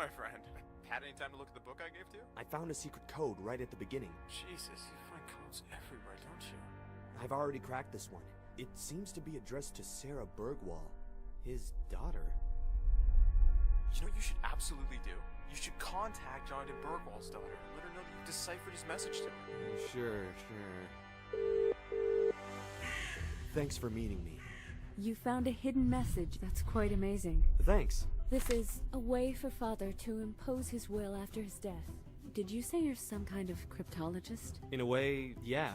my friend? Had any time to look at the book I gave to you? I found a secret code right at the beginning. Jesus, you find codes everywhere, don't you? I've already cracked this one. It seems to be addressed to Sarah Bergwall, his daughter. You know what you should absolutely do? You should contact Jonathan Bergwall's daughter and let her know that you've deciphered his message to her. Sure. Thanks for meeting me. You found a hidden message that's quite amazing. Thanks. This is a way for Father to impose his will after his death. Did you say you're some kind of cryptologist? In a way, yeah.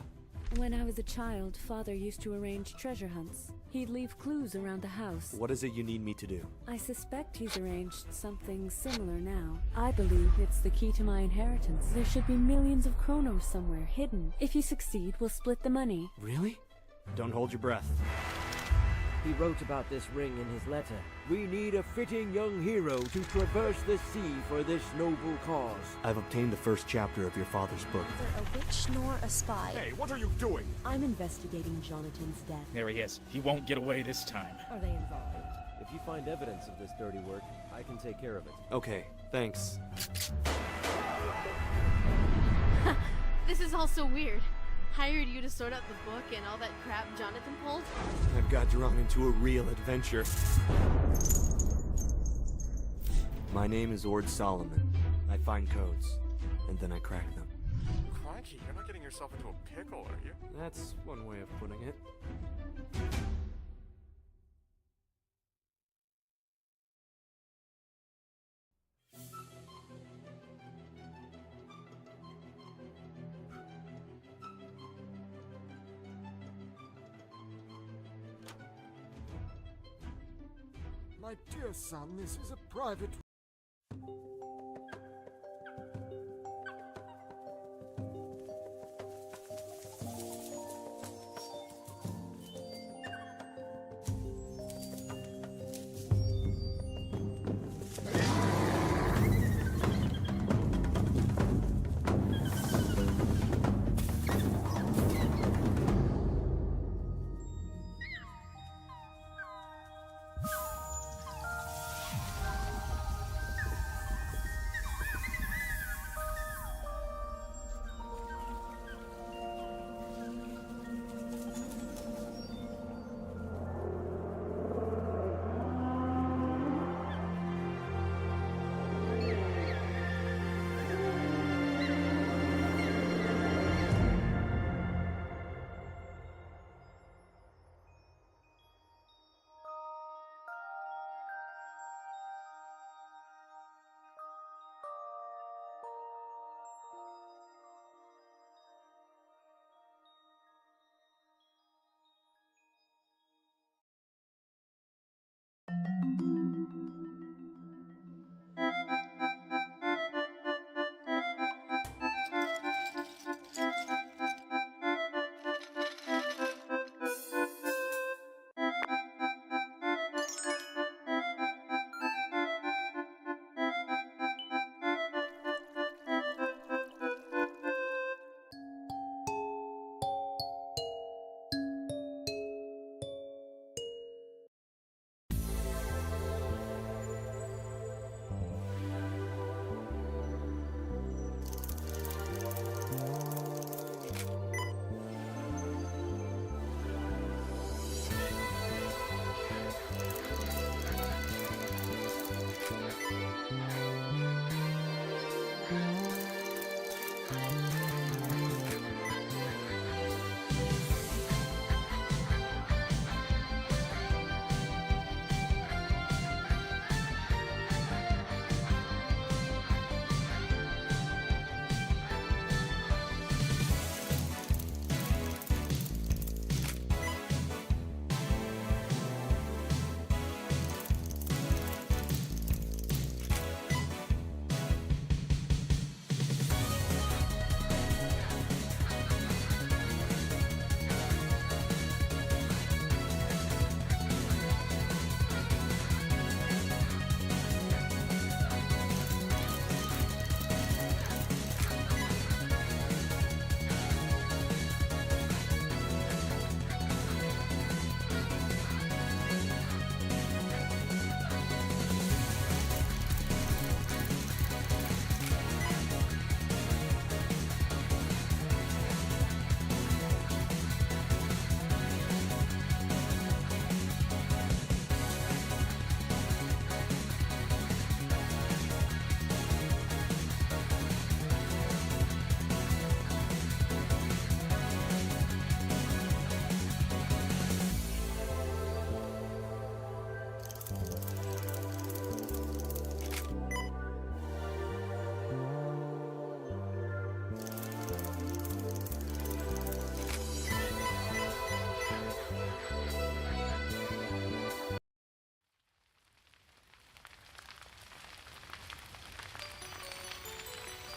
When I was a child, Father used to arrange treasure hunts. He'd leave clues around the house. What is it you need me to do? I suspect he's arranged something similar now. I believe it's the key to my inheritance. There should be millions of chronos somewhere, hidden. If you succeed, we'll split the money. Really? Don't hold your breath. He wrote about this ring in his letter. We need a fitting young hero to traverse the sea for this noble cause. I've obtained the first chapter of your father's book. Neither a witch nor a spy. Hey, what are you doing? I'm investigating Jonathan's death. There he is. He won't get away this time. Are they involved? If you find evidence of this dirty work, I can take care of it. Okay, thanks. This is all so weird. Hired you to sort out the book and all that crap Jonathan pulled? I've got drawn into a real adventure. My name is Ord Solomon. I find codes, and then I crack them. Crikey, you're not getting yourself into a pickle, are you? That's one way of putting it. My dear son, this is a private...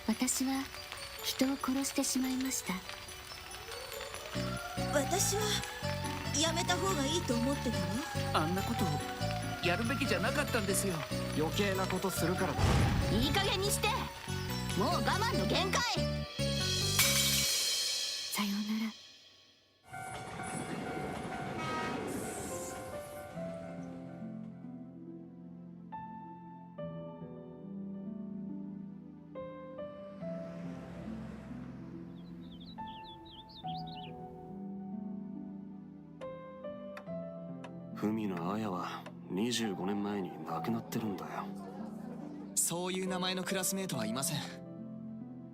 私は人を殺してしまいました。私はやめた方がいいと思ってたわ。あんなことやるべきじゃなかったんですよ。余計なことするからだ。いい加減にして。もう我慢の限界。さようなら。文野綾は25年前に亡くなってるんだよ。そういう名前のクラスメートはいません。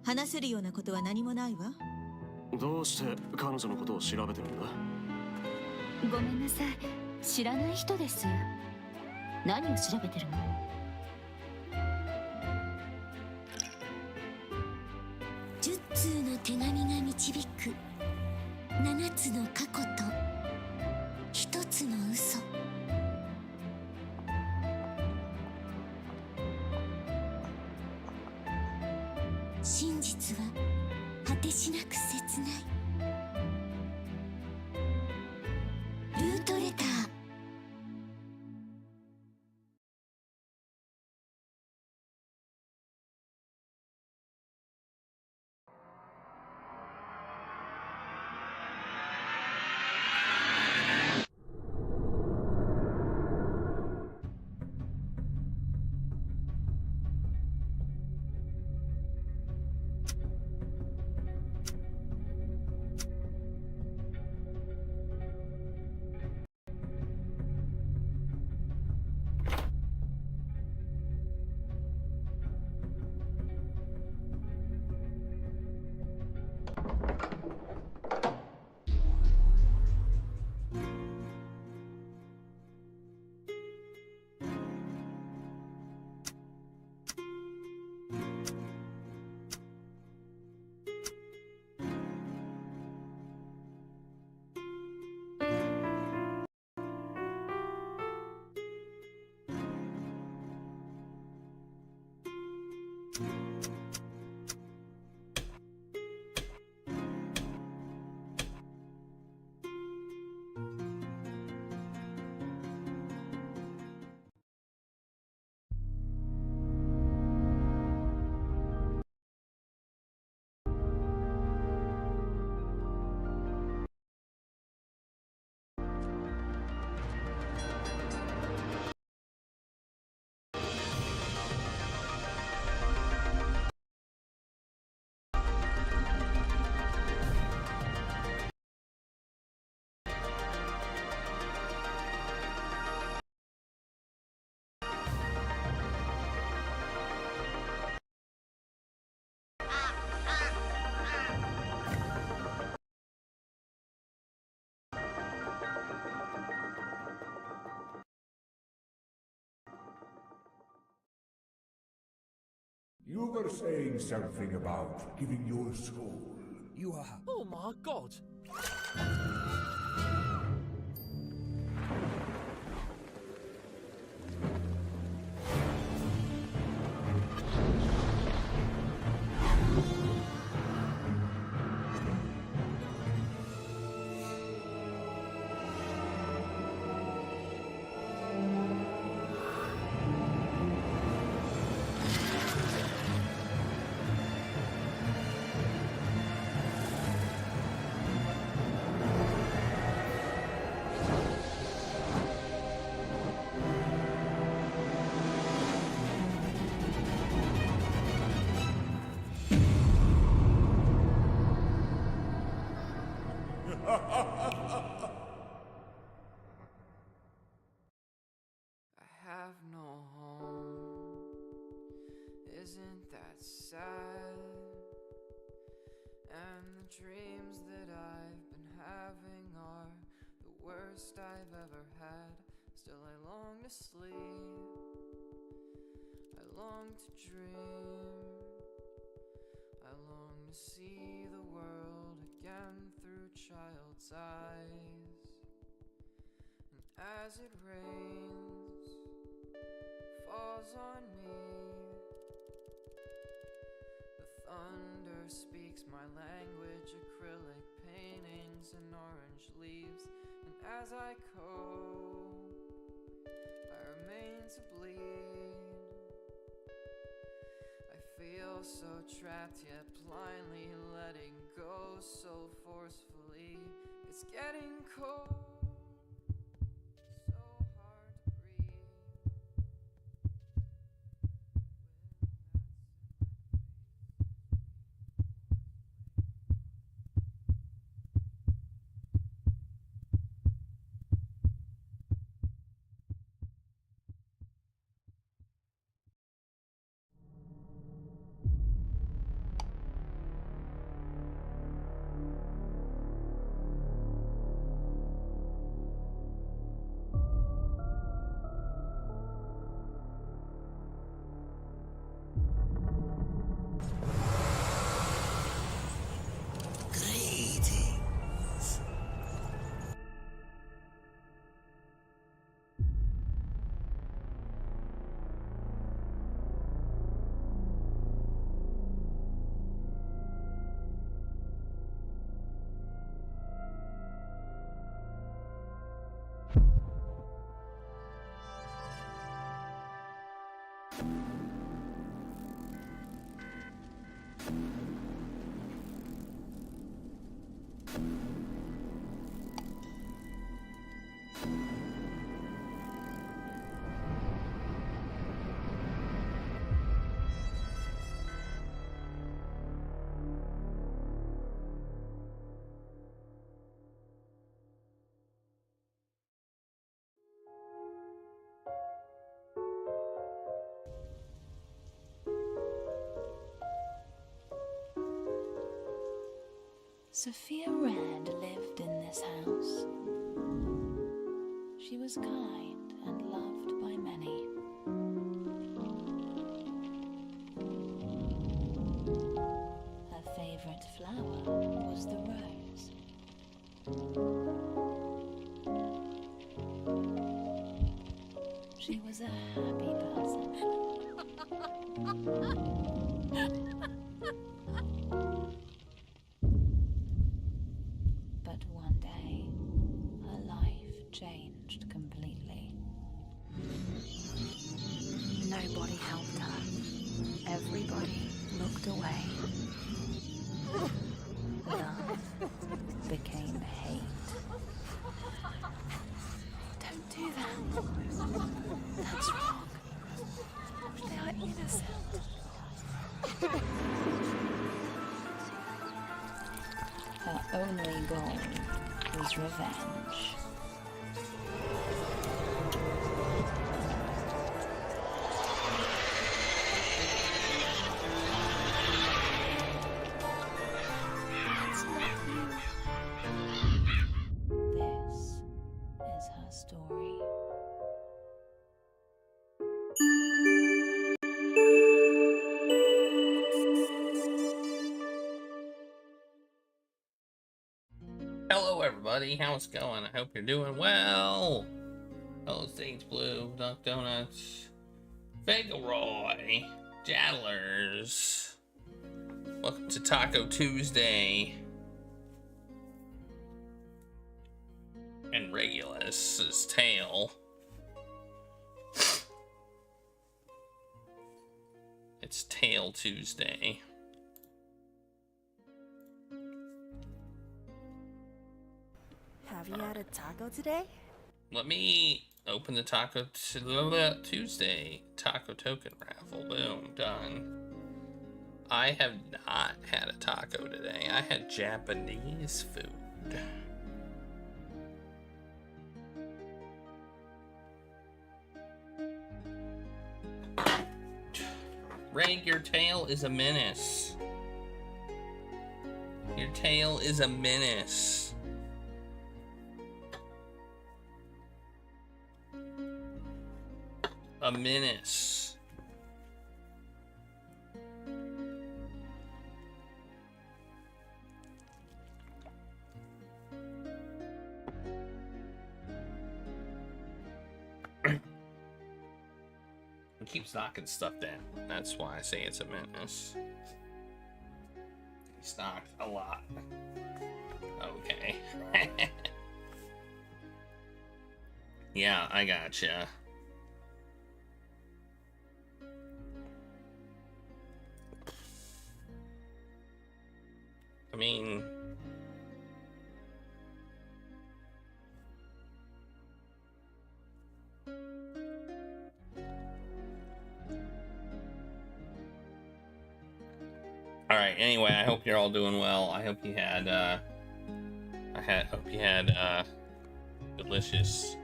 話せるようなことは何もないわ。どうして彼女のことを調べてるんだ？ごめんなさい、知らない人です。何を調べてるの？10通の手紙が導く7つの過去と1つの嘘。真実は果てしなく切ない。ルートレター。You were saying something about giving your soul. You are. Oh my god! have no home. Isn't that sad? And the dreams that I've been having are the worst I've ever had. Still I long to sleep, I long to dream, I long to see the world again through child's eyes. And as it rains, falls on me, the thunder speaks my language, acrylic paintings and orange leaves. And as I cope, I remain to bleed. I feel so trapped yet blindly letting go so forcefully. It's getting cold, so hard to breathe. Sophia Rand lived in this house. She was kind and loved by many. Her favorite flower was the rose. She was a happy person. But one day, her life changed completely. Nobody helped her. Everybody looked away. Love became hate. Don't do that. That's wrong. They are innocent. Her only goal was revenge. That's not you. This is her story. Hello everybody, how's it going? I hope you're doing well. Hello Sage Blue, Duck Donuts, Figleroy, Jaddlers. Welcome to Taco Tuesday. And Regulus's tail. It's Tail Tuesday. Have you had a taco today? Let me open the Taco Tuesday taco token raffle. Boom, done. I have not had a taco today. I had Japanese food. Reg, your tail is a menace. Your tail is a menace. A menace. It keeps knocking stuff down. That's why I say it's a menace. Stocked a lot. Okay. Yeah, I gotcha. I mean... Alright, anyway, I hope you're all doing well. I hope you had, hope you had, delicious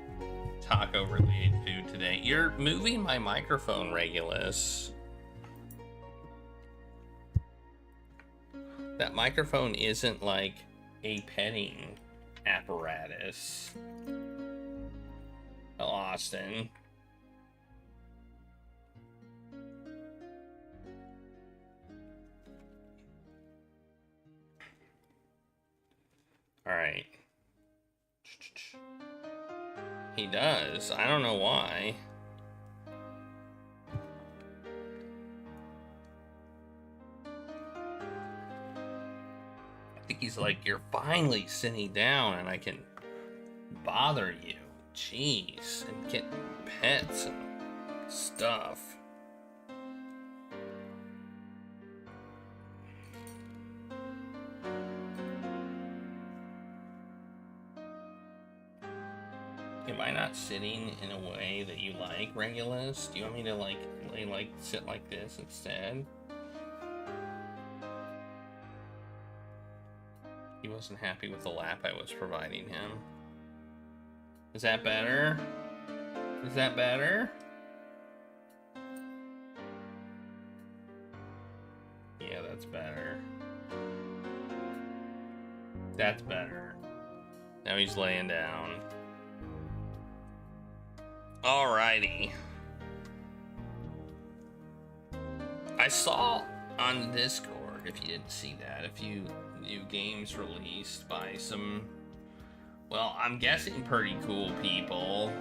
taco-related food today. You're moving my microphone, Regulus. That microphone isn't like a petting apparatus. Oh, Austin. All right. He does. I don't know why. I think he's like, you're finally sitting down and I can bother you. Jeez. And get pets and stuff. Am I not sitting in a way that you like, Regulus? Do you want me to sit like this instead? He wasn't happy with the lap I was providing him. Is that better? Is that better? Yeah, that's better. That's better. Now he's laying down. Alrighty. I saw on Discord, if you didn't see that, a few new games released by some, well, I'm guessing pretty cool people.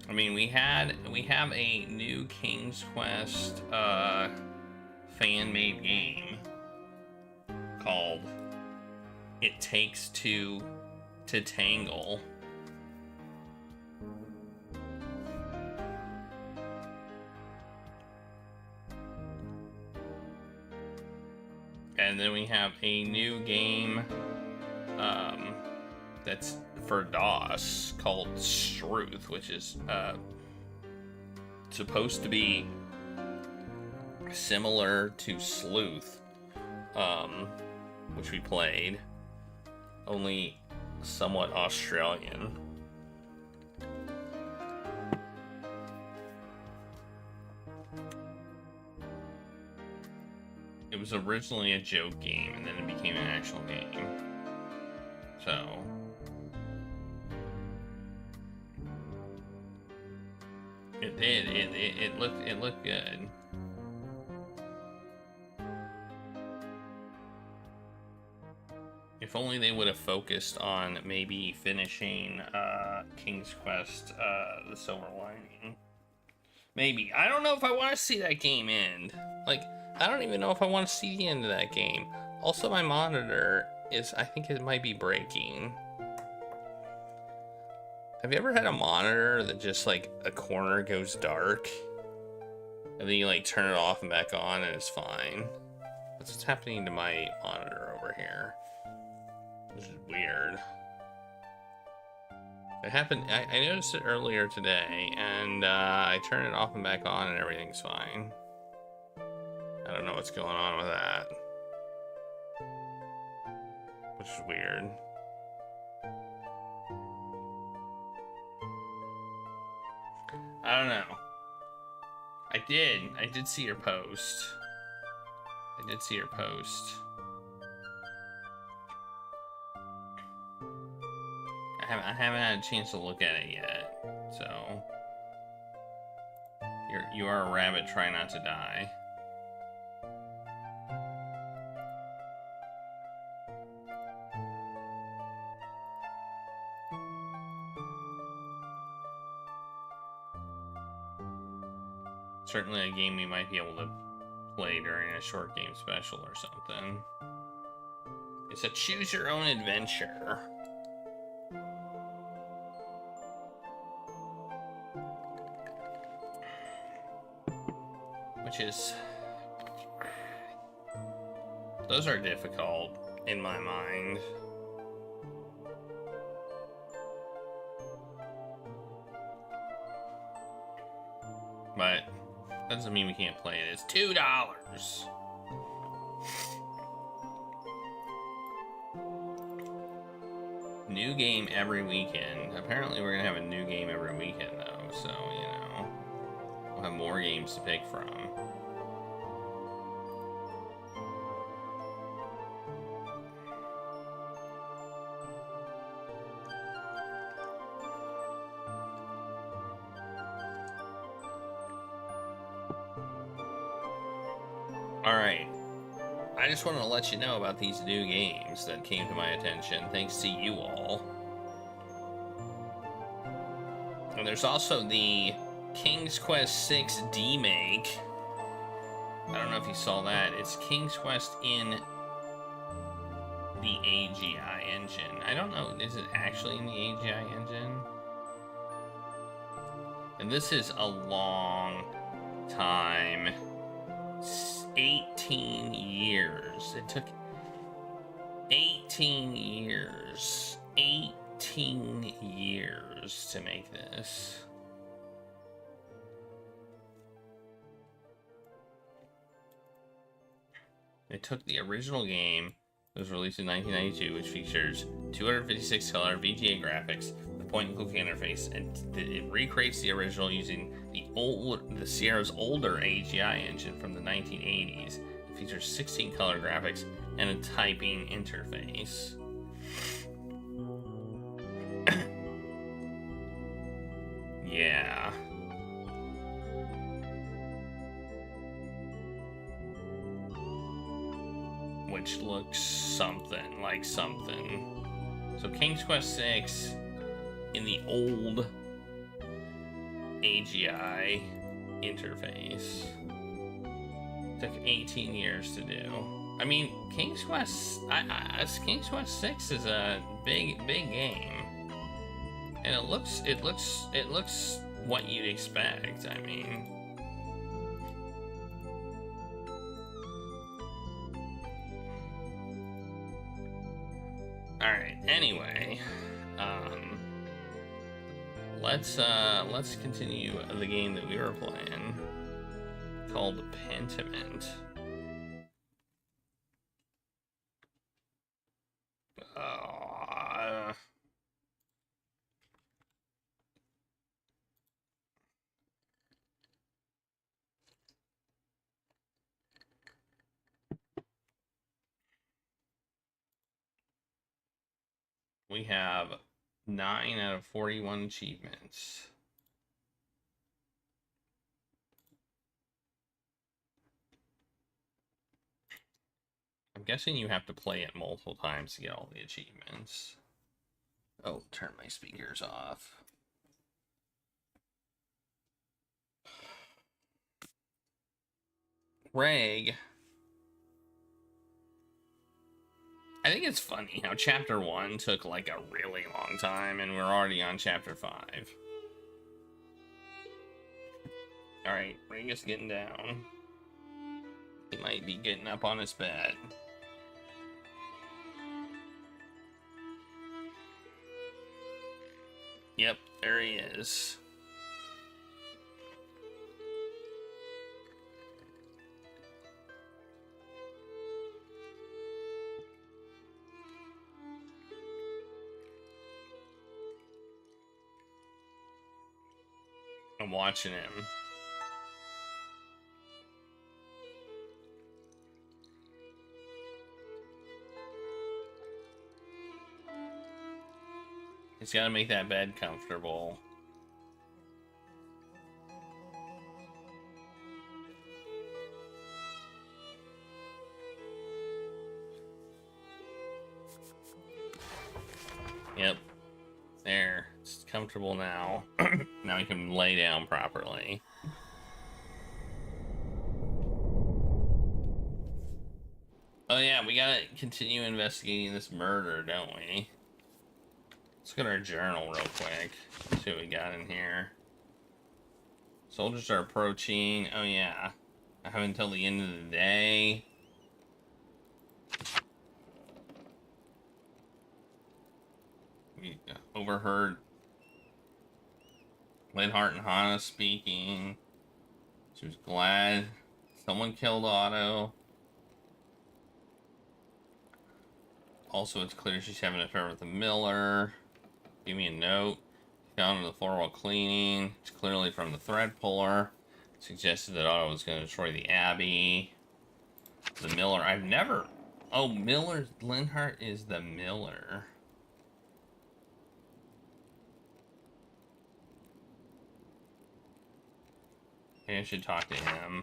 I mean, we have a new King's Quest fan-made game called It Takes Two to Tangle. And then we have a new game that's for DOS called Struth, which is supposed to be similar to Sleuth, which we played, only somewhat Australian. It was originally a joke game, and then it became an actual game. So... It did. It looked good. If only they would have focused on maybe finishing King's Quest, The Silver Lining. Maybe. I don't know if I want to see that game end. Like, I don't even know if I want to see the end of that game. Also, my monitor is, I think it might be breaking. Have you ever had a monitor that just, like, a corner goes dark? And then you, like, turn it off and back on and it's fine? That's what's happening to my monitor over here. This is weird. It happened, I noticed it earlier today, and I turned it off and back on and everything's fine. I don't know what's going on with that. Which is weird. I don't know. I did see your post. I did see your post. I haven't had a chance to look at it yet, so you are a rabbit, try not to die. Certainly a game we might be able to play during a short game special or something. It's a choose your own adventure. Which is... Those are difficult in my mind. But doesn't mean we can't play it. It's $2. New game every weekend. Apparently we're gonna have a new game every weekend though, so you know, we'll have more games to pick from. Alright, I just wanted to let you know about these new games that came to my attention, thanks to you all. And there's also the King's Quest VI D-Make. I don't know if you saw that. It's King's Quest in the AGI engine. I don't know, is it actually in the AGI engine? And this is a long time. 18 years. It took 18 years. 18 years to make this. It took the original game that was released in 1992, which features 256 color VGA graphics, the point-and-click interface, and it recreates the original using the Sierra's older AGI engine from the 1980s. It features 16 color graphics and a typing interface. Yeah. Which looks something like something. So King's Quest VI in the old AGI interface. Took 18 years to do. I mean, King's Quest VI is a big game, and it looks what you'd expect. I mean, all right. Anyway, let's continue the game that we were playing, called Pentiment. We have 9 out of 41 achievements. I'm guessing you have to play it multiple times to get all the achievements. Oh, turn my speakers off. Reg. I think it's funny how chapter 1 took like a really long time and we're already on chapter 5. Alright, Reg is getting down. He might be getting up on his bed. Yep, there he is. I'm watching him. He's got to make that bed comfortable. Yep. There. It's comfortable now. Now he can lay down properly. yeah, we gotta continue investigating this murder, don't we? Let's look at our journal real quick. See what we got in here. Soldiers are approaching. Oh yeah. I have until the end of the day. We overheard Linhart and Hana speaking. She was glad someone killed Otto. Also, it's clear she's having an affair with the Miller. Give me a note. Found on the floor while cleaning. It's clearly from the thread puller. Suggested that Otto was going to destroy the Abbey. The Miller. I've never... Oh, Miller. Linhart is the Miller. Maybe I should talk to him.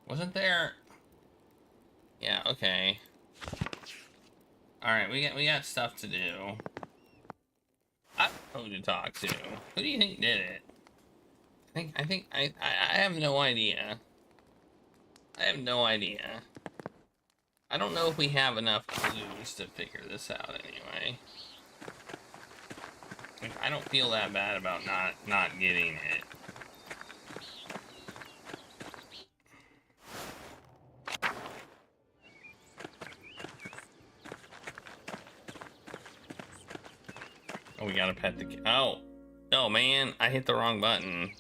Wasn't there... Yeah, okay. Alright, we got stuff to do. I don't know who to talk to. Who do you think did it? I have no idea. I have no idea. I don't know if we have enough clues to figure this out anyway. Like, I don't feel that bad about not getting it. Oh, we gotta pet the... Oh! Oh, man. I hit the wrong button.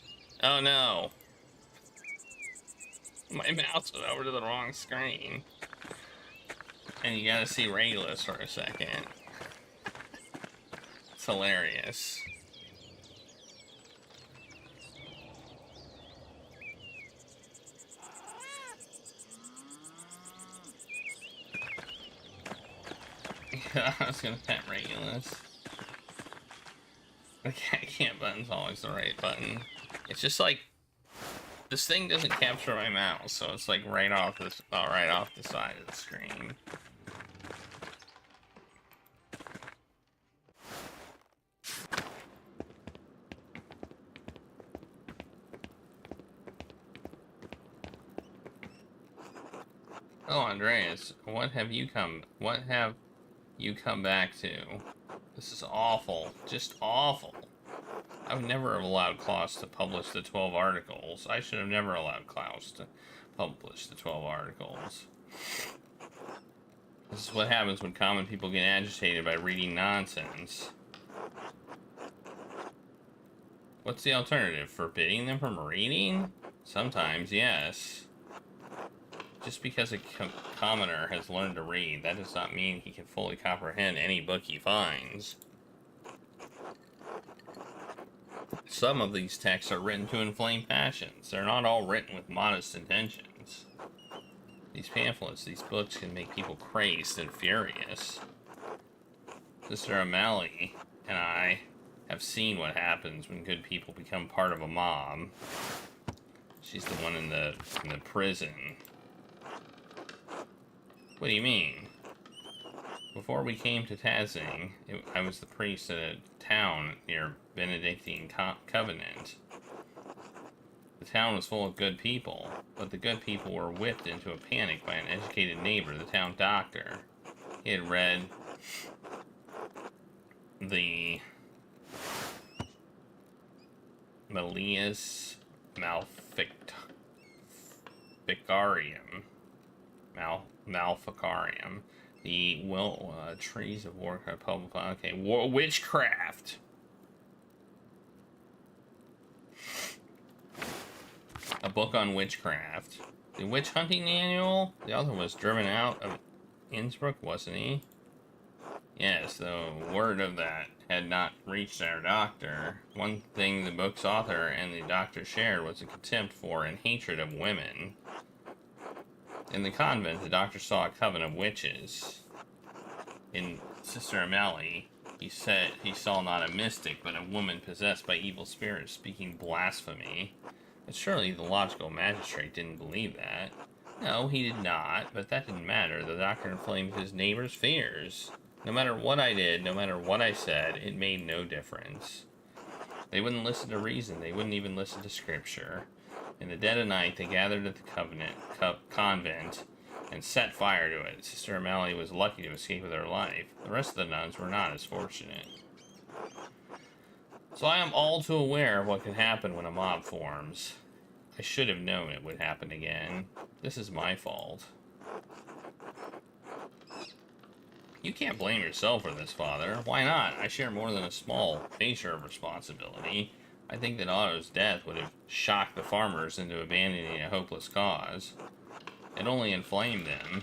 Oh, no. My mouse went over to the wrong screen. And you gotta see Regulus for a second. It's hilarious. I was gonna pet Regulus. The can't button's always the right button. It's just like this thing doesn't capture my mouse, so it's like right off the side of the screen. Oh, Andreas, what have you come back to? This is awful. Just awful. I would never have allowed Klaus to publish the 12 articles. I should have never allowed Klaus to publish the 12 articles. This is what happens when common people get agitated by reading nonsense. What's the alternative? Forbidding them from reading? Sometimes, yes. Just because a commoner has learned to read, that does not mean he can fully comprehend any book he finds. Some of these texts are written to inflame passions. They're not all written with modest intentions. These pamphlets, these books can make people crazed and furious. Sister O'Malley and I have seen what happens when good people become part of a mob. She's the one in the prison. What do you mean? Before we came to Tazing, I was the priest at a town near Benedictine Covenant. The town was full of good people, but the good people were whipped into a panic by an educated neighbor, the town doctor. He had read the Malleus Maleficarium. The Trees of Warcraft public. Okay, witchcraft. A book on witchcraft. The witch hunting manual. The author was driven out of Innsbruck, wasn't he? Yes, the word of that had not reached our doctor. One thing the book's author and the doctor shared was a contempt for and hatred of women. In the convent, the doctor saw a coven of witches. In Sister O'Malley, he said he saw not a mystic, but a woman possessed by evil spirits speaking blasphemy. But surely the logical magistrate didn't believe that. No, he did not, but that didn't matter. The doctor inflamed his neighbor's fears. No matter what I did, no matter what I said, it made no difference. They wouldn't listen to reason. They wouldn't even listen to scripture. In the dead of night, they gathered at the convent and set fire to it. Sister O'Malley was lucky to escape with her life. The rest of the nuns were not as fortunate. So I am all too aware of what can happen when a mob forms. I should have known it would happen again. This is my fault. You can't blame yourself for this, Father. Why not? I share more than a small measure of responsibility. I think that Otto's death would have shocked the farmers into abandoning a hopeless cause. It only inflamed them.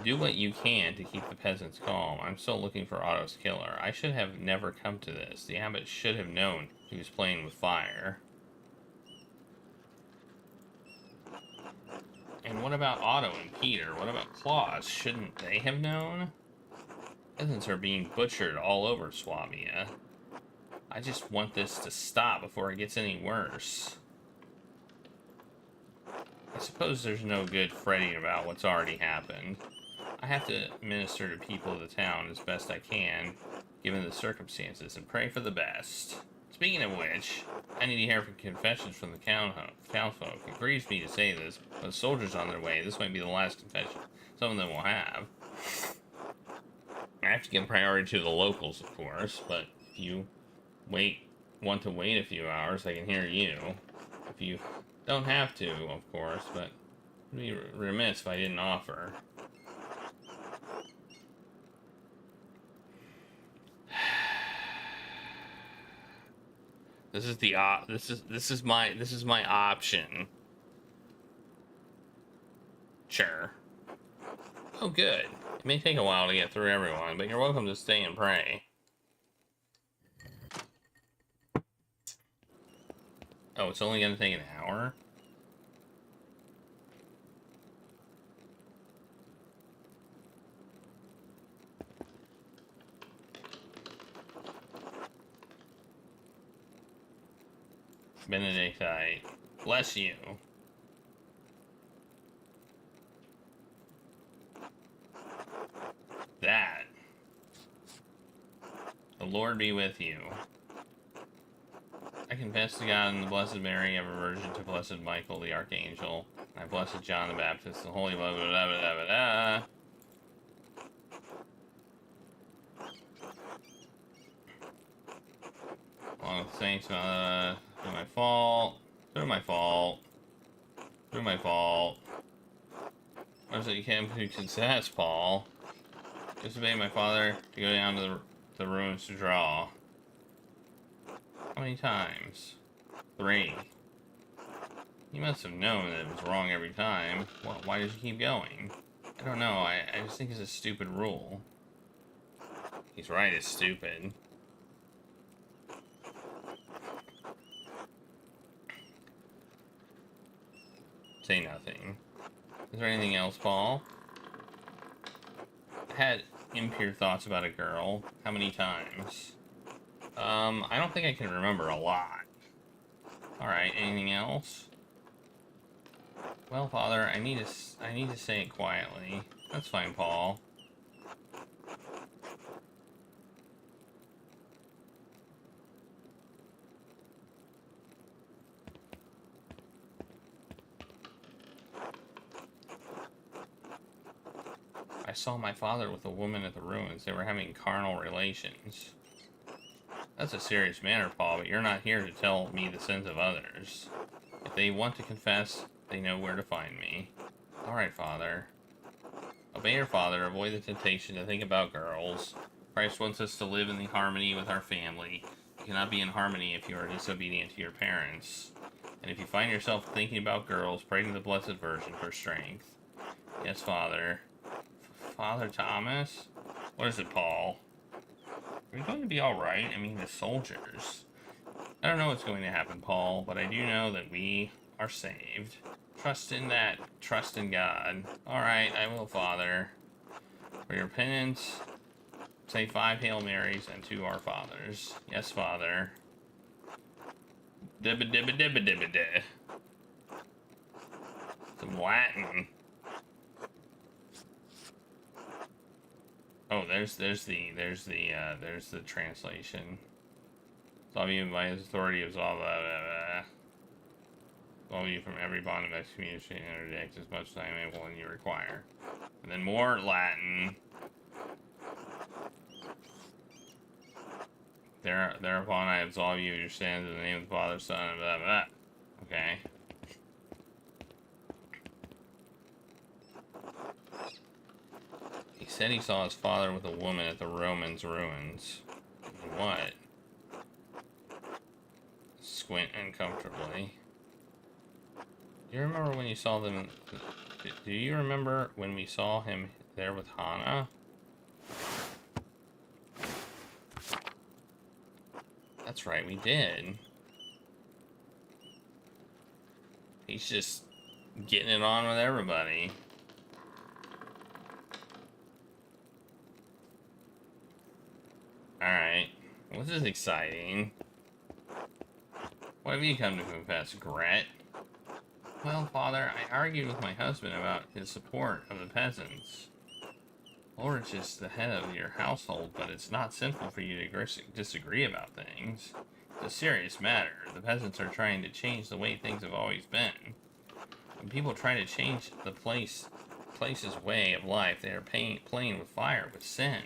Do what you can to keep the peasants calm. I'm still looking for Otto's killer. I should have never come to this. The abbot should have known he was playing with fire. And what about Otto and Peter? What about Claus? Shouldn't they have known? Peasants are being butchered all over Swabia. I just want this to stop before it gets any worse. I suppose there's no good fretting about what's already happened. I have to minister to people of the town as best I can, given the circumstances, and pray for the best. Speaking of which, I need to hear from confessions from the townsfolk. It grieves me to say this, but soldiers on their way, this might be the last confession some of them will have. I have to give priority to the locals, of course, but if you want to wait a few hours, I can hear you. If you don't have to, of course, but I'd be remiss if I didn't offer. This is the this is my option. Sure. Oh, good. It may take a while to get through everyone, but you're welcome to stay and pray. Oh, it's only gonna take an hour? Benedictite, bless you. That. The Lord be with you. I confess to God and the Blessed Mary, ever Virgin, to Blessed Michael the Archangel, I blessed John the Baptist, the Holy blah blah blah blah blah blah. Along with saints, through my fault, through my fault, through my fault. What is it you came to success, Paul? Disobey my father to go down to the ruins to draw. How many times? 3. You must have known that it was wrong every time. Well, why did you keep going? I don't know, I just think it's a stupid rule. He's right, it's stupid. Say nothing. Is there anything else, Paul? I had impure thoughts about a girl. How many times? I don't think I can remember a lot. Alright, anything else? Well, Father, I need to say it quietly. That's fine, Paul. I saw my father with a woman at the ruins. They were having carnal relations. That's a serious matter, Paul, but you're not here to tell me the sins of others. If they want to confess, they know where to find me. Alright, Father. Obey your father, avoid the temptation to think about girls. Christ wants us to live in the harmony with our family. You cannot be in harmony if you are disobedient to your parents. And if you find yourself thinking about girls, pray to the Blessed Virgin for strength. Yes, Father. Father Thomas? What is it, Paul? Are we going to be alright? I mean, the soldiers. I don't know what's going to happen, Paul, but I do know that we are saved. Trust in that. Trust in God. Alright, I will, Father. For your penance, say 5 Hail Marys and 2 Our Fathers. Yes, Father. Dibba dibba dibba dibba da. Some Latin. Oh, there's the translation. Absolve you by his authority, absolve you from every bond of excommunication and interdict as much time able and you require. And then more Latin. Thereupon I absolve you of your sins in the name of the Father, Son, and blah, blah. Okay. He said he saw his father with a woman at the Romans' ruins. What? Squint uncomfortably. Do you remember when you saw them? Do you remember when we saw him there with Hana? That's right, we did. He's just getting it on with everybody. Alright. Well, this is exciting. What have you come to confess, Gret? Well, Father, I argued with my husband about his support of the peasants. Ulrich is the head of your household, but it's not sinful for you to disagree about things. It's a serious matter. The peasants are trying to change the way things have always been. When people try to change the place's way of life, they are playing with fire, with sin.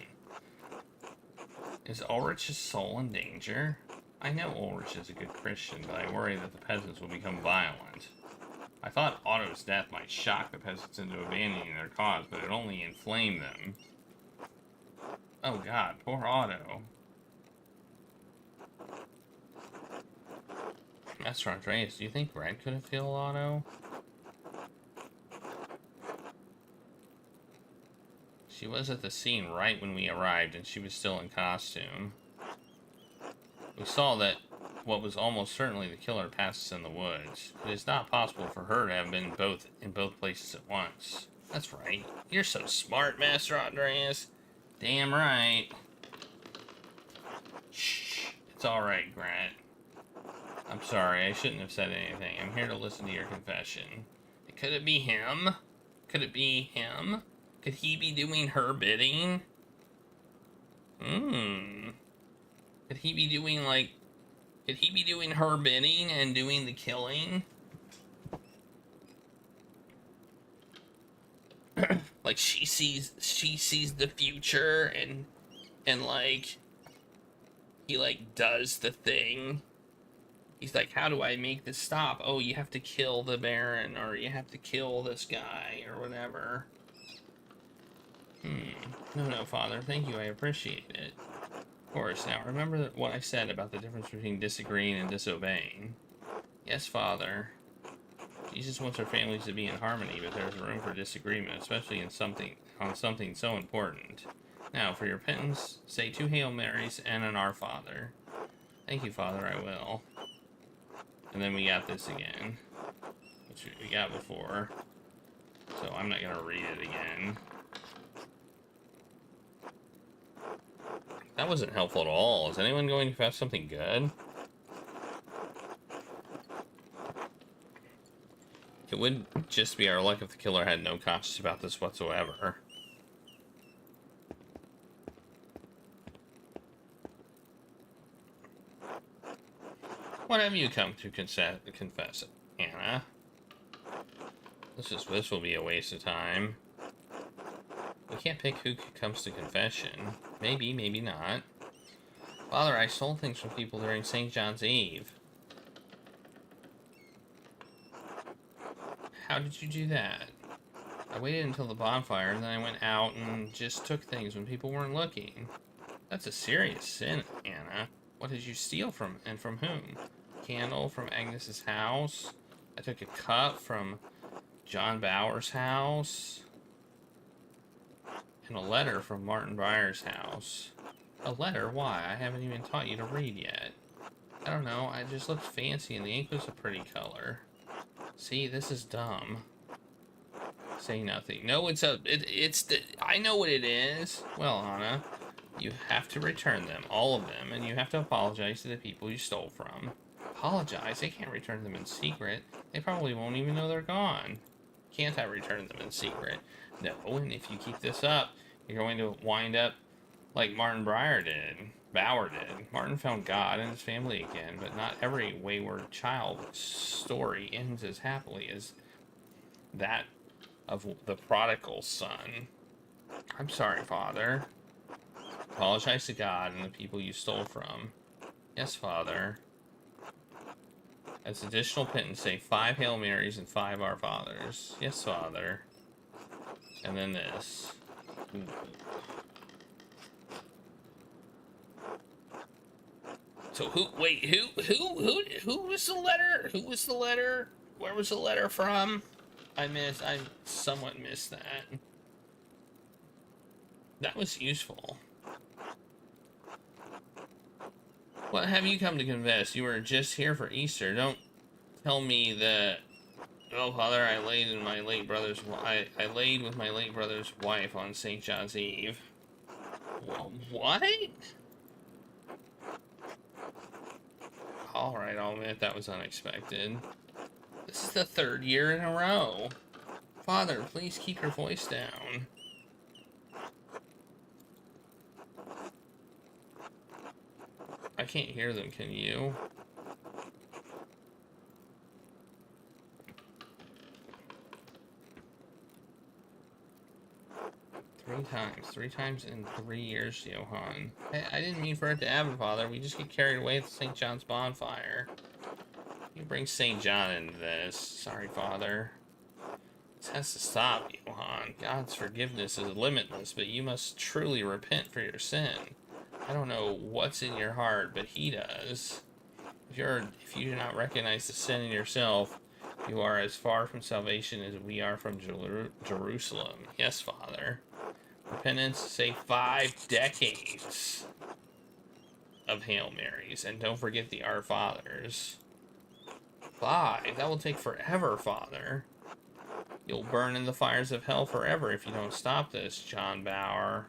Is Ulrich's soul in danger? I know Ulrich is a good Christian, but I worry that the peasants will become violent. I thought Otto's death might shock the peasants into abandoning their cause, but it only inflamed them. Oh God, poor Otto. Master Andreas, do you think Brad could have killed Otto? She was at the scene right when we arrived, and she was still in costume. We saw that what was almost certainly the killer passes in the woods. It is not possible for her to have been in both places at once. That's right. You're so smart, Master Andreas. Damn right. Shh. It's alright, Grant. I'm sorry, I shouldn't have said anything. I'm here to listen to your confession. Could it be him? Could it be him? Could he be doing her bidding? Could he be doing, like... Could he be doing her bidding and doing the killing? Like, she sees the future and like... He, like, does the thing. He's like, how do I make this stop? Oh, you have to kill the Baron, or you have to kill this guy, or whatever. No, Father, thank you, I appreciate it. Of course, now remember what I said about the difference between disagreeing and disobeying. Yes, Father. Jesus wants our families to be in harmony, but there's room for disagreement, especially on something so important. Now, for your penance, say 2 Hail Marys and an Our Father. Thank you, Father, I will. And then we got this again, which we got before, so I'm not gonna read it again. That wasn't helpful at all. Is anyone going to have something good? It would just be our luck if the killer had no conscience about this whatsoever. What have you come to confess, Anna? This will be a waste of time. We can't pick who comes to confession. Maybe, maybe not. Father, I stole things from people during St. John's Eve. How did you do that? I waited until the bonfire, and then I went out and just took things when people weren't looking. That's a serious sin, Anna. What did you steal from, and from whom? A candle from Agnes's house? I took a cup from John Bauer's house. And a letter from Martin Breyer's house. A letter? Why? I haven't even taught you to read yet. I don't know, I just looked fancy and the ink was a pretty color. See, this is dumb. Say nothing. No, it's I know what it is. Well, Anna, you have to return them, all of them, and you have to apologize to the people you stole from. Apologize? They can't return them in secret. They probably won't even know they're gone. Can't I return them in secret? No, and if you keep this up, you're going to wind up like Martin Breyer did. Bauer did. Martin found God and his family again, but not every wayward child's story ends as happily as that of the prodigal son. I'm sorry, Father. Apologize to God and the people you stole from. Yes, Father. As additional penance, say 5 Hail Marys and 5 Our Fathers. Yes, Father. And then this. Ooh. So who was the letter? Who was the letter? Where was the letter from? I somewhat missed that. That was useful. What have you come to confess? You were just here for Easter. Don't tell me that. Oh, Father, I laid with my late brother's wife on St. John's Eve. What? Alright, I'll admit that was unexpected. This is the 3rd year in a row. Father, please keep your voice down. I can't hear them, can you? Three times in 3 years, Johann. I didn't mean for it to happen, Father. We just get carried away at the St. John's bonfire. You bring St. John into this. Sorry, Father. This has to stop, Johann. God's forgiveness is limitless, but you must truly repent for your sin. I don't know what's in your heart, but he does. If you do not recognize the sin in yourself, you are as far from salvation as we are from Jerusalem. Yes, Father. Repentance, say 5 decades of Hail Marys, and don't forget the Our Fathers. 5? That will take forever, Father. You'll burn in the fires of hell forever if you don't stop this, John Bauer.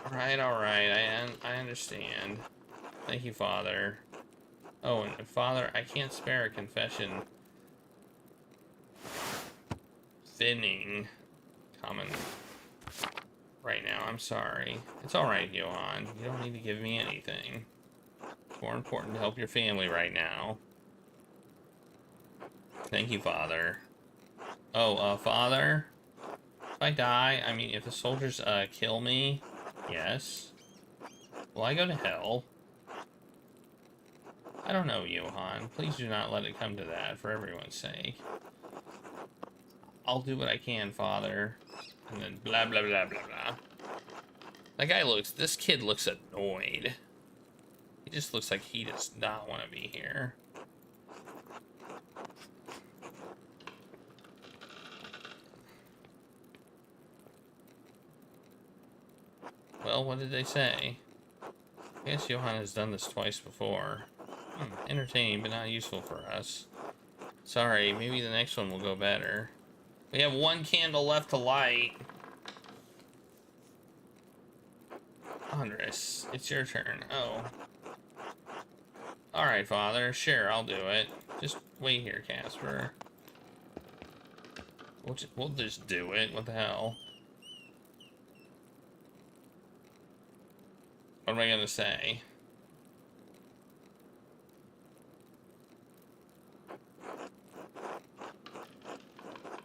Alright, I understand. Thank you, Father. Oh, and Father, I can't spare a confession. Finning. Common. Right now, I'm sorry. It's alright, Johann. You don't need to give me anything. It's more important to help your family right now. Thank you, Father. Oh, Father? If I die, I mean, if the soldiers, kill me, yes. Will I go to hell? I don't know, Johann. Please do not let it come to that, for everyone's sake. I'll do what I can, Father. And then blah, blah, blah, blah, blah. This kid looks annoyed. He just looks like he does not want to be here. Well, what did they say? I guess Johann has done this twice before. Entertaining, but not useful for us. Sorry, maybe the next one will go better. We have 1 candle left to light. Andres, it's your turn. Oh. Alright, Father. Sure, I'll do it. Just wait here, Casper. We'll just do it. What the hell? What am I gonna say?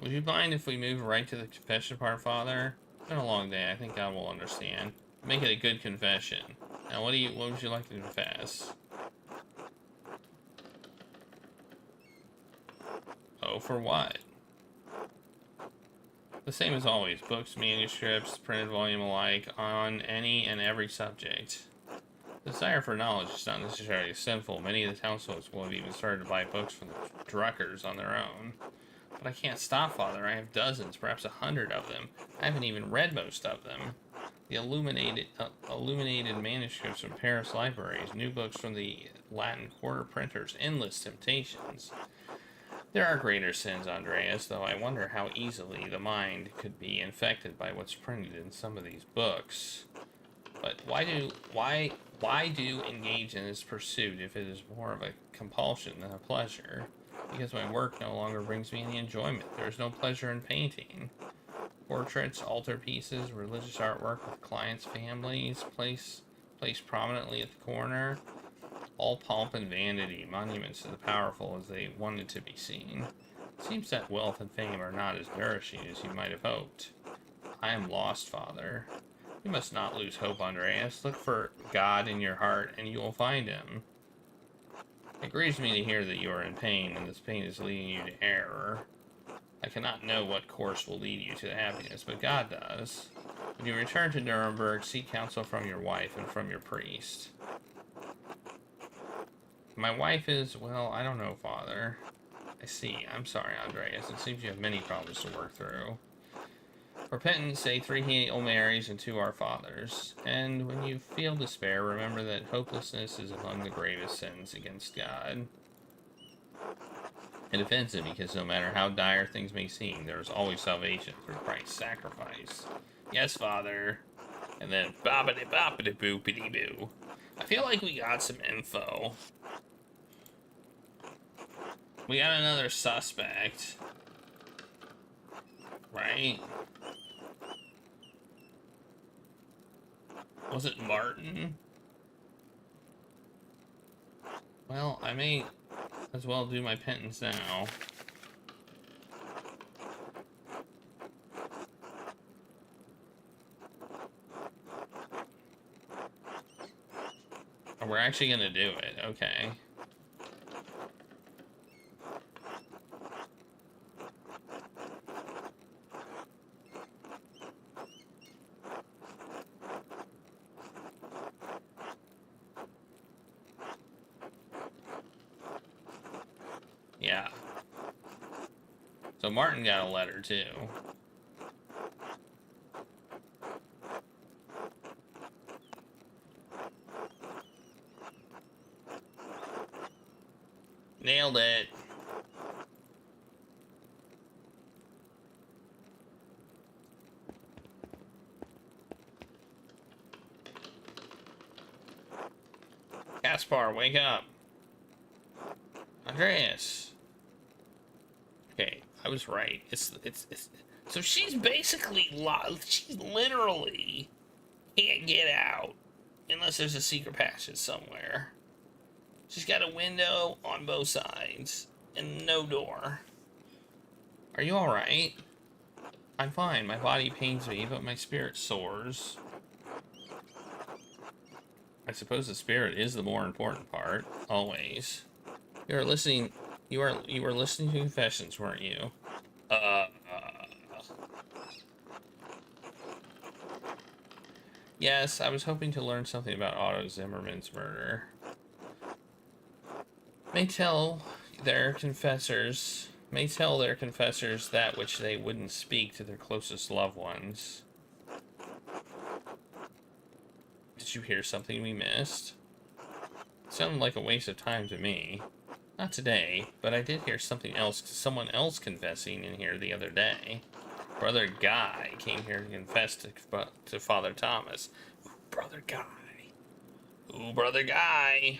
Would you mind if we move right to the confession part, Father? It's been a long day. I think God will understand. Make it a good confession. Now, what would you like to confess? Oh, for what? The same as always. Books, manuscripts, printed volume alike, on any and every subject. The desire for knowledge is not necessarily sinful. Many of the townsfolk will have even started to buy books from the Druckers on their own. But I can't stop, Father. I have dozens, perhaps 100 of them. I haven't even read most of them. The illuminated manuscripts from Paris libraries, new books from the Latin Quarter printers, endless temptations. There are greater sins, Andreas, though I wonder how easily the mind could be infected by what's printed in some of these books. But why do engage in this pursuit if it is more of a compulsion than a pleasure? Because my work no longer brings me any enjoyment. There is no pleasure in painting. Portraits, altarpieces, religious artwork with clients' families, place placed prominently at the corner. All pomp and vanity, monuments to the powerful as they wanted to be seen. It seems that wealth and fame are not as nourishing as you might have hoped. I am lost, Father. You must not lose hope, Andreas. Look for God in your heart, and you will find him. It grieves me to hear that you are in pain, and this pain is leading you to error. I cannot know what course will lead you to happiness, but God does. When you return to Nuremberg, seek counsel from your wife and from your priest. My wife is, well, I don't know, Father. I see. I'm sorry, Andreas. It seems you have many problems to work through. For penance, say 3 Hail Marys and 2 Our Fathers. And when you feel despair, remember that hopelessness is among the gravest sins against God. It offends him because no matter how dire things may seem, there is always salvation through Christ's sacrifice. Yes, Father. And then boppity boppity boopity boo. I feel like we got some info. We got another suspect. Right? Was it Martin? Well, I may as well do my penance now. Oh, we're actually gonna do it, okay. Yeah. So Martin got a letter too. Nailed it. Caspar, wake up. Andreas. Okay, I was right. It's so she's basically she's literally can't get out unless there's a secret passage somewhere. She's got a window on both sides and no door. Are you all right? I'm fine. My body pains me, but my spirit soars. I suppose the spirit is the more important part, always. You were listening to confessions, weren't you? Yes, I was hoping to learn something about Otto Zimmerman's murder. May tell their confessors that which they wouldn't speak to their closest loved ones. Did you hear something we missed? It sounded like a waste of time to me. Not today, but I did hear something else, someone else confessing in here the other day. Brother Guy came here to confess to Father Thomas. Ooh, Brother Guy. Ooh, Brother Guy.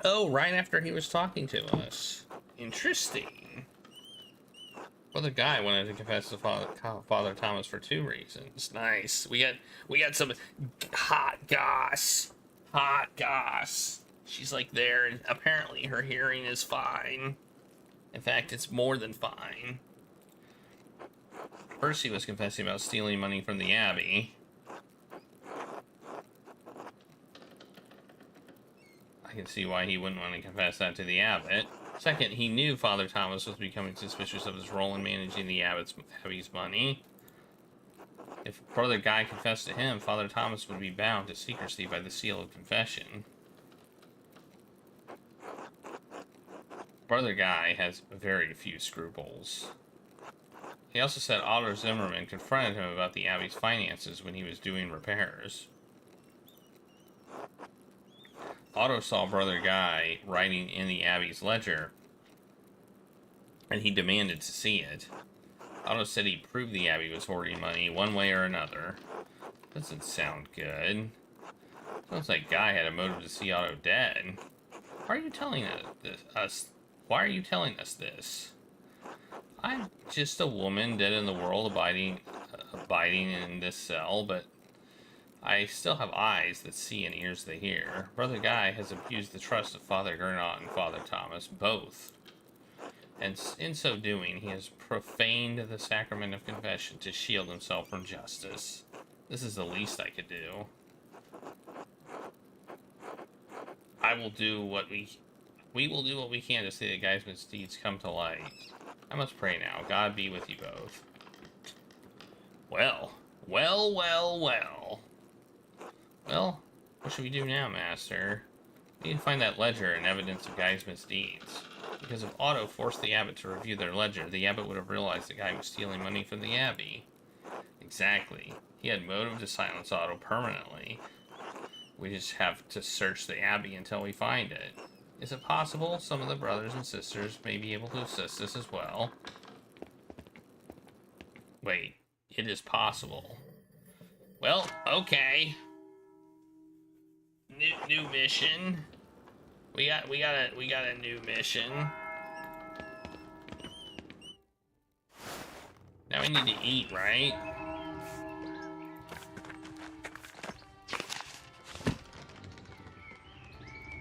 Oh, right after he was talking to us. Interesting. Brother Guy wanted to confess to Father Thomas for 2 reasons. Nice. We got some hot goss. Hot goss. She's like there, and apparently her hearing is fine. In fact, it's more than fine. First, he was confessing about stealing money from the Abbey. I can see why he wouldn't want to confess that to the abbot. Second, he knew Father Thomas was becoming suspicious of his role in managing the Abbey's money. If Brother Guy confessed to him, Father Thomas would be bound to secrecy by the seal of confession. Brother Guy has very few scruples. He also said Otto Zimmerman confronted him about the Abbey's finances when he was doing repairs. Otto saw Brother Guy writing in the Abbey's ledger, and he demanded to see it. Otto said he proved the Abbey was hoarding money one way or another. Doesn't sound good. Sounds like Guy had a motive to see Otto dead. Why are you telling us? Why are you telling us this? I'm just a woman dead in the world, abiding abiding in this cell, but I still have eyes that see and ears that hear. Brother Guy has abused the trust of Father Gernot and Father Thomas, both. And in so doing, he has profaned the sacrament of confession to shield himself from justice. This is the least I could do. We will do what we can to see the Guy's misdeeds come to light. I must pray now. God be with you both. Well. Well, what should we do now, Master? We need to find that ledger and evidence of Guy's misdeeds. Because if Otto forced the abbot to review their ledger, the abbot would have realized the Guy was stealing money from the abbey. Exactly. He had motive to silence Otto permanently. We just have to search the abbey until we find it. Is it possible some of the brothers and sisters may be able to assist us as well? Wait, it is possible. Well, okay. New mission. We got a new mission. Now we need to eat, right?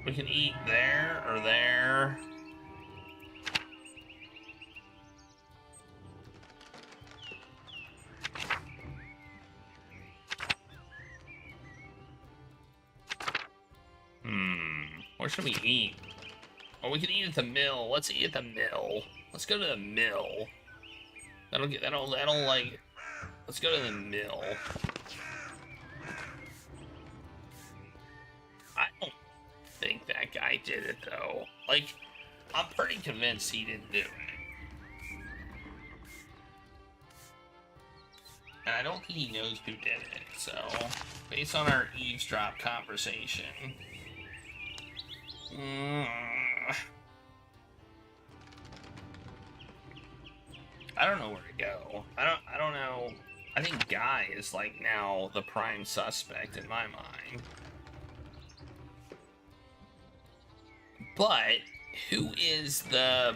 We can eat there or there. Where should we eat? Oh, we can eat at the mill. Let's eat at the mill. Let's go to the mill. That'll like, let's go to the mill. I don't think that guy did it though. Like, I'm pretty convinced he didn't do it. And I don't think he knows who did it, so based on our eavesdrop conversation. I don't know where to go. I don't know. I think Guy is like now the prime suspect in my mind. But who's the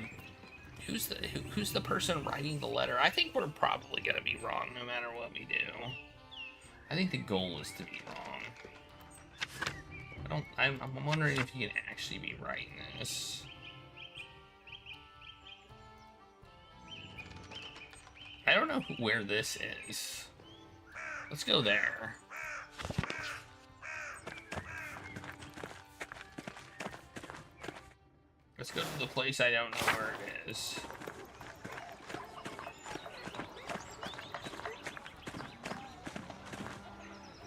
person writing the letter? I think we're probably gonna be wrong no matter what we do. I think the goal is to be wrong. I'm wondering if you can actually be right in this. I don't know where this is. Let's go there. Let's go to the place I don't know where it is.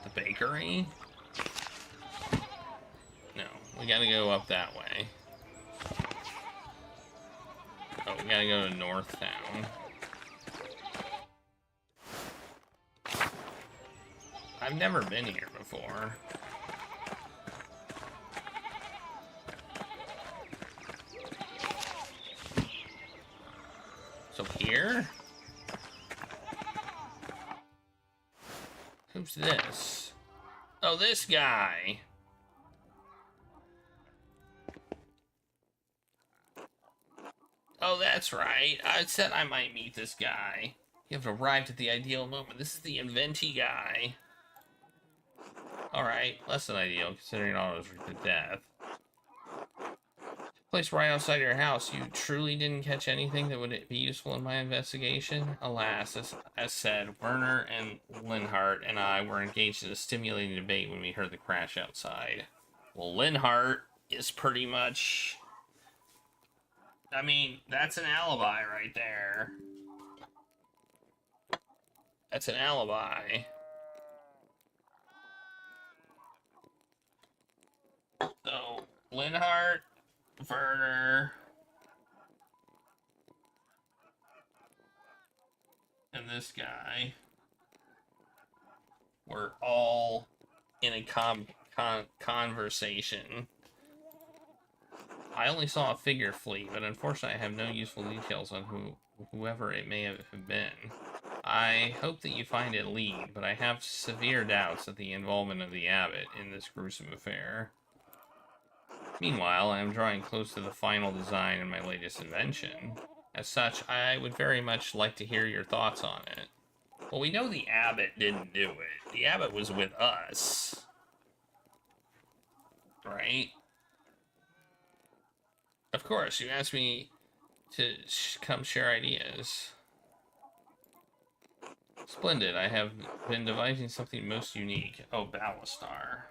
The bakery? No, we gotta go up that way. Oh, we gotta go to North Town. I've never been here before. So here? Who's this? Oh, this guy. Oh, that's right. I said I might meet this guy. You have arrived at the ideal moment. This is the Inventi guy. Alright, less than ideal, considering Otto's to death. Place right outside your house. You truly didn't catch anything that would be useful in my investigation? Alas, as said, Werner and Linhart and I were engaged in a stimulating debate when we heard the crash outside. Well, Linhart is pretty much... I mean, that's an alibi right there. That's an alibi. So, Linhart, Werner, and this guy were all in a conversation. I only saw a figure flee, but unfortunately I have no useful details on whoever it may have been. I hope that you find it lead, but I have severe doubts at the involvement of the abbot in this gruesome affair. Meanwhile, I am drawing close to the final design in my latest invention. As such, I would very much like to hear your thoughts on it. Well, we know the abbot didn't do it. The abbot was with us. Right? Of course, you asked me to come share ideas. Splendid. I have been devising something most unique. Oh, Ballastar.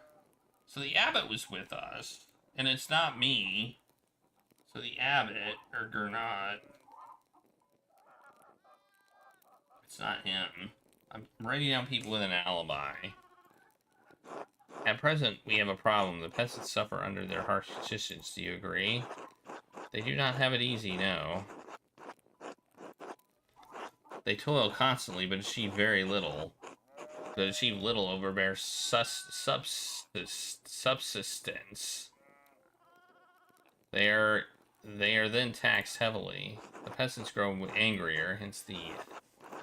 So the abbot was with us, and it's not me. So the abbot, or Gernot, it's not him. I'm writing down people with an alibi. At present, we have a problem. The peasants suffer under their harsh conditions. Do you agree? They do not have it easy, no. They toil constantly, but achieve very little. But achieve little over bare subsistence. They are then taxed heavily. The peasants grow angrier, hence the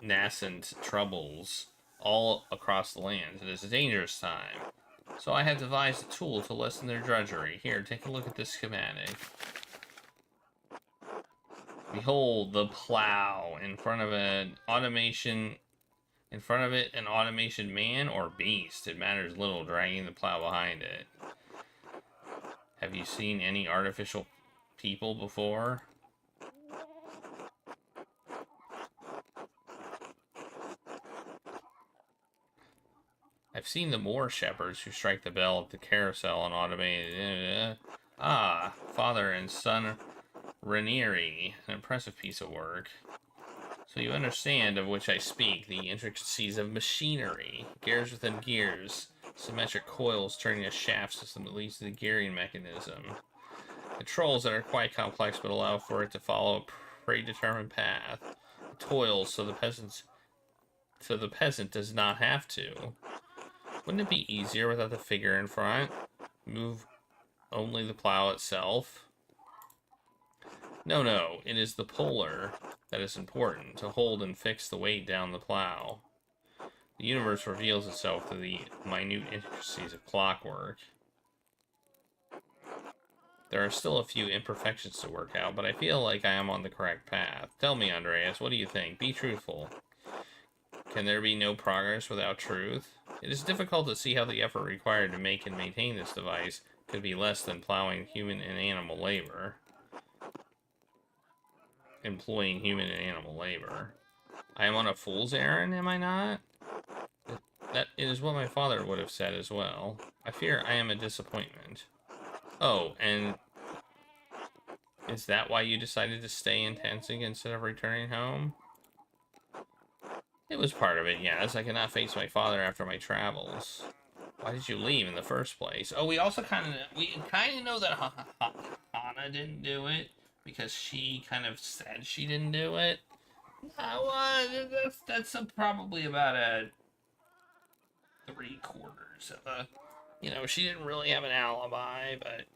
nascent troubles all across the land. It is a dangerous time. So I have devised a tool to lessen their drudgery. Here, take a look at this schematic. Behold the plow in front of an automation. In front of it, an automation man or beast. It matters little, dragging the plow behind it. Have you seen any artificial people before? I've seen the moor shepherds who strike the bell at the carousel and automated. Father and son Ranieri, an impressive piece of work. So you understand of which I speak, the intricacies of machinery, gears within gears, symmetric coils turning a shaft system that leads to the gearing mechanism. Controls that are quite complex but allow for it to follow a predetermined path. Toils so the peasant does not have to. Wouldn't it be easier without the figure in front? Move only the plow itself? No, it is the puller that is important, to hold and fix the weight down the plow. The universe reveals itself through the minute intricacies of clockwork. There are still a few imperfections to work out, but I feel like I am on the correct path. Tell me, Andreas, what do you think? Be truthful. Can there be no progress without truth? It is difficult to see how the effort required to make and maintain this device could be less than plowing human and animal labor. Employing human and animal labor. I am on a fool's errand, am I not? That is what my father would have said as well. I fear I am a disappointment. Oh, and is that why you decided to stay in Tenzing instead of returning home? It was part of it, yes. I cannot face my father after my travels. Why did you leave in the first place? Oh, we kind of know that Hana didn't do it because she kind of said she didn't do it. That's probably about a 3/4 of a. You know, she didn't really have an alibi, but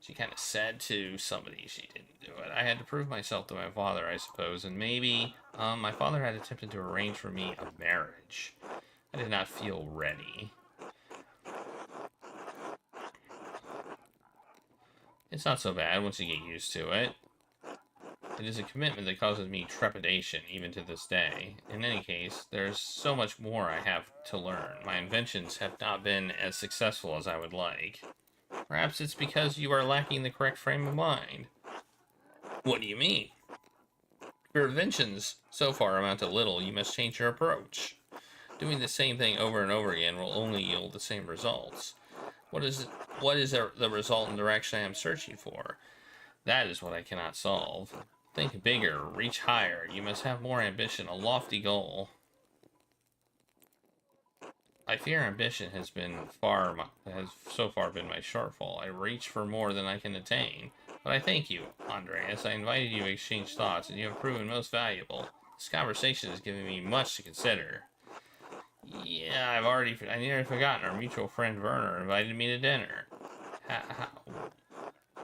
she kind of said to somebody she didn't do it. I had to prove myself to my father, I suppose, and maybe my father had attempted to arrange for me a marriage. I did not feel ready. It's not so bad once you get used to it. It is a commitment that causes me trepidation, even to this day. In any case, there is so much more I have to learn. My inventions have not been as successful as I would like. Perhaps it's because you are lacking the correct frame of mind. What do you mean? Your inventions so far amount to little. You must change your approach. Doing the same thing over and over again will only yield the same results. What is the result and direction I am searching for? That is what I cannot solve. Think bigger, reach higher. You must have more ambition, a lofty goal. I fear ambition has so far been my shortfall. I reach for more than I can attain. But I thank you, Andreas. I invited you to exchange thoughts, and you have proven most valuable. This conversation has given me much to consider. Yeah, I nearly forgotten our mutual friend Werner invited me to dinner.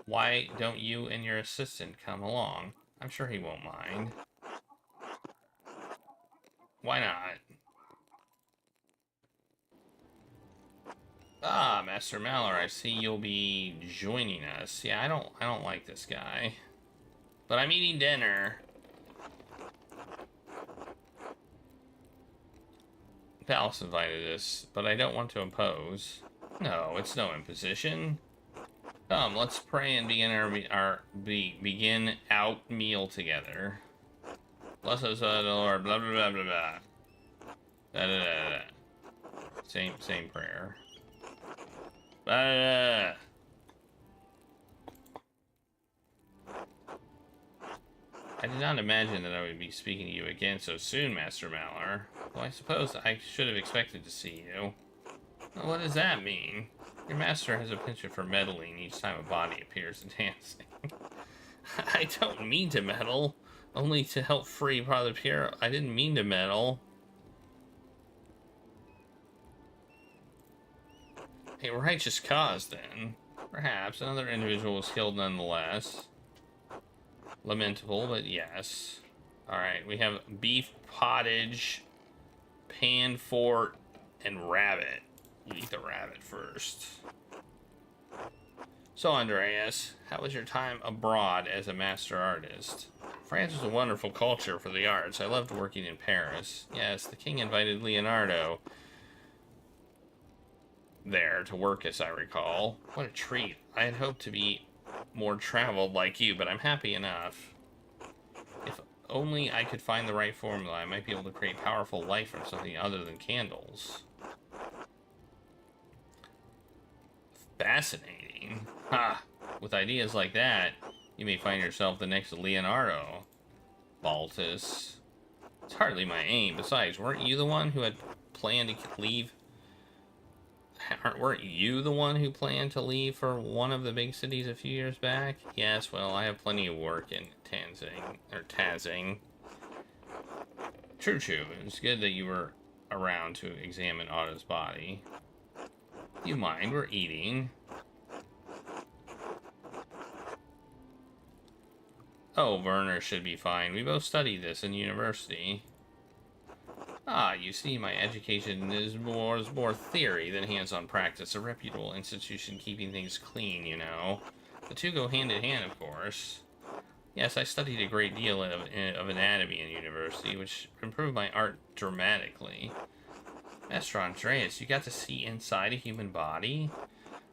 Why don't you and your assistant come along? I'm sure he won't mind. Why not? Ah, Master Malor, I see you'll be joining us. Yeah, I don't like this guy. But I'm eating dinner. Palace invited us, but I don't want to impose. No, it's no imposition. Come, let's pray and begin our meal together. Bless us, the Lord. Blah blah blah blah blah. Da, da, da, da. Same prayer. Blah, blah, blah. I did not imagine that I would be speaking to you again so soon, Master Malar. Well, I suppose I should have expected to see you. Well, what does that mean? Your master has a penchant for meddling each time a body appears in dancing. I don't mean to meddle, only to help free Father Pierre. I didn't mean to meddle. A righteous cause, then. Perhaps another individual was killed nonetheless. Lamentable, but yes. Alright, we have beef pottage, pan fort, and rabbit. You eat the rabbit first. So, Andreas, how was your time abroad as a master artist? France is a wonderful culture for the arts. I loved working in Paris. Yes, the king invited Leonardo there to work, as I recall. What a treat. I had hoped to be more traveled like you, but I'm happy enough. If only I could find the right formula, I might be able to create powerful light from something other than candles. Fascinating. Ha! With ideas like that, you may find yourself the next Leonardo. Baltus. It's hardly my aim. Besides, weren't you the one who had planned to leave? Weren't you the one who planned to leave for one of the big cities a few years back? Yes, well, I have plenty of work in Tazing. True. It's good that you were around to examine Otto's body. Do you mind? We're eating. Oh, Werner should be fine. We both studied this in university. Ah, you see, my education is more theory than hands-on practice. A reputable institution keeping things clean, you know. The two go hand in hand, of course. Yes, I studied a great deal of anatomy in university, which improved my art dramatically. Master Andreas, you got to see inside a human body?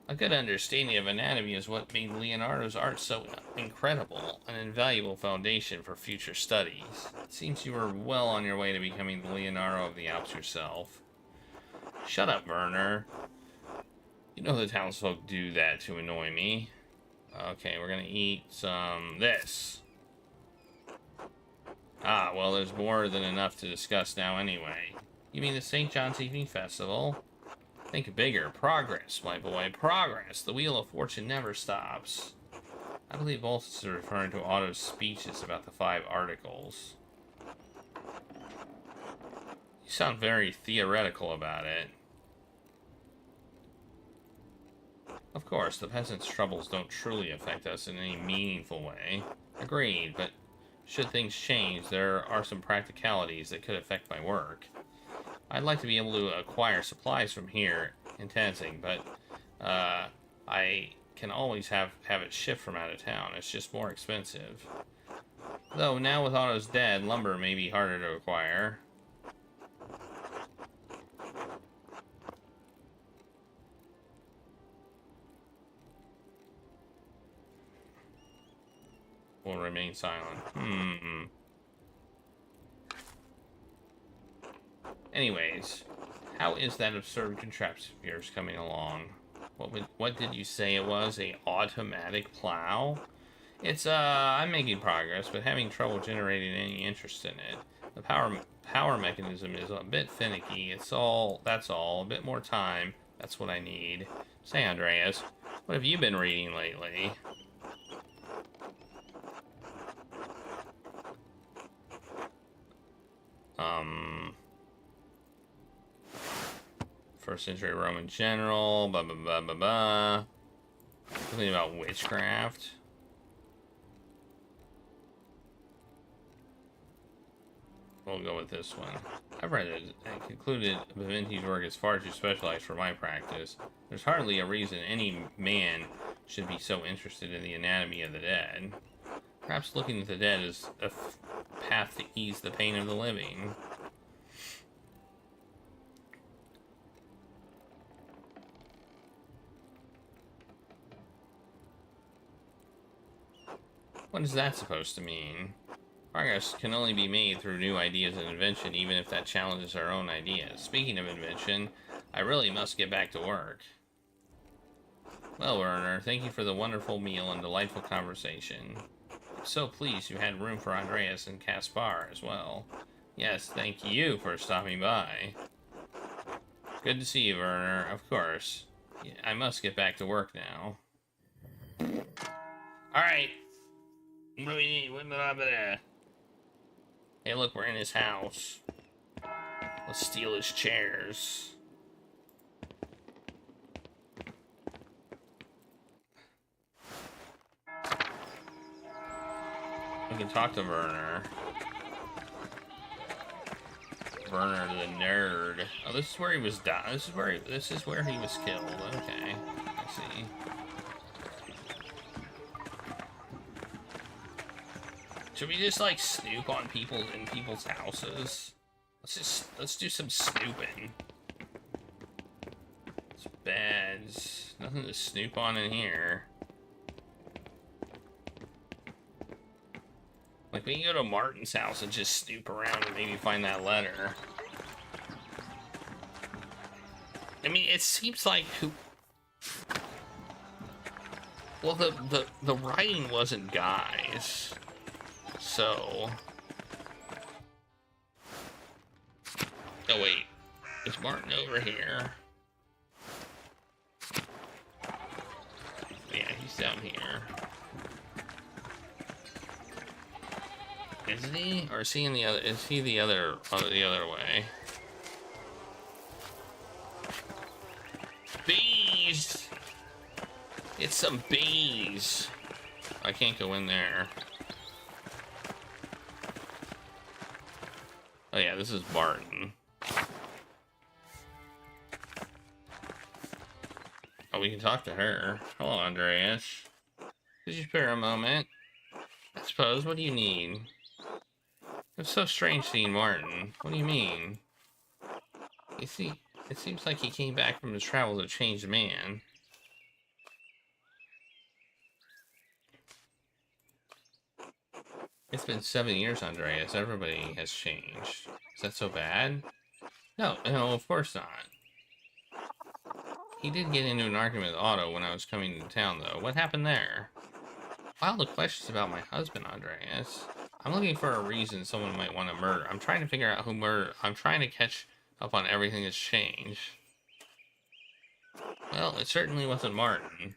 A good understanding of anatomy is what made Leonardo's art so incredible, an invaluable foundation for future studies. It seems you were well on your way to becoming the Leonardo of the Alps yourself. Shut up, Werner. You know the townsfolk do that to annoy me. Okay, we're gonna eat some this. Ah, well, there's more than enough to discuss now anyway. You mean the St. John's Evening Festival? Think bigger. Progress, my boy. Progress. The wheel of fortune never stops. I believe Baltus is referring to Otto's speeches about the 5 articles. You sound very theoretical about it. Of course, the peasants' troubles don't truly affect us in any meaningful way. Agreed, but should things change, there are some practicalities that could affect my work. I'd like to be able to acquire supplies from here in Tenzing, but I can always have it shipped from out of town. It's just more expensive. Though now with Otto's dead, lumber may be harder to acquire. We'll remain silent. Anyways, how is that absurd contraption of yours coming along? What did you say it was? A automatic plow? It's, I'm making progress, but having trouble generating any interest in it. The power mechanism is a bit finicky. That's all. A bit more time. That's what I need. Say, Andreas, what have you been reading lately? First century Roman general, Something about witchcraft. We'll go with this one. I've read it and concluded Baventi's work is far too specialized for my practice. There's hardly a reason any man should be so interested in the anatomy of the dead. Perhaps looking at the dead is a path to ease the pain of the living. What is that supposed to mean? Progress can only be made through new ideas and invention, even if that challenges our own ideas. Speaking of invention, I really must get back to work. Well, Werner, thank you for the wonderful meal and delightful conversation. I'm so pleased you had room for Andreas and Caspar as well. Yes, thank you for stopping by. Good to see you, Werner, of course. Yeah, I must get back to work now. Alright. What do we need? What over there? Hey, look, we're in his house. Let's steal his chairs. We can talk to Werner. Werner the nerd. Oh, this is where he was died. This is where he was killed. Okay, I see. Should we just like snoop on people in people's houses? Let's do some snooping. It's beds. Nothing to snoop on in here. Like, we can go to Martin's house and just snoop around and maybe find that letter. I mean, it seems like well, the writing wasn't guys. So... Oh, wait. Is Martin over here? Yeah, he's down here. Is he? Or is he in the other... Is he the other way? Bees! It's some bees! I can't go in there. Oh yeah, this is Martin. Oh, we can talk to her. Hello, Andreas. Could you spare a moment? I suppose, what do you need? It's so strange seeing Martin. What do you mean? You see, it seems like he came back from his travels a changed man. It's been 7 years, Andreas. Everybody has changed. Is that so bad? No, of course not. He did get into an argument with Otto when I was coming to town, though. What happened there? All the questions about my husband, Andreas. I'm looking for a reason someone might want to murder. I'm trying to figure out who murdered. I'm trying to catch up on everything that's changed. Well, it certainly wasn't Martin.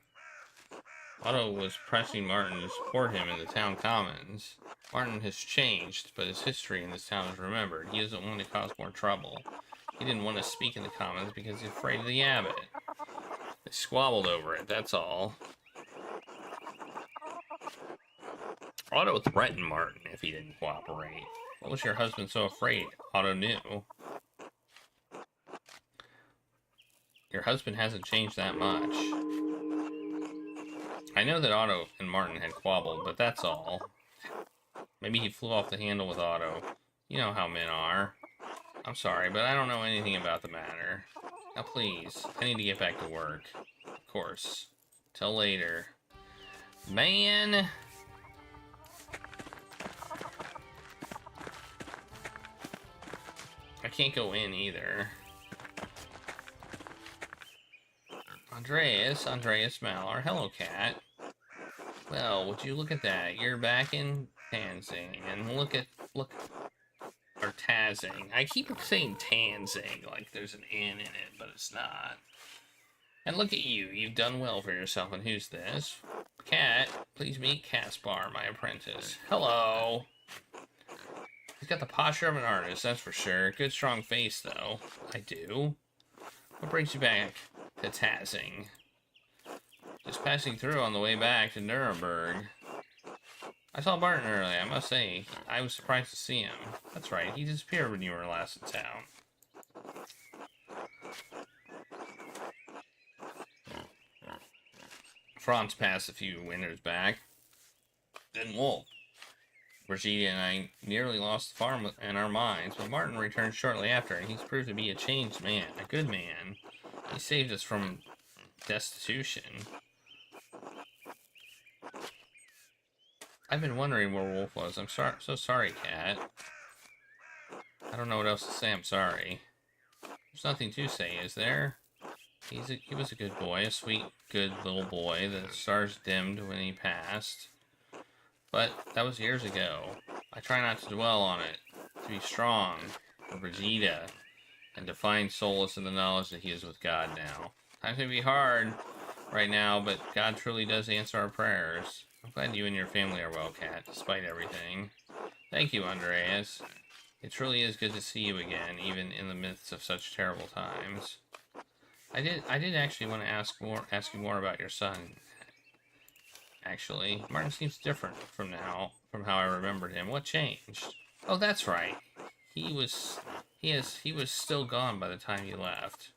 Otto was pressing Martin to support him in the town commons. Martin has changed, but his history in this town is remembered. He doesn't want to cause more trouble. He didn't want to speak in the commons because he's afraid of the abbot. They squabbled over it, that's all. Otto threatened Martin if he didn't cooperate. What was your husband so afraid? Otto knew. Your husband hasn't changed that much. I know that Otto and Martin had squabbled, but that's all. Maybe he flew off the handle with Otto. You know how men are. I'm sorry, but I don't know anything about the matter. Now please, I need to get back to work. Of course. Till later. Man! I can't go in either. Andreas Malar. Hello, cat. Well, would you look at that? You're back in Tanzing, and look, or Tazing. I keep saying Tanzing, like there's an N in it, but it's not. And look at you, you've done well for yourself, and who's this? Cat, please meet Caspar, my apprentice. Hello. He's got the posture of an artist, that's for sure. Good strong face, though. I do. What brings you back to Tazing? Just passing through on the way back to Nuremberg. I saw Martin earlier, I must say. I was surprised to see him. That's right, he disappeared when you were last in town. Franz passed a few winters back. Then Wolf. Brigitte and I nearly lost the farm in our minds, but Martin returned shortly after, and he's proved to be a changed man, a good man. He saved us from destitution. I've been wondering where Wolf was. I'm so sorry, Cat. I don't know what else to say. I'm sorry. There's nothing to say, is there? He was a good boy, a sweet, good little boy. The stars dimmed when he passed. But that was years ago. I try not to dwell on it. To be strong for Vegeta, and to find solace in the knowledge that he is with God now. Times may be hard right now, but God truly does answer our prayers. I'm glad you and your family are well, Cat, despite everything. Thank you, Andreas. It truly is good to see you again, even in the midst of such terrible times. I did actually want to ask you more about your son. Actually, Martin seems different from how I remembered him. What changed? Oh, that's right. He was still gone by the time he left.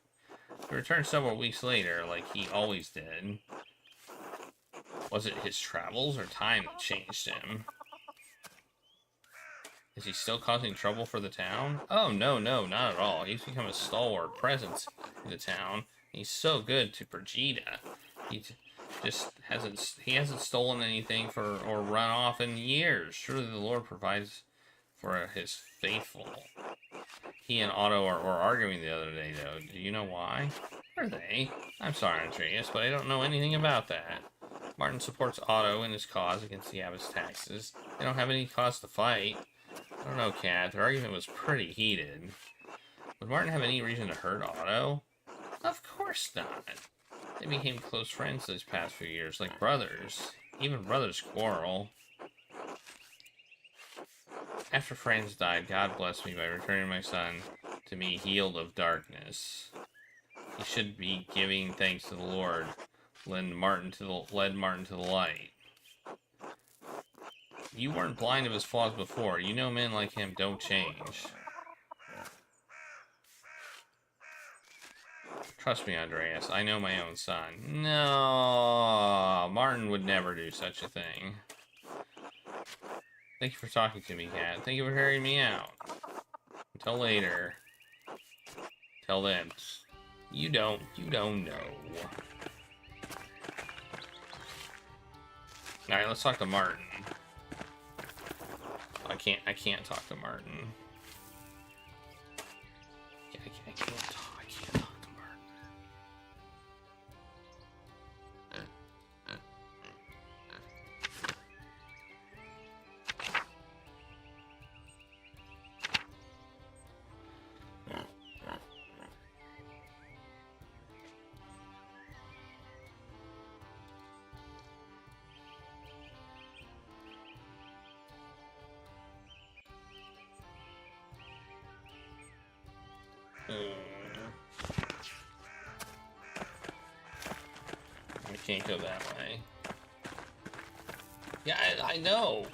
He returned several weeks later, like he always did. Was it his travels or time that changed him? Is he still causing trouble for the town? Oh, no, not at all. He's become a stalwart presence in the town. He's so good to Vegeta. He hasn't stolen anything or run off in years. Surely the Lord provides for his faithful. He and Otto are arguing the other day, though. Do you know why? Are they? I'm sorry, Andreas, but I don't know anything about that. Martin supports Otto in his cause against the abbot's taxes. They don't have any cause to fight. I don't know, Cat. Their argument was pretty heated. Would Martin have any reason to hurt Otto? Of course not. They became close friends these past few years, like brothers. Even brothers quarrel. After Franz died, God blessed me by returning my son to me healed of darkness. He should be giving thanks to the Lord, led Martin to the light. You weren't blind of his flaws before. You know men like him don't change. Trust me, Andreas. I know my own son. No, Martin would never do such a thing. Thank you for talking to me, Cat. Thank you for hearing me out. Until later. Till then. You don't know. Alright, let's talk to Martin. I can't talk to Martin. I can't talk to Martin. I can't go that way. Yeah, I know.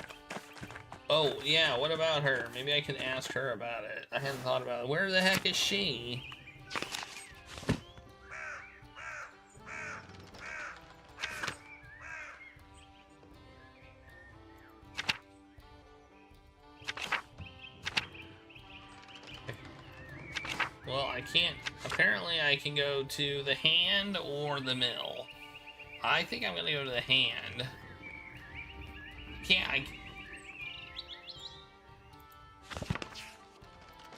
Oh, yeah, what about her? Maybe I could ask her about it. I hadn't thought about it. Where the heck is she? Well, I can't. Apparently, I can go to the hand or the mill. I think I'm gonna go to the hand.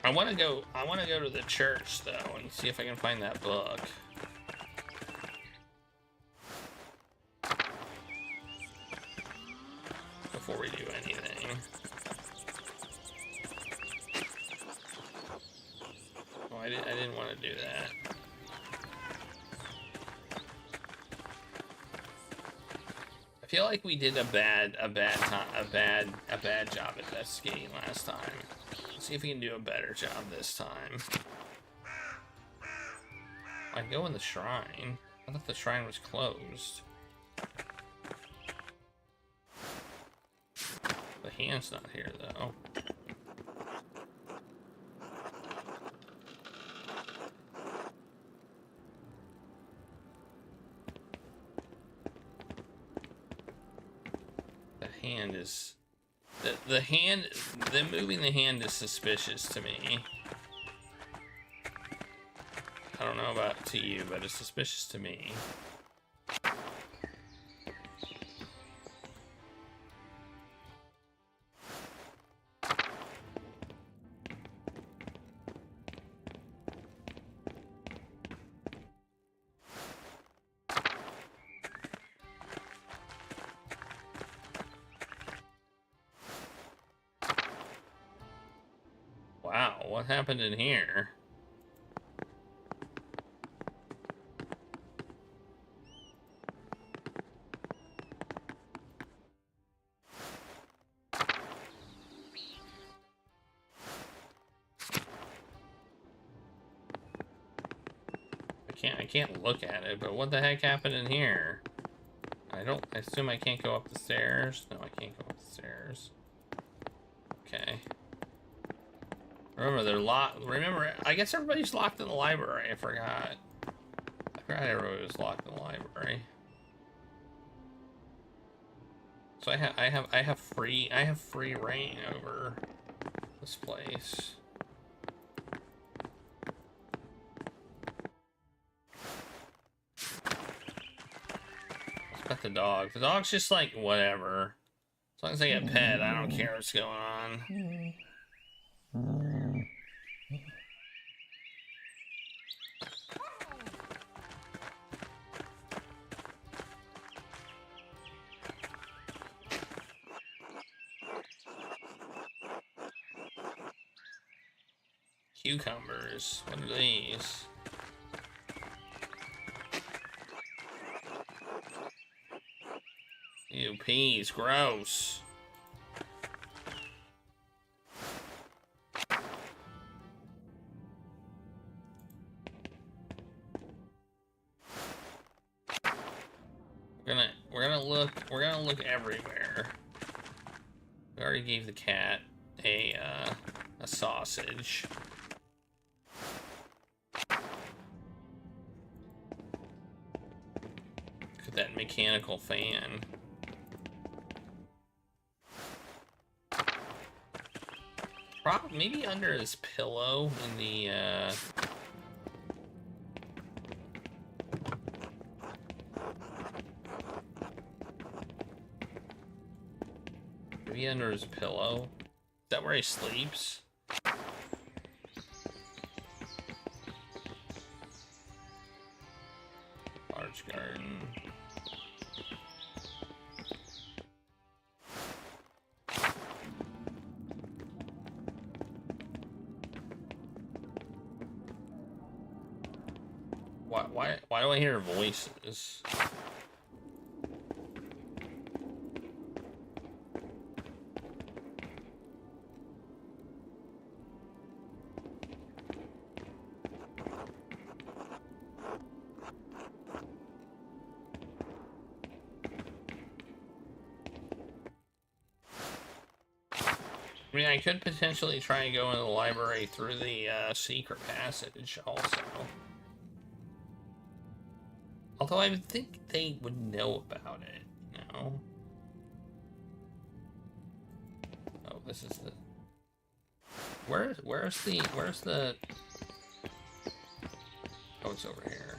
I want to go to the church though and see if I can find that book. Before we do anything. Oh, I didn't want to do that. I feel like we did a bad job investigating last time. Let's see if we can do a better job this time. I can go in the shrine. I thought the shrine was closed. The hand's not here though. Hand is them moving the hand is suspicious to me. I don't know about to you, but it's suspicious to me. what happened in here? I can't look at it, but what the heck happened in here? I assume I can't go up the stairs. No, I can't go up the stairs. Okay. Remember, they're locked. Remember, I guess everybody's locked in the library. I forgot. I forgot everybody was locked in the library. So I have free reign over this place. Let's pet the dog. The dog's just like whatever. As long as I get pet, I don't care what's going on. Cucumbers. What are these? Ew, peas. Gross. We're gonna look everywhere. We already gave the cat a sausage. Look at that mechanical fan. Probably maybe under his pillow in the maybe under his pillow. Is that where he sleeps? Large garden. Why do I hear voices? I mean, I could potentially try and go in the library through the secret passage also. Although I would think they would know about it, you know? Oh, this is the... Where's the... Oh, it's over here.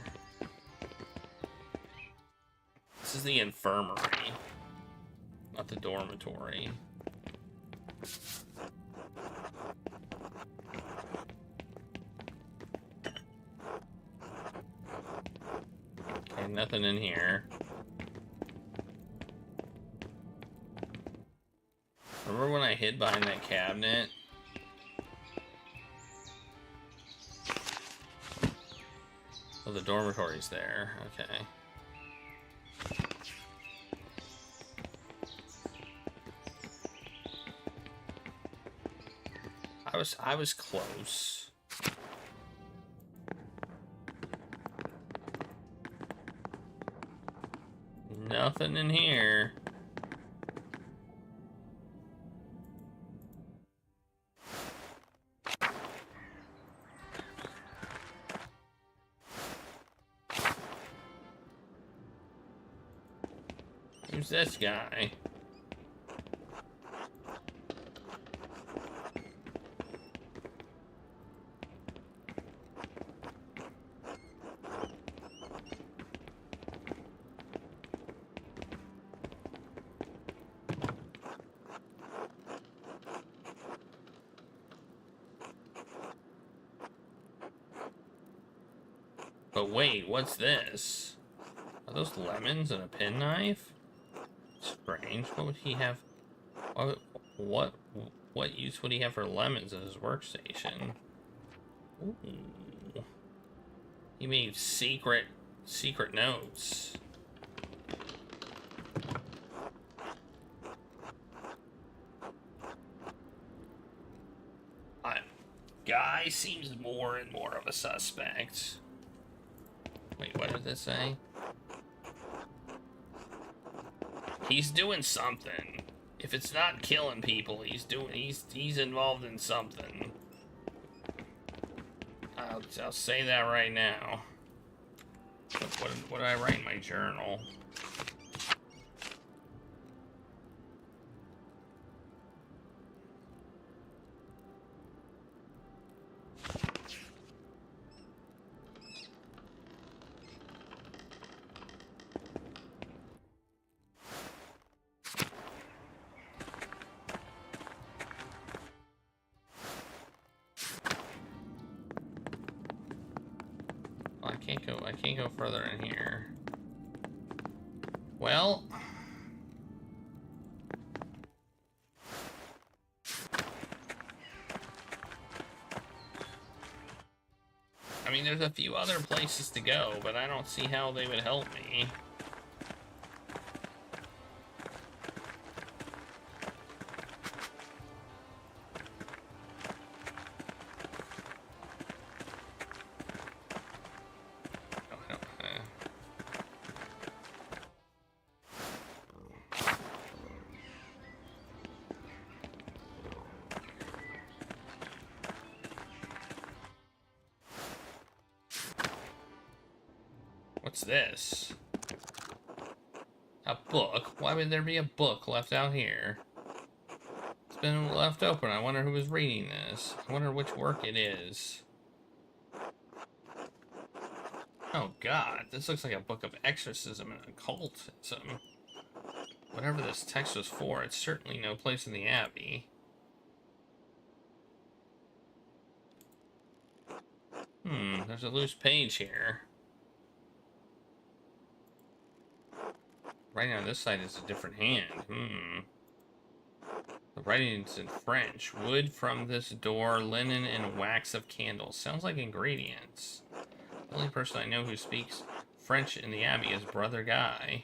This is the infirmary, not the dormitory. Okay, nothing in here. Remember when I hid behind that cabinet? Oh, the dormitory's there. Okay. I was close. Nothing in here. Who's this guy? But wait, what's this? Are those lemons and a penknife? Strange. What would he have? What What use would he have for lemons at his workstation? Ooh. He made secret notes. Guy seems more and more of a suspect. Wait, what did this say? He's doing something. If it's not killing people, he's involved in something. I'll say that right now. What did I write in my journal? I can't go further in here. Well, I mean, there's a few other places to go, but I don't see how they would help me. What's this? A book? Why would there be a book left out here? It's been left open. I wonder who was reading this. I wonder which work it is. Oh god, this looks like a book of exorcism and occultism. Whatever this text was for, it's certainly no place in the Abbey. There's a loose page here. Writing on this side is a different hand. The writing's in French. Wood from this door, linen, and wax of candles. Sounds like ingredients. The only person I know who speaks French in the Abbey is Brother Guy.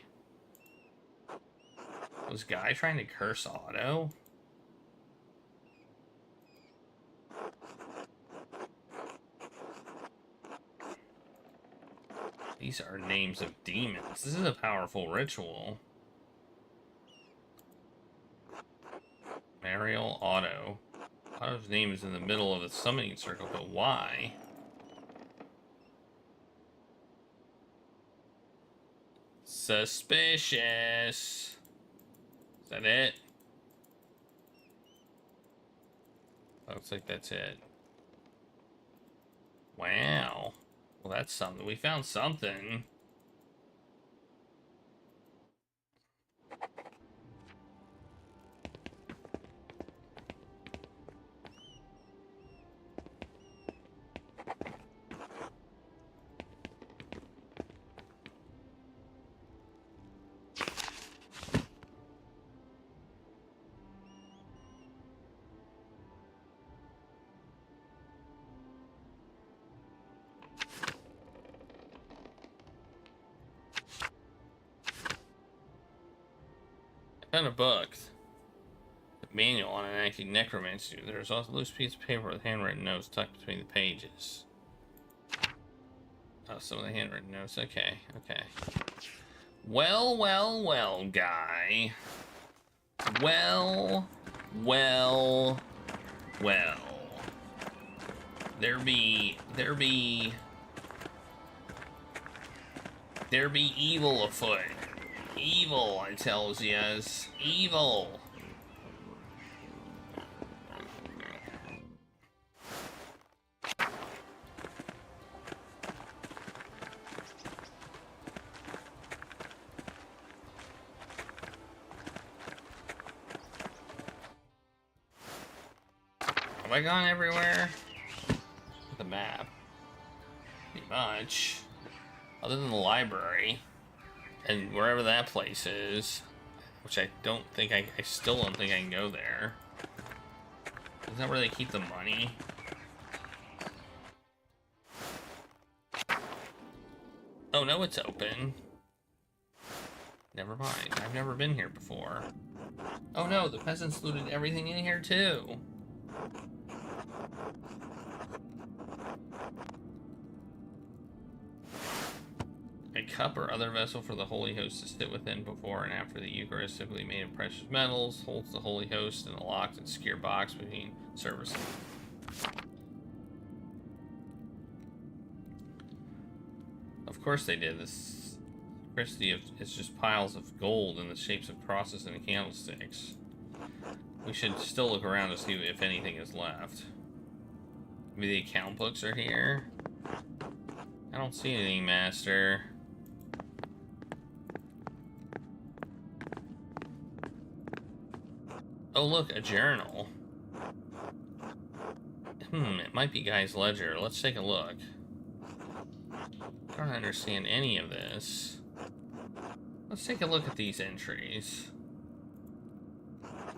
Was Guy trying to curse Otto? These are names of demons. This is a powerful ritual. Mariel Otto. Otto's name is in the middle of the summoning circle, but why? Suspicious. Is that it? Looks like that's it. Wow. Well, that's something. We found something. Found a book. A manual on enacting necromancy. There's also a loose piece of paper with handwritten notes tucked between the pages. Oh, some of the handwritten notes. Okay, okay. Well, well, well, Guy. Well, well, well. There be evil afoot. Evil, I tells yez. Evil. Have I gone everywhere? The map. Pretty much. Other than the library. And wherever that place is, which I don't think I still don't think I can go there. Is that where they keep the money? Oh no, it's open. Never mind. I've never been here before. Oh no, the peasants looted everything in here too. A cup or other vessel for the Holy Host to sit within before and after the Eucharist, simply made of precious metals, holds the Holy Host in a locked and secure box between services. Of course they did. This Christie is just piles of gold in the shapes of crosses and candlesticks. We should still look around to see if anything is left. Maybe the account books are here? I don't see anything, Master. Oh look, a journal. It might be Guy's ledger. Let's take a look. I don't understand any of this. Let's take a look at these entries.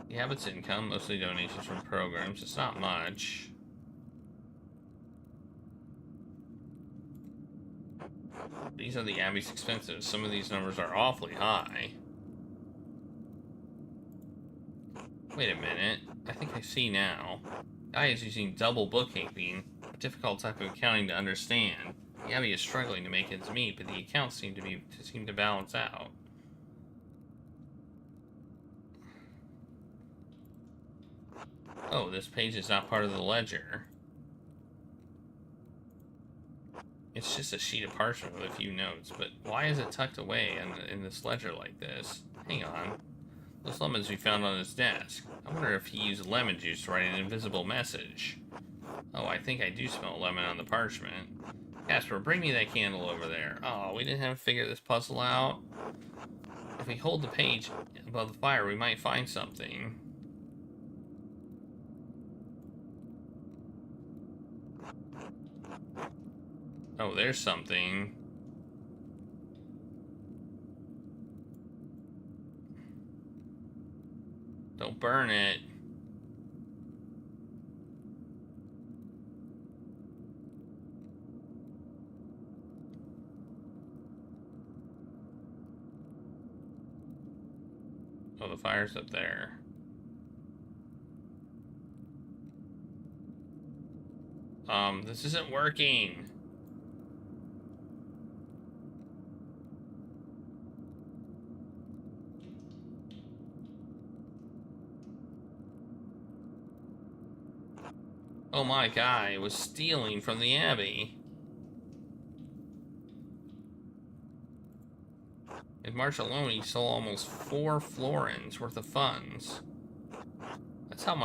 The Abbot's income, mostly donations from programs. It's not much. These are the Abbey's expenses. Some of these numbers are awfully high. Wait a minute. I think I see now. Guy is using double bookkeeping, a difficult type of accounting to understand. The Abbey is struggling to make ends meet, but the accounts seem to balance out. Oh, this page is not part of the ledger. It's just a sheet of parchment with a few notes, but why is it tucked away in this ledger like this? Hang on. Those lemons we found on his desk. I wonder if he used lemon juice to write an invisible message. Oh, I think I do smell lemon on the parchment. Casper, bring me that candle over there. Oh, we didn't have to figure this puzzle out. If we hold the page above the fire, we might find something. Oh, there's something. Don't burn it. Oh, the fire's up there. This isn't working. Oh my guy was stealing from the Abbey. In March alone, he stole almost 4 florins worth of funds. That's as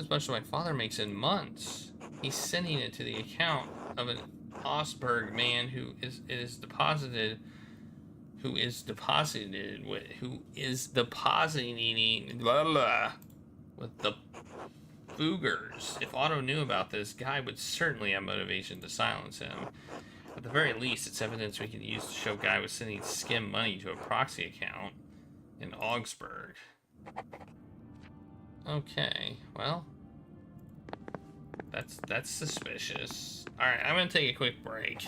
much as my father makes in months. He's sending it to the account of an Augsburg man who is depositing blah, blah, with the Boogers. If Otto knew about this, Guy would certainly have motivation to silence him. At the very least, it's evidence we could use to show Guy was sending skim money to a proxy account in Augsburg. Okay, well, that's suspicious. Alright, I'm gonna take a quick break.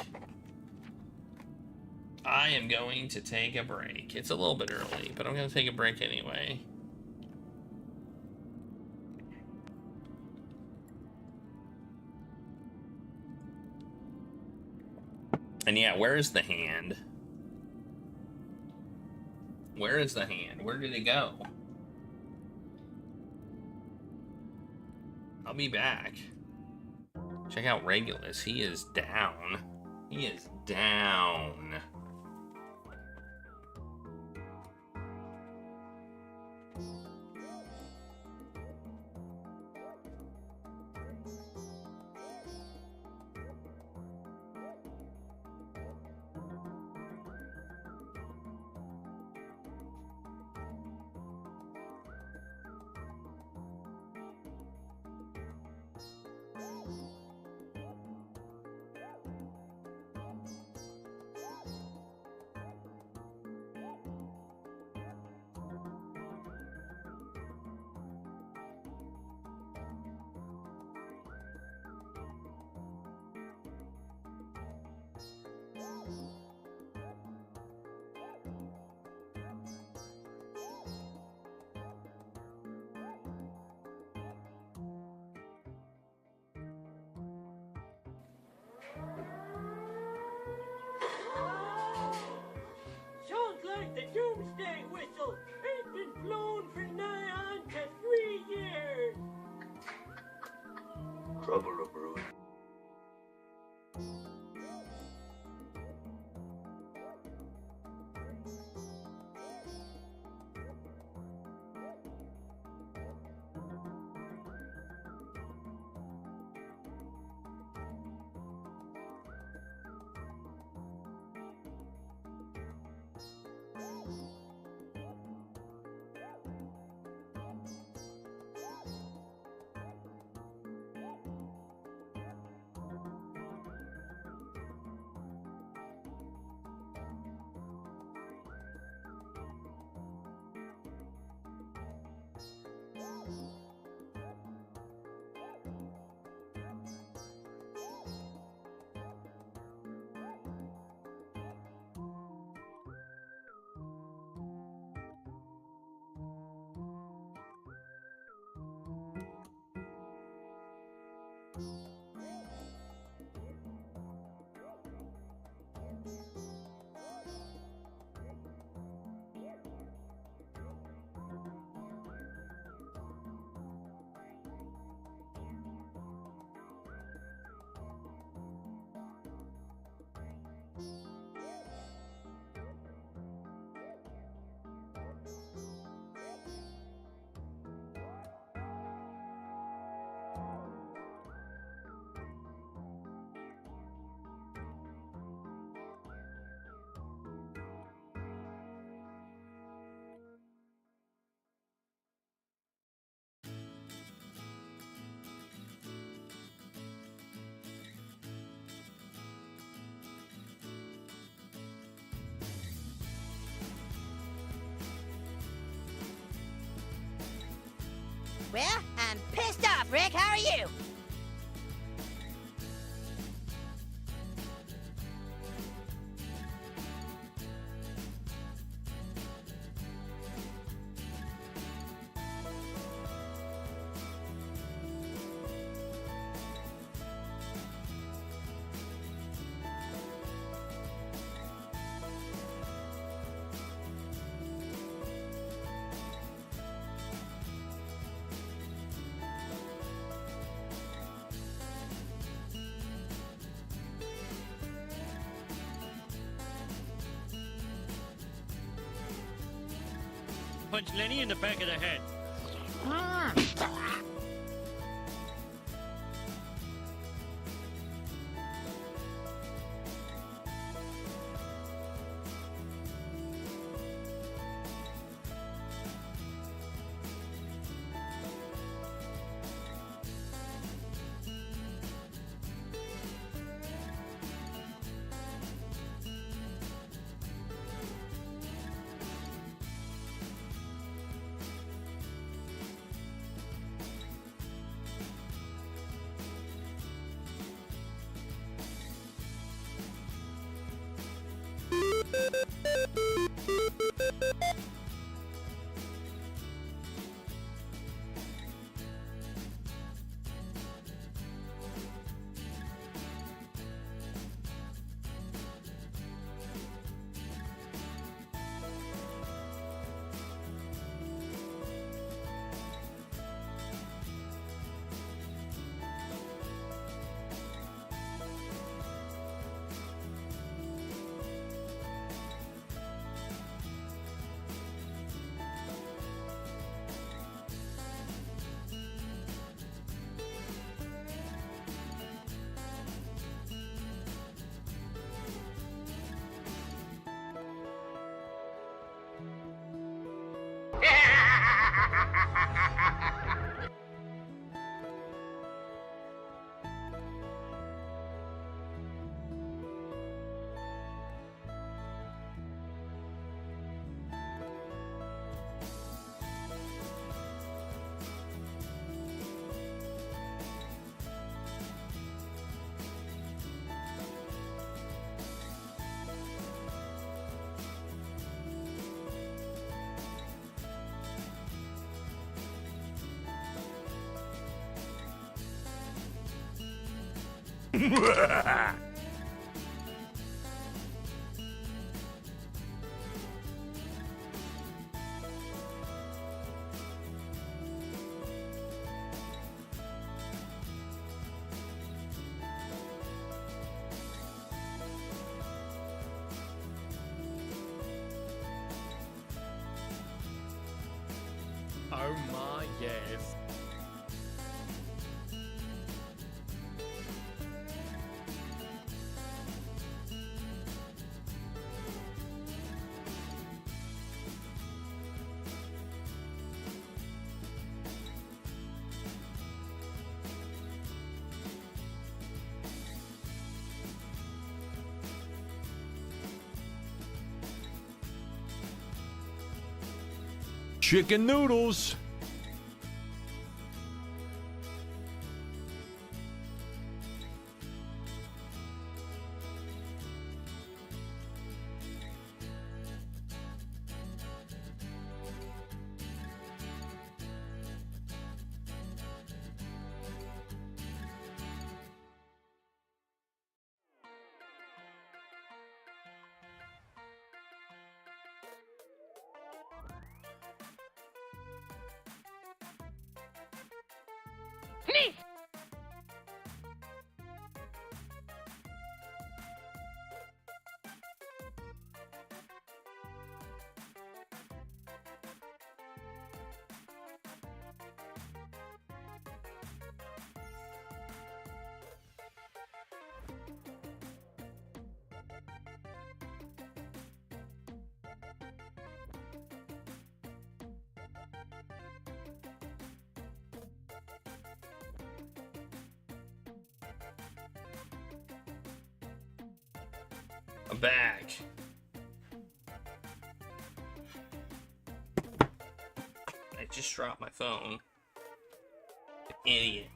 I am going to take a break. It's a little bit early, but I'm gonna take a break anyway. And yeah, where is the hand? Where is the hand? Where did it go? I'll be back. Check out Regulus. He is down. He is down. Trouble a brewing. Well, I'm pissed off, Rick. How are you? Punch Lenny in the back of the head. Oh my yes. Chicken noodles. I'm back. I just dropped my phone. Idiot.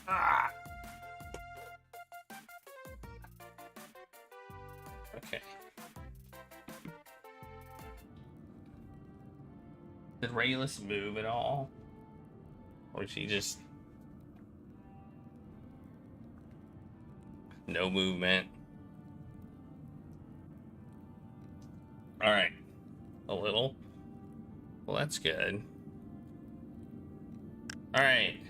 Ah. Okay. Did Rayless move at all? Or is he just... no movement? Alright. A little. Well, that's good. Alright.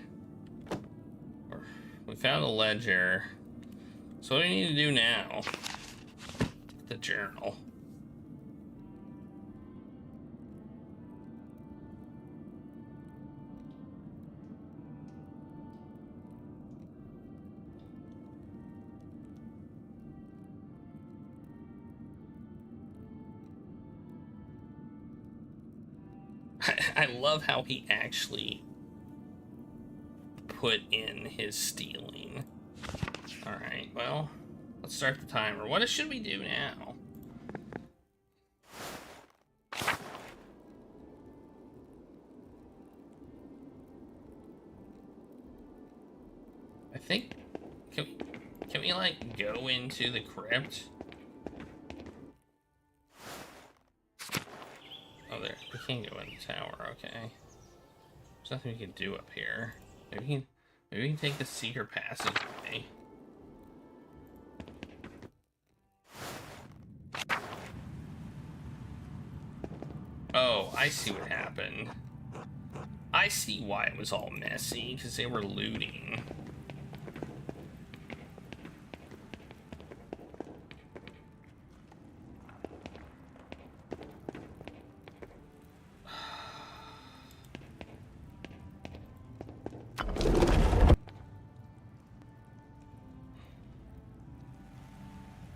We found the ledger. So what do we need to do now? The journal. I love how he actually put in his stealing. Alright, well, let's start the timer. What should we do now? I think... Can we like, go into the crypt? Oh, there. We can't go in the tower, okay. There's nothing we can do up here. Maybe we can take the secret passageway. Oh, I see what happened. I see why it was all messy, because they were looting.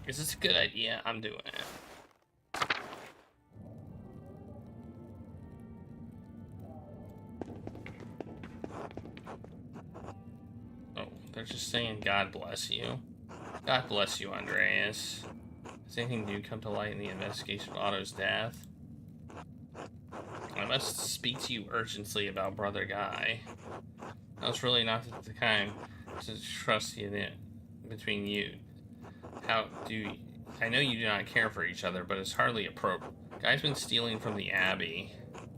Is this a good idea? I'm doing it. Oh, they're just saying God bless you. God bless you, Andreas. Has anything new come to light in the investigation of Otto's death? I must speak to you urgently about Brother Guy. That was really not the kind to trust in it between you. How do you... I know you do not care for each other, but it's hardly appropriate. Guy's been stealing from the Abbey.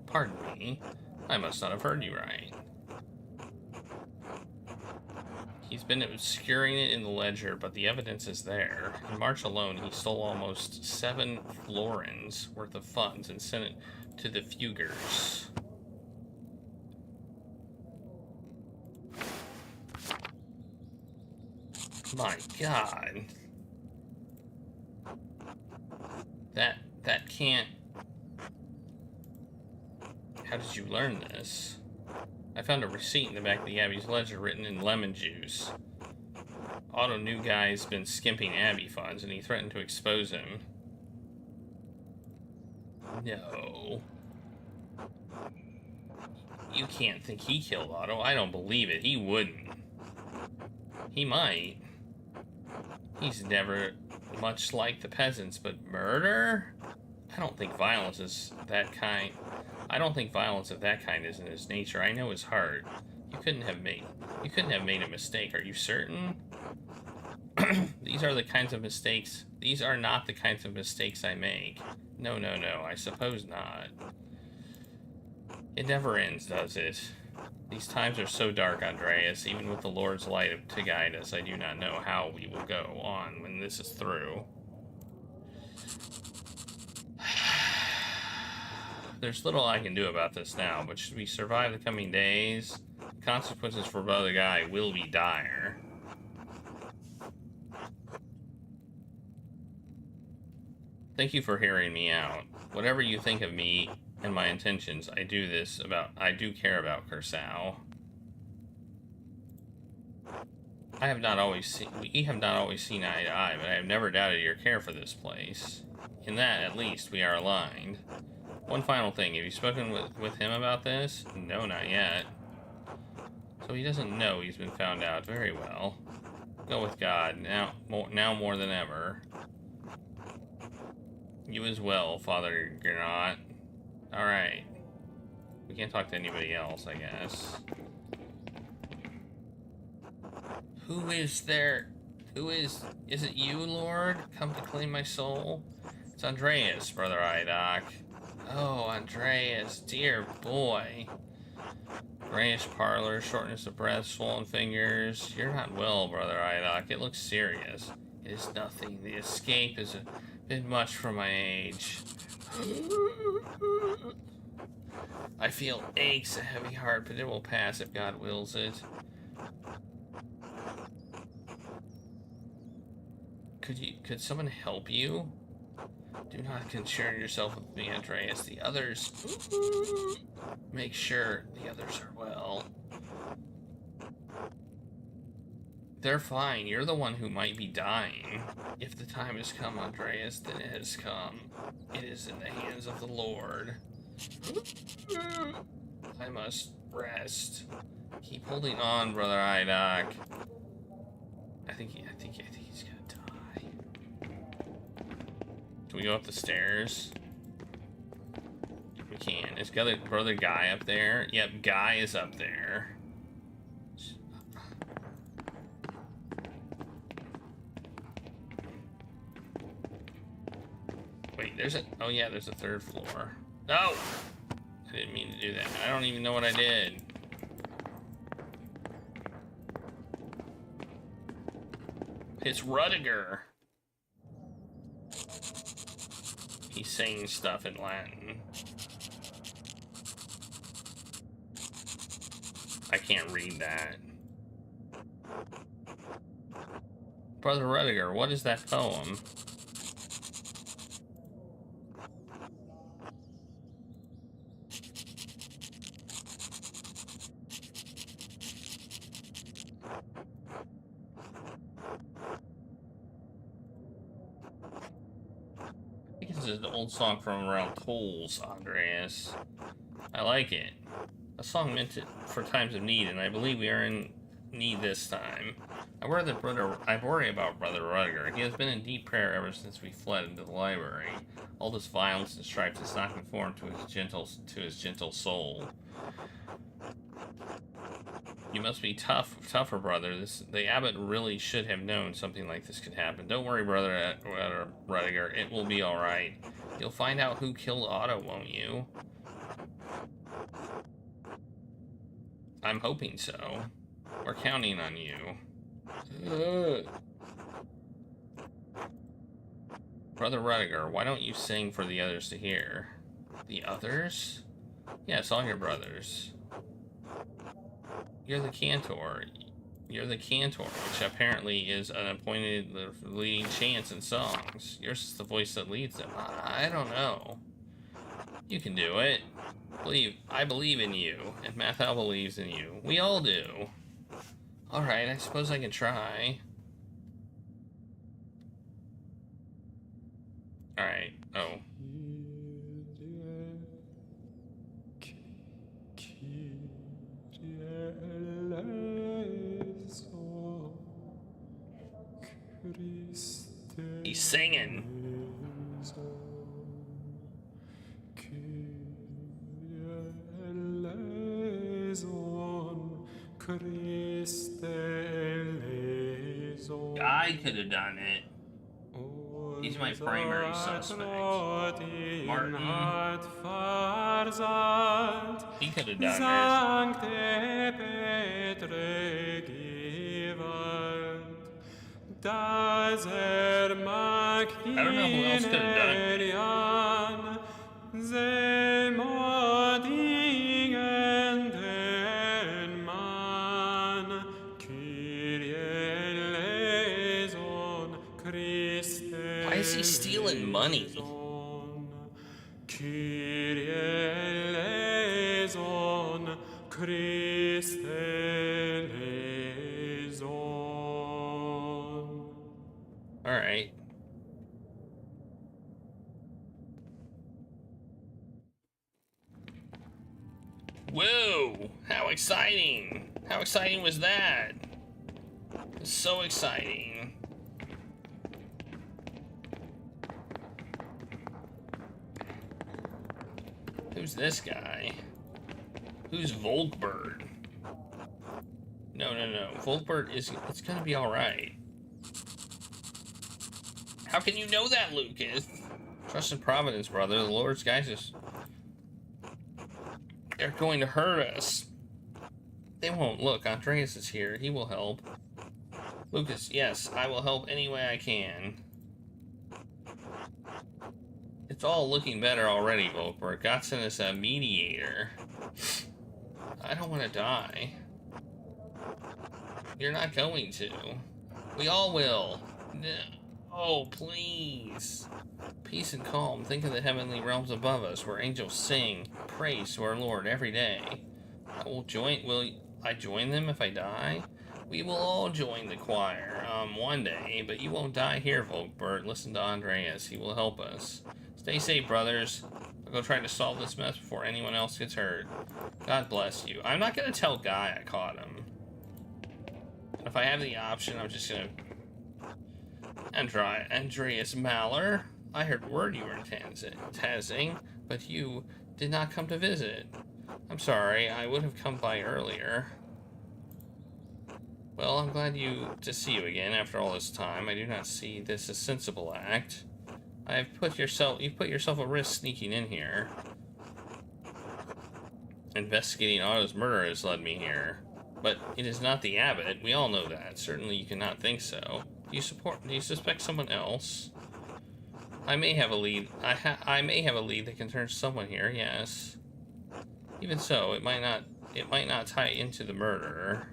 Pardon me. I must not have heard you right. He's been obscuring it in the ledger, but the evidence is there. In March alone, he stole almost 7 florins worth of funds and sent it to the Fugers. My God. That can't... How did you learn this? I found a receipt in the back of the Abbey's ledger written in lemon juice. Otto knew Guy's been skimping Abbey funds, and he threatened to expose him. No. You can't think he killed Otto. I don't believe it. He wouldn't. He might. He's never much like the peasants, but murder? I don't think violence is that kind. I don't think violence of that kind is in his nature. I know his heart. You couldn't have made a mistake. Are you certain? These are the kinds of mistakes. These are not the kinds of mistakes I make. No, no, no. I suppose not. It never ends, does it? These times are so dark, Andreas. Even with the Lord's light to guide us, I do not know how we will go on when this is through. There's little I can do about this now, but should we survive the coming days, the consequences for Brother Guy will be dire. Thank you for hearing me out. Whatever you think of me and my intentions, I do care about Curacao. We have not always seen eye to eye, but I have never doubted your care for this place. In that, at least, we are aligned. One final thing, have you spoken with him about this? No, not yet. So he doesn't know he's been found out. Very well. Go with God, now more than ever. You as well, Father Gernot. Alright. We can't talk to anybody else, I guess. Who is there? Is it you, Lord? Come to claim my soul? It's Andreas, Brother Idoc. Oh, Andreas, dear boy. Grayish parlor, shortness of breath, swollen fingers. You're not well, Brother Idoc. It looks serious. It is nothing. The escape is a bit much for my age. I feel aches, a heavy heart, but it will pass if God wills it. Could someone help you? Do not concern yourself with me, Andreas. The others... Make sure the others are well. They're fine. You're the one who might be dying. If the time has come, Andreas, then it has come. It is in the hands of the Lord. I must rest. Keep holding on, Brother Idoc. I think he's gonna die. Can we go up the stairs? We can. Is Brother Guy up there? Yep, Guy is up there. Wait, there's a third floor. No! I didn't mean to do that. I don't even know what I did. It's Rudiger. He's saying stuff in Latin. I can't read that. Brother Rudiger, what is that poem? This is an old song from around Tolls, Andreas. I like it. A song meant for times of need, and I believe we are in need this time. I worry about Brother Rudiger. He has been in deep prayer ever since we fled into the library. All this violence and strife does not conform to his gentle soul. You must be tougher, brother. The abbot really should have known something like this could happen. Don't worry, Brother Rudiger. It will be all right. You'll find out who killed Otto, won't you? I'm hoping so. We're counting on you. Brother Rudiger, why don't you sing for the others to hear? The others? Yes, all your brothers. You're the cantor. You're the cantor, which apparently is an appointed leading chants and songs. Yours is the voice that leads them. I don't know. You can do it. I believe in you, and Mathal believes in you. We all do. Alright, I suppose I can try. Alright, oh. He's singing. I could have done it. He's my primary suspect. Martin. He could have done it. I don't know who else could have done it. Why is he stealing money? All right. Whoa! How exciting! How exciting was that? It was so exciting. Who's this guy? Who's Volkbert? No. Volkbert it's gonna be alright. How can you know that, Lucas? Trust in Providence, brother. The Lord's guys they're going to hurt us. They won't. Look, Andreas is here. He will help. Lucas, yes, I will help any way I can. It's all looking better already, Volkbert. Gottson is a mediator. I don't want to die. You're not going to. We all will. No. Oh, please. Peace and calm. Think of the heavenly realms above us, where angels sing praise to our Lord every day. Will I join them if I die? We will all join the choir, one day, but you won't die here, Volkbert. Listen to Andreas. He will help us. Stay safe, brothers. I'll go try to solve this mess before anyone else gets hurt. God bless you. I'm not gonna tell Guy I caught him. And if I have the option, I'm just gonna... Andreas Maller, I heard word you were in Tazing, but you did not come to visit. I'm sorry, I would have come by earlier. Well, I'm glad to see you again after all this time. I do not see this a sensible act. You've put yourself at risk sneaking in here. Investigating Otto's murder has led me here. But it is not the abbot, we all know that. Certainly you cannot think so. Do you suspect someone else? I may have a lead. I may have a lead that can turn someone here, yes. Even so, it might not tie into the murderer.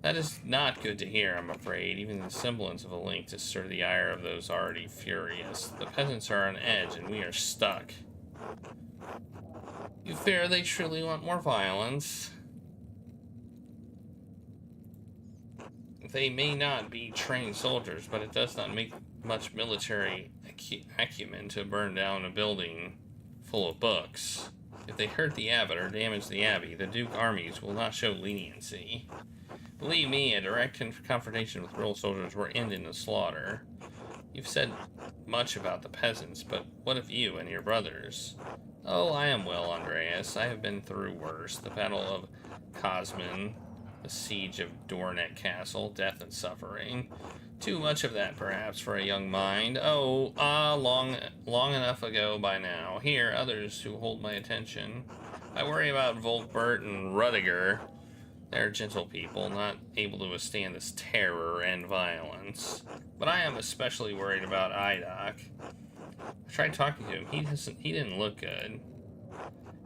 That is not good to hear, I'm afraid. Even the semblance of a link to stir the ire of those already furious. The peasants are on edge, and we are stuck. You fear they truly want more violence? They may not be trained soldiers, but it does not make much military acumen to burn down a building full of books. If they hurt the abbot or damage the abbey, the Duke armies will not show leniency. Believe me, a direct confrontation with real soldiers will end in a slaughter. You've said much about the peasants, but what of you and your brothers? Oh, I am well, Andreas. I have been through worse. The Battle of Cosman, the siege of Dornet Castle, death and suffering. Too much of that, perhaps, for a young mind. Oh, long enough ago by now. Here, others who hold my attention. I worry about Volkbert and Rudiger. They're gentle people, not able to withstand this terror and violence. But I am especially worried about Idoc. I tried talking to him. He didn't look good.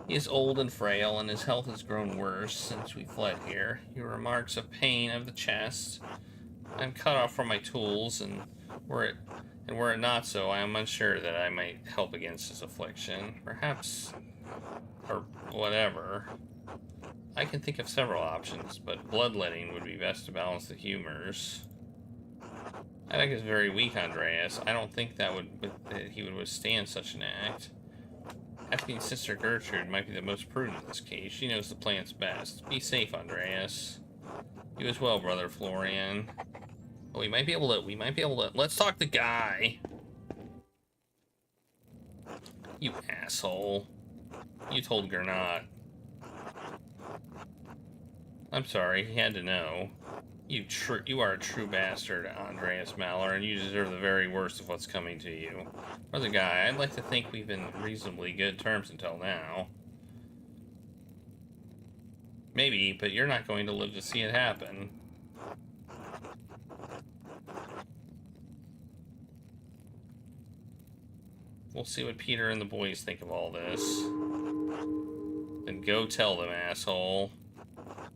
He is old and frail, and his health has grown worse since we fled here. He remarks of pain of the chest. I am cut off from my tools, and were it not so, I am unsure that I might help against his affliction. Perhaps, or whatever. I can think of several options, but bloodletting would be best to balance the humors. Adak is very weak, Andreas. I don't think that he would withstand such an act. Asking Sister Gertrude might be the most prudent in this case. She knows the plants best. Be safe, Andreas. You as well, brother Florian. Oh, we might be able to, let's talk to Guy. You asshole. You told Gernot. I'm sorry, he had to know. You are a true bastard, Andreas Maller, and you deserve the very worst of what's coming to you. Brother Guy, I'd like to think we've been reasonably good terms until now. Maybe, but you're not going to live to see it happen. We'll see what Peter and the boys think of all this. Then go tell them, asshole.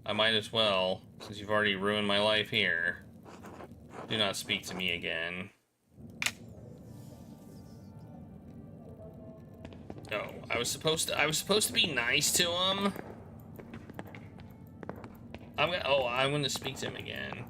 I might as well, since you've already ruined my life here. Do not speak to me again. Oh, I was supposed to be nice to him. I'm gonna speak to him again.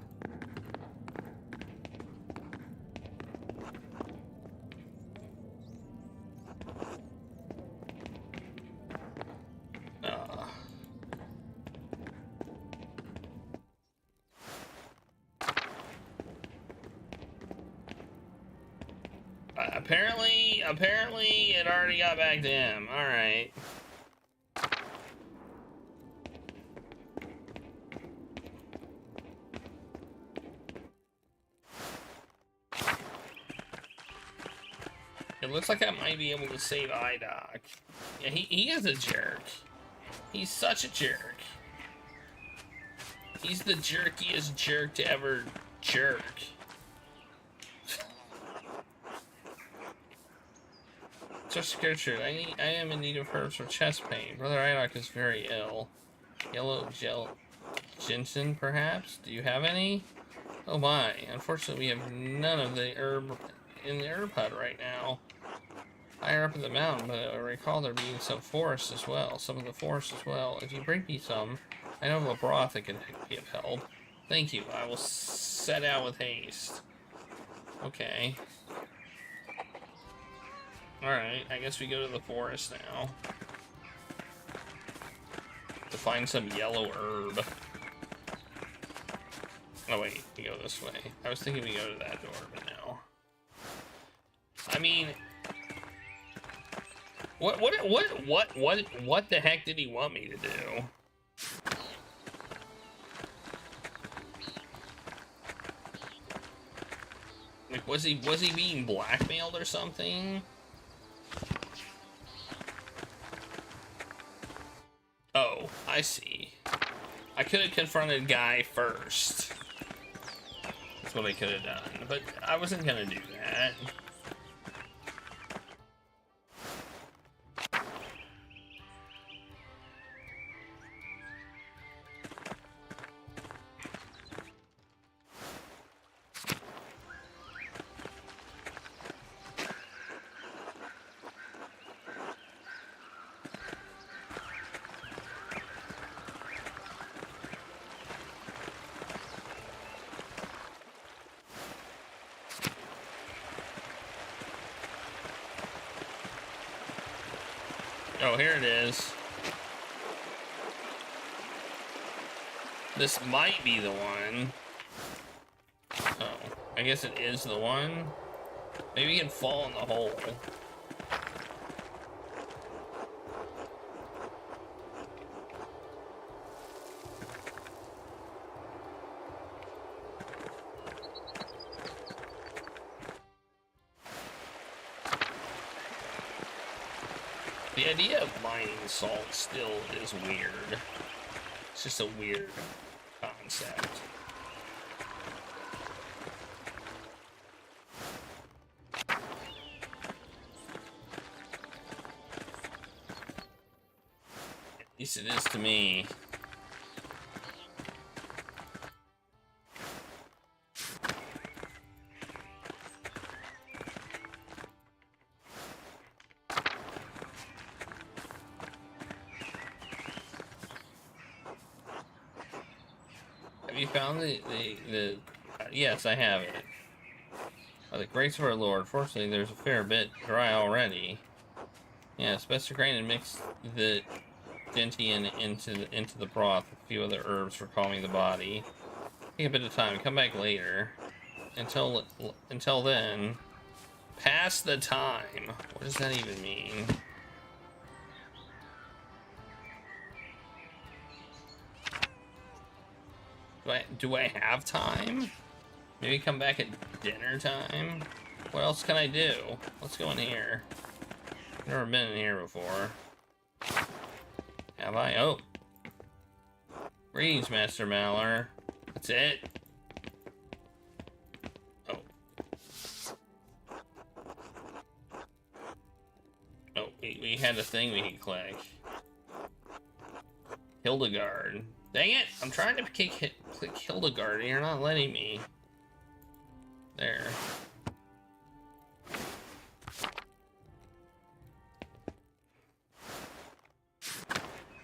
Apparently it already got back to him. All right. It looks like I might be able to save Idoc. Yeah, he is a jerk. He's such a jerk. He's the jerkiest jerk to ever jerk. Sister Gertrude, I am in need of herbs for chest pain. Brother Idoc is very ill. Yellow ginseng, perhaps? Do you have any? Oh my, unfortunately we have none of the herb in the herb hut right now. Higher up in the mountain, but I recall there being some of the forest as well. If you bring me some, I know of a broth that can be of help. Thank you, I will set out with haste. Okay. Alright, I guess we go to the forest now. To find some yellow herb. Oh wait, we go this way. I was thinking we go to that door, but no. I mean... What the heck did he want me to do? Like, was he being blackmailed or something? Oh, I see. I could have confronted Guy first. That's what I could have done, but I wasn't gonna do that. Oh, here it is. This might be the one. Oh, I guess it is the one. Maybe you can fall in the hole. The idea of mining salt still is weird. It's just a weird concept. Yes, it is to me. Have you found the yes, I have it. By the grace of our Lord, fortunately there's a fair bit dry already. Yeah, it's best to grind and mix the gentian into the broth with a few other herbs for calming the body. Take a bit of time, come back later. Until then, pass the time. What does that even mean? Do I have time? Maybe come back at dinner time? What else can I do? Let's go in here. Never been in here before. Have I? Oh. Greetings, Master Malor. That's it? Oh. Oh, we had a thing we could click. Hildegard. Dang it! I'm trying to click Hildegard and you're not letting me. There.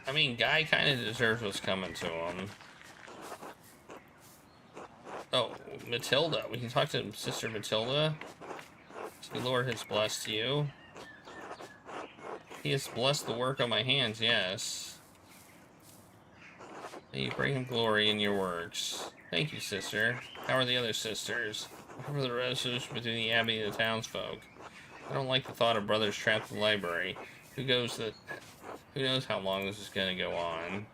I mean, Guy kind of deserves what's coming to him. Oh, Matilda. We can talk to Sister Matilda. The Lord has blessed you. He has blessed the work of my hands, yes. May you bring him glory in your works. Thank you, sister. How are the other sisters? For the resolution between the abbey and the townsfolk. I don't like the thought of brothers trapped in the library. Who knows how long this is going to go on.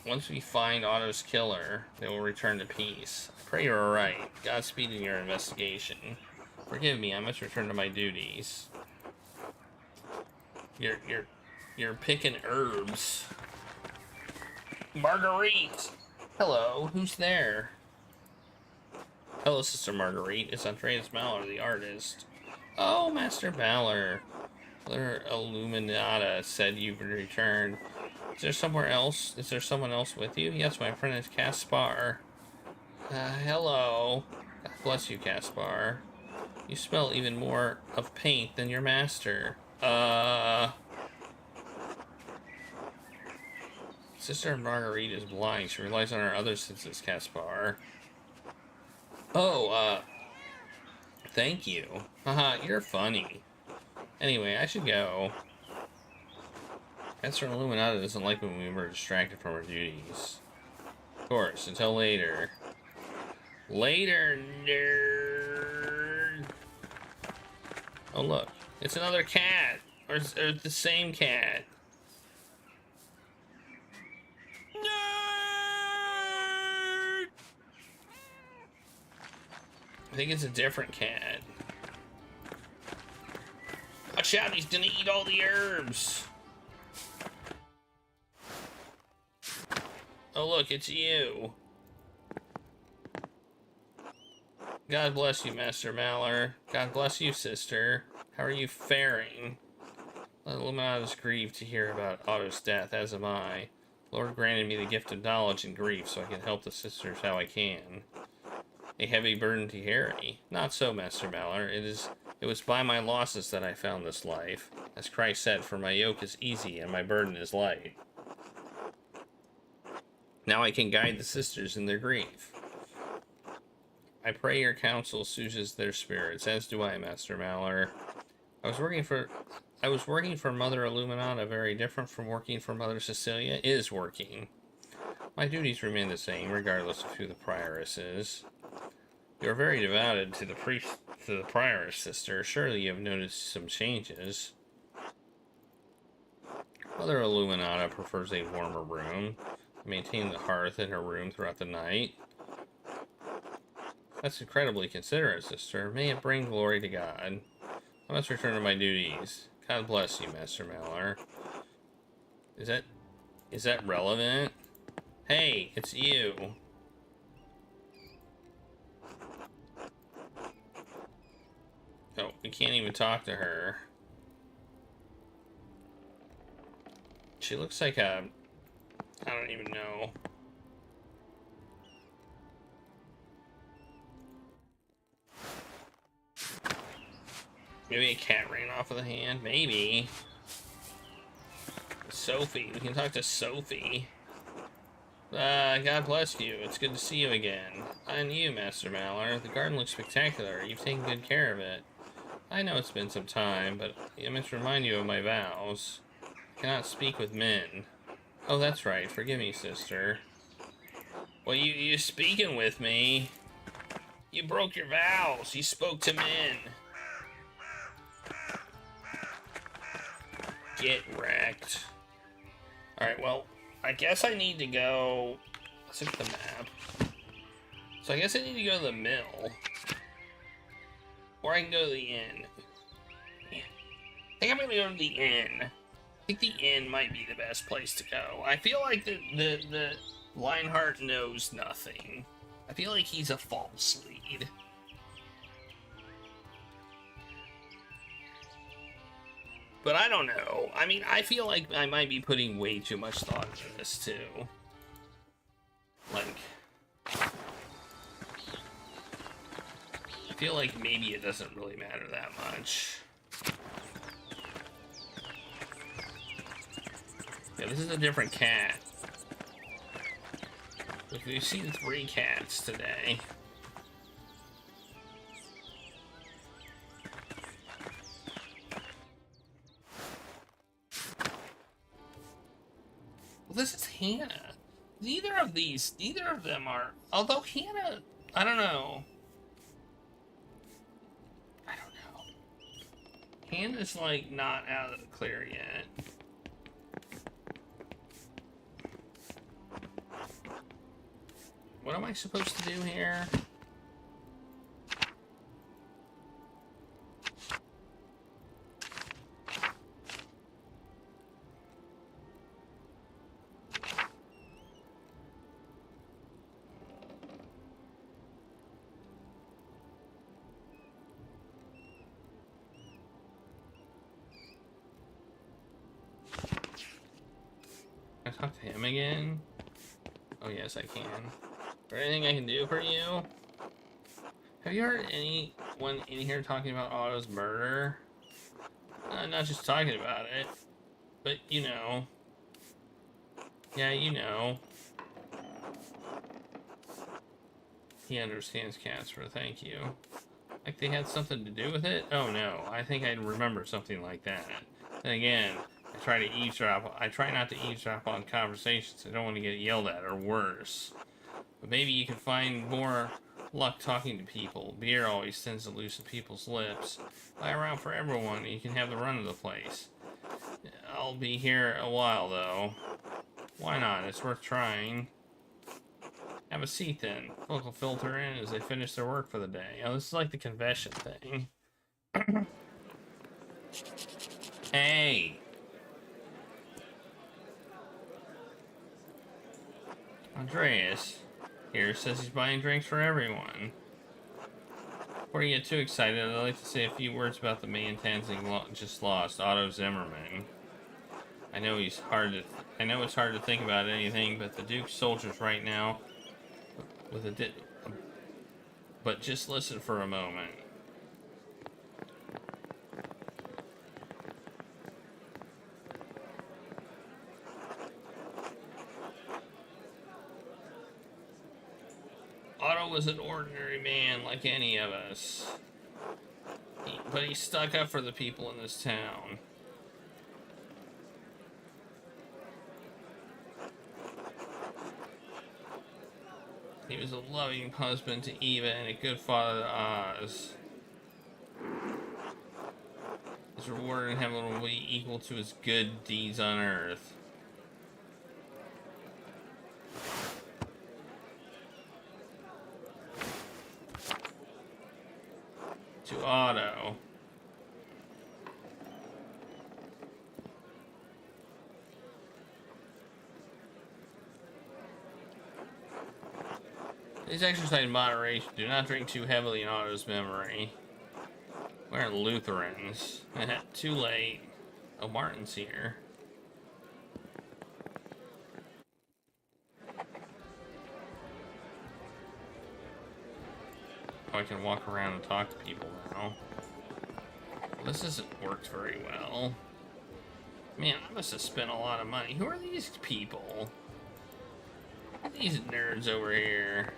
Once we find Otto's killer, they will return to peace. I pray you're alright. Godspeed in your investigation. Forgive me, I must return to my duties. You're picking herbs. Marguerite! Hello, who's there? Hello, Sister Marguerite. It's Andreas Malor, the artist. Oh, Master Malor. Mother Illuminata said you've returned. Is there someone else with you? Yes, my friend is Caspar. Hello. God bless you, Caspar. You smell even more of paint than your master. Sister Marguerite is blind. She relies on her other senses, Caspar. Oh, thank you. Haha, you're funny. Anyway, I should go. Master Illuminata doesn't like when we were distracted from our duties. Of course, until later. Later, nerd! Oh, look. It's another cat! Or the same cat. I think it's a different cat. Watch out, he's gonna eat all the herbs. Oh look, it's you. God bless you, Master Malor. God bless you, sister. How are you faring? Illuminata is grieved to hear about Otto's death, as am I. The Lord granted me the gift of knowledge and grief so I can help the sisters how I can. A heavy burden to carry. Not so, Master Malor. It was by my losses that I found this life. As Christ said, for my yoke is easy and my burden is light. Now I can guide the sisters in their grief. I pray your counsel soothes their spirits, as do I, Master Malor. I was working for Mother Illuminata, very different from working for Mother Cecilia is working. My duties remain the same, regardless of who the prioress is. You are very devoted to the prioress, sister. Surely you have noticed some changes. Mother Illuminata prefers a warmer room. Maintain the hearth in her room throughout the night. That's incredibly considerate, sister. May it bring glory to God. I must return to my duties. God bless you, Master Malor. Is that relevant? Hey, it's you. Oh, we can't even talk to her. She looks like a... I don't even know. Maybe a cat ran off with a hand? Maybe. Sophie. We can talk to Sophie. God bless you. It's good to see you again. And you, Master Malor. The garden looks spectacular. You've taken good care of it. I know it's been some time, but I meant to remind you of my vows. I cannot speak with men. Oh, that's right. Forgive me, sister. Well, you speaking with me. You broke your vows. You spoke to men. Get wrecked. Alright, well, I guess I need to go... Let's look at the map. So I guess I need to go to the mill. Or I can go to the inn. Yeah. I think I'm gonna go to the inn. I think the inn might be the best place to go. I feel like the Lionheart knows nothing. I feel like he's a false lead. But I don't know. I mean, I feel like I might be putting way too much thought into this, too. Like... I feel like maybe it doesn't really matter that much. Yeah, this is a different cat. We've seen 3 cats today. Well, this is Hannah. Neither of them are... Although Hannah... I don't know. Hannah's, like, not out of the clear yet. What am I supposed to do here? Can I talk to him again? Oh yes, I can. Is there anything I can do for you? Have you heard anyone in here talking about Otto's murder? Not just talking about it, but you know. Yeah, you know. He understands Casper, thank you. Like they had something to do with it? Oh no, I think I'd remember something like that. Then again, I try not to eavesdrop on conversations. I don't want to get yelled at or worse. But maybe you can find more luck talking to people. Beer always tends to loosen people's lips. Lie around for everyone and you can have the run of the place. I'll be here a while though. Why not? It's worth trying. Have a seat then. Folk will filter in as they finish their work for the day. Oh, this is like the confession thing. Hey! Andreas here says he's buying drinks for everyone. Before you get too excited, I'd like to say a few words about the man Tanzing just lost, Otto Zimmerman. I know it's hard to think about anything, but the Duke's soldiers right now with but just listen for a moment. Otto was an ordinary man like any of us. But he stuck up for the people in this town. He was a loving husband to Eva and a good father to Oz. His reward in heaven will be equal to his good deeds on earth. To Otto. Please exercise moderation. Do not drink too heavily in Otto's memory. We're Lutherans. Too late. Oh, Martin's here. Oh, I can walk around and talk to people now. Well, this hasn't worked very well. Man, I must have spent a lot of money. Who are these people? These nerds over here.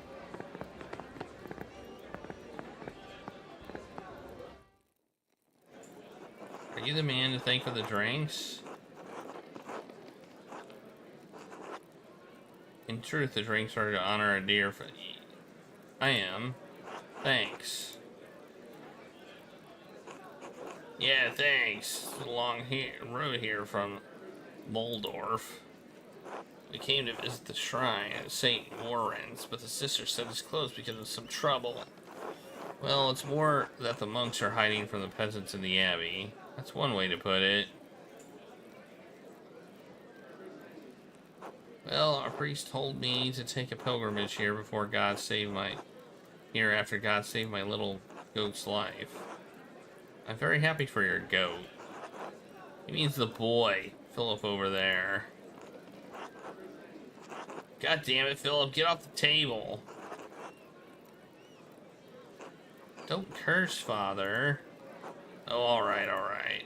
Are you the man to thank for the drinks? In truth, the drinks are to honor a dear friend. I am. Thanks. Yeah, thanks. It's a long road here from Moldorf. We came to visit the shrine at St. Warren's, but the sister said it's closed because of some trouble. Well, it's more that the monks are hiding from the peasants in the abbey. That's one way to put it. Well, our priest told me to take a pilgrimage here before God saved my... Here after God saved my little goat's life. I'm very happy for your goat. He means the boy, Philip over there. God damn it, Philip, get off the table. Don't curse, Father. Oh, alright, alright.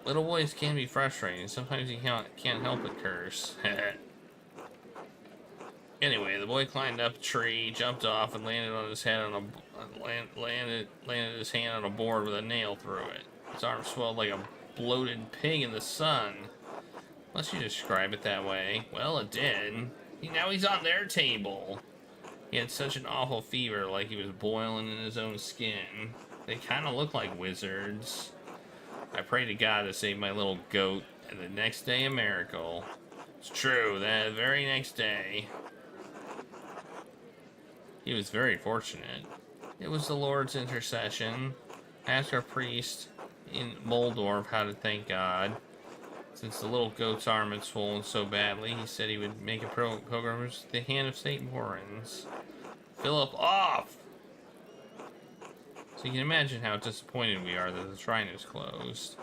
Little boys can be frustrating. Sometimes you can't help but curse. Anyway, the boy climbed up a tree, jumped off, and landed on his head on a landed his hand on a board with a nail through it. His arm swelled like a bloated pig in the sun. Unless you describe it that way. Well, it did. Now he's on their table. He had such an awful fever, like he was boiling in his own skin. They kind of look like wizards. I prayed to God to save my little goat, and the next day a miracle. It's true, that very next day. He was very fortunate. It was the Lord's intercession. I asked our priest in Moldorf how to thank God. Since the little goat's arm had swollen so badly, he said he would make a pilgrimage to the hand of St. Warren's. Philip, off! So you can imagine how disappointed we are that the shrine is closed.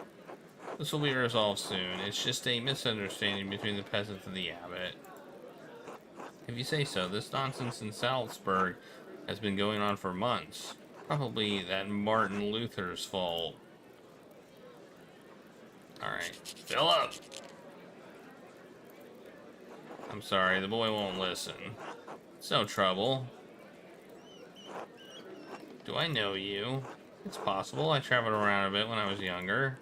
This will be resolved soon. It's just a misunderstanding between the peasants and the abbot. If you say so, this nonsense in Salzburg has been going on for months. Probably that Martin Luther's fault. Alright. Philip! I'm sorry, the boy won't listen. It's no trouble. Do I know you? It's possible. I traveled around a bit when I was younger.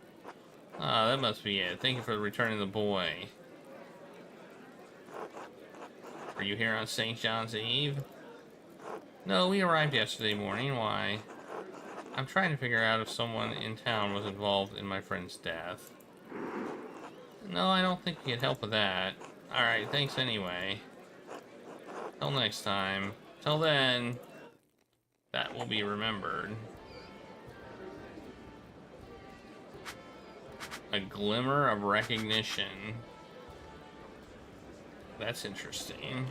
Ah, that must be it. Thank you for returning the boy. Are you here on St. John's Eve? No, we arrived yesterday morning. Why? I'm trying to figure out if someone in town was involved in my friend's death. No, I don't think we could help with that. Alright, thanks anyway. Till next time. Till then, that will be remembered. A glimmer of recognition. That's interesting.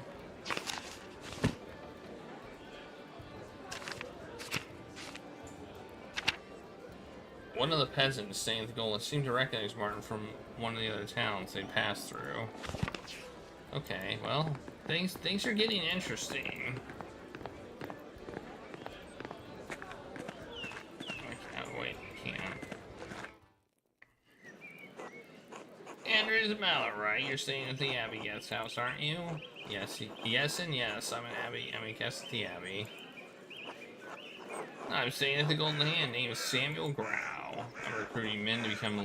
One of the peasants staying at the goal seemed to recognize Martin from one of the other towns they passed through. Okay, well, things are getting interesting. Wait, I can't. Andrew's Mallet, right? You're staying at the Abbey guest house, aren't you? Yes, yes, and yes. I'm a guest at the Abbey. I'm staying at the Golden Hand. Name is Samuel Grau. I'm recruiting men to become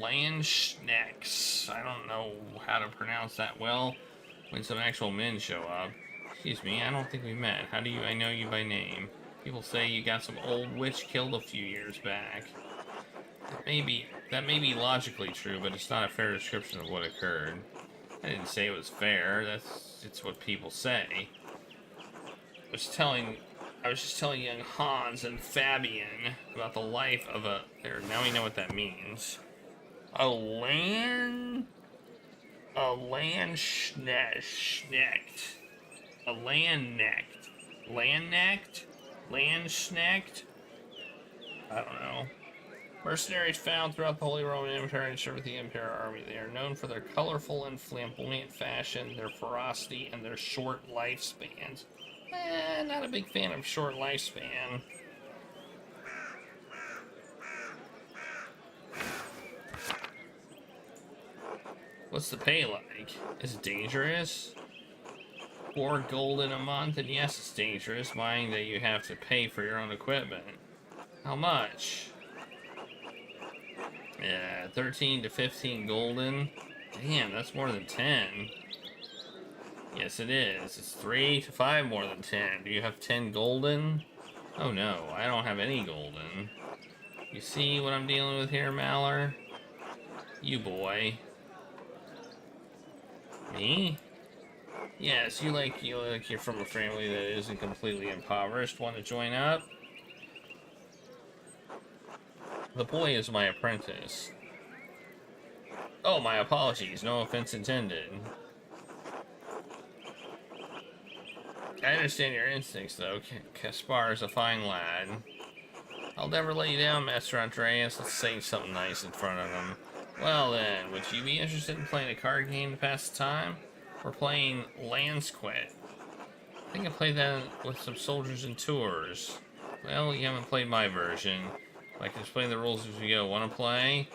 Landschnecks. I don't know how to pronounce that well when some actual men show up. Excuse me, I don't think we met. How do I know you by name? People say you got some old witch killed a few years back. That may be logically true, but it's not a fair description of what occurred. I didn't say it was fair. It's what people say. I was just telling young Hans and Fabian about the life of a... Now we know what that means. A landsknecht. A landsknecht? Landsknecht? I don't know. Mercenaries found throughout the Holy Roman Empire and serve with the Imperial Army. They are known for their colorful and flamboyant fashion, their ferocity, and their short lifespans. Not a big fan of short lifespan. What's the pay like? Is it dangerous? 4 gold in a month, and yes, it's dangerous, minding that you have to pay for your own equipment. How much? Yeah, 13 to 15 golden. Damn, that's more than 10. Yes, it is. It's 3 to 5 more than 10. Do you have 10 golden? Oh no, I don't have any golden. You see what I'm dealing with here, Maller? You boy. Me? Yes, you look like you're from a family that isn't completely impoverished. Want to join up? The boy is my apprentice. Oh, my apologies. No offense intended. I understand your instincts, though. Caspar is a fine lad. I'll never let you down, Master Andreas. Let's say something nice in front of him. Well then, would you be interested in playing a card game to pass the time? We're playing Landsquit. I think I played that with some soldiers and tours. Well, you haven't played my version. I can explain the rules as we go. Want to play?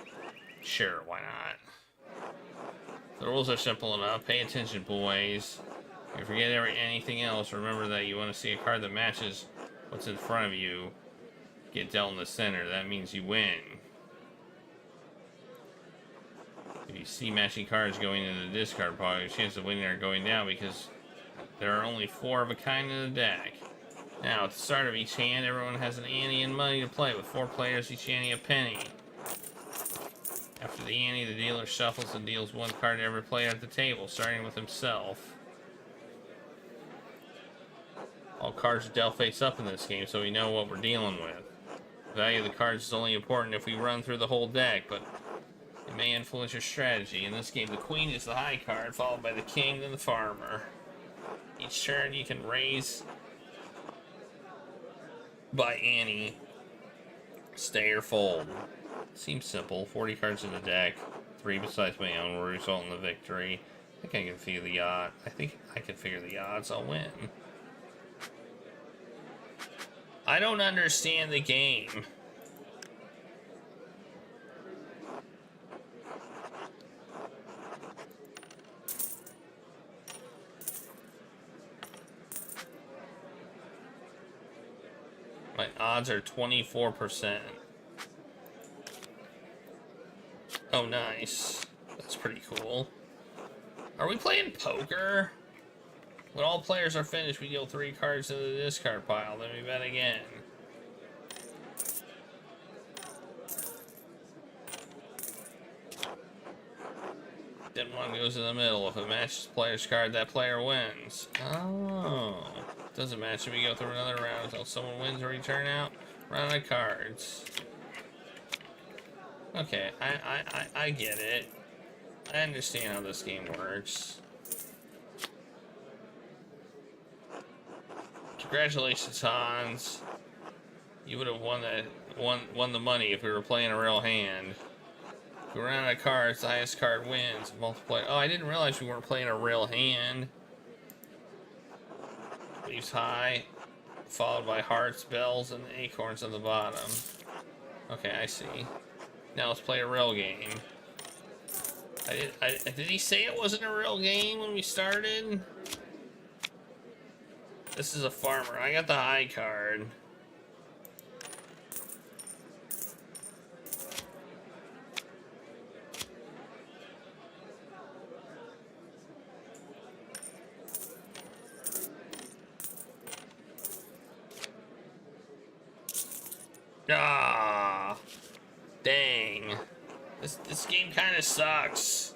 Sure, why not? The rules are simple enough. Pay attention, boys. If you forget anything else, remember that you want to see a card that matches what's in front of you. Get dealt in the center. That means you win. If you see matching cards going into the discard pile, your chances of winning are going down because there are only 4 of a kind in the deck. Now, at the start of each hand, everyone has an ante and money to play. With 4 players, each ante a penny. After the ante, the dealer shuffles and deals 1 card to every player at the table, starting with himself. All cards are dealt face up in this game, so we know what we're dealing with. The value of the cards is only important if we run through the whole deck, but it may influence your strategy. In this game, the queen is the high card, followed by the king, then the farmer. Each turn, you can raise by ante, stay or fold. Seems simple. 40 cards in the deck, 3 besides my own will result in the victory. I think I can figure the odds. I think I can figure the odds. I'll win. I don't understand the game. My odds are 24%. Oh, nice. That's pretty cool. Are we playing poker? When all players are finished, we deal 3 cards to the discard pile. Then we bet again. Then one goes in the middle. If it matches the player's card, that player wins. Oh. Doesn't match, we go through another round until someone wins or we turn out. Round of cards. Okay, I get it. I understand how this game works. Congratulations, Hans. You would have won the money if we were playing a real hand. If we run out of cards, the highest card wins. Multiplayer. Oh, I didn't realize we weren't playing a real hand. Leaves high, followed by hearts, bells, and acorns on the bottom. Okay, I see. Now let's play a real game. Did he say it wasn't a real game when we started? This is a farmer. I got the high card. Ah, dang. This game kind of sucks.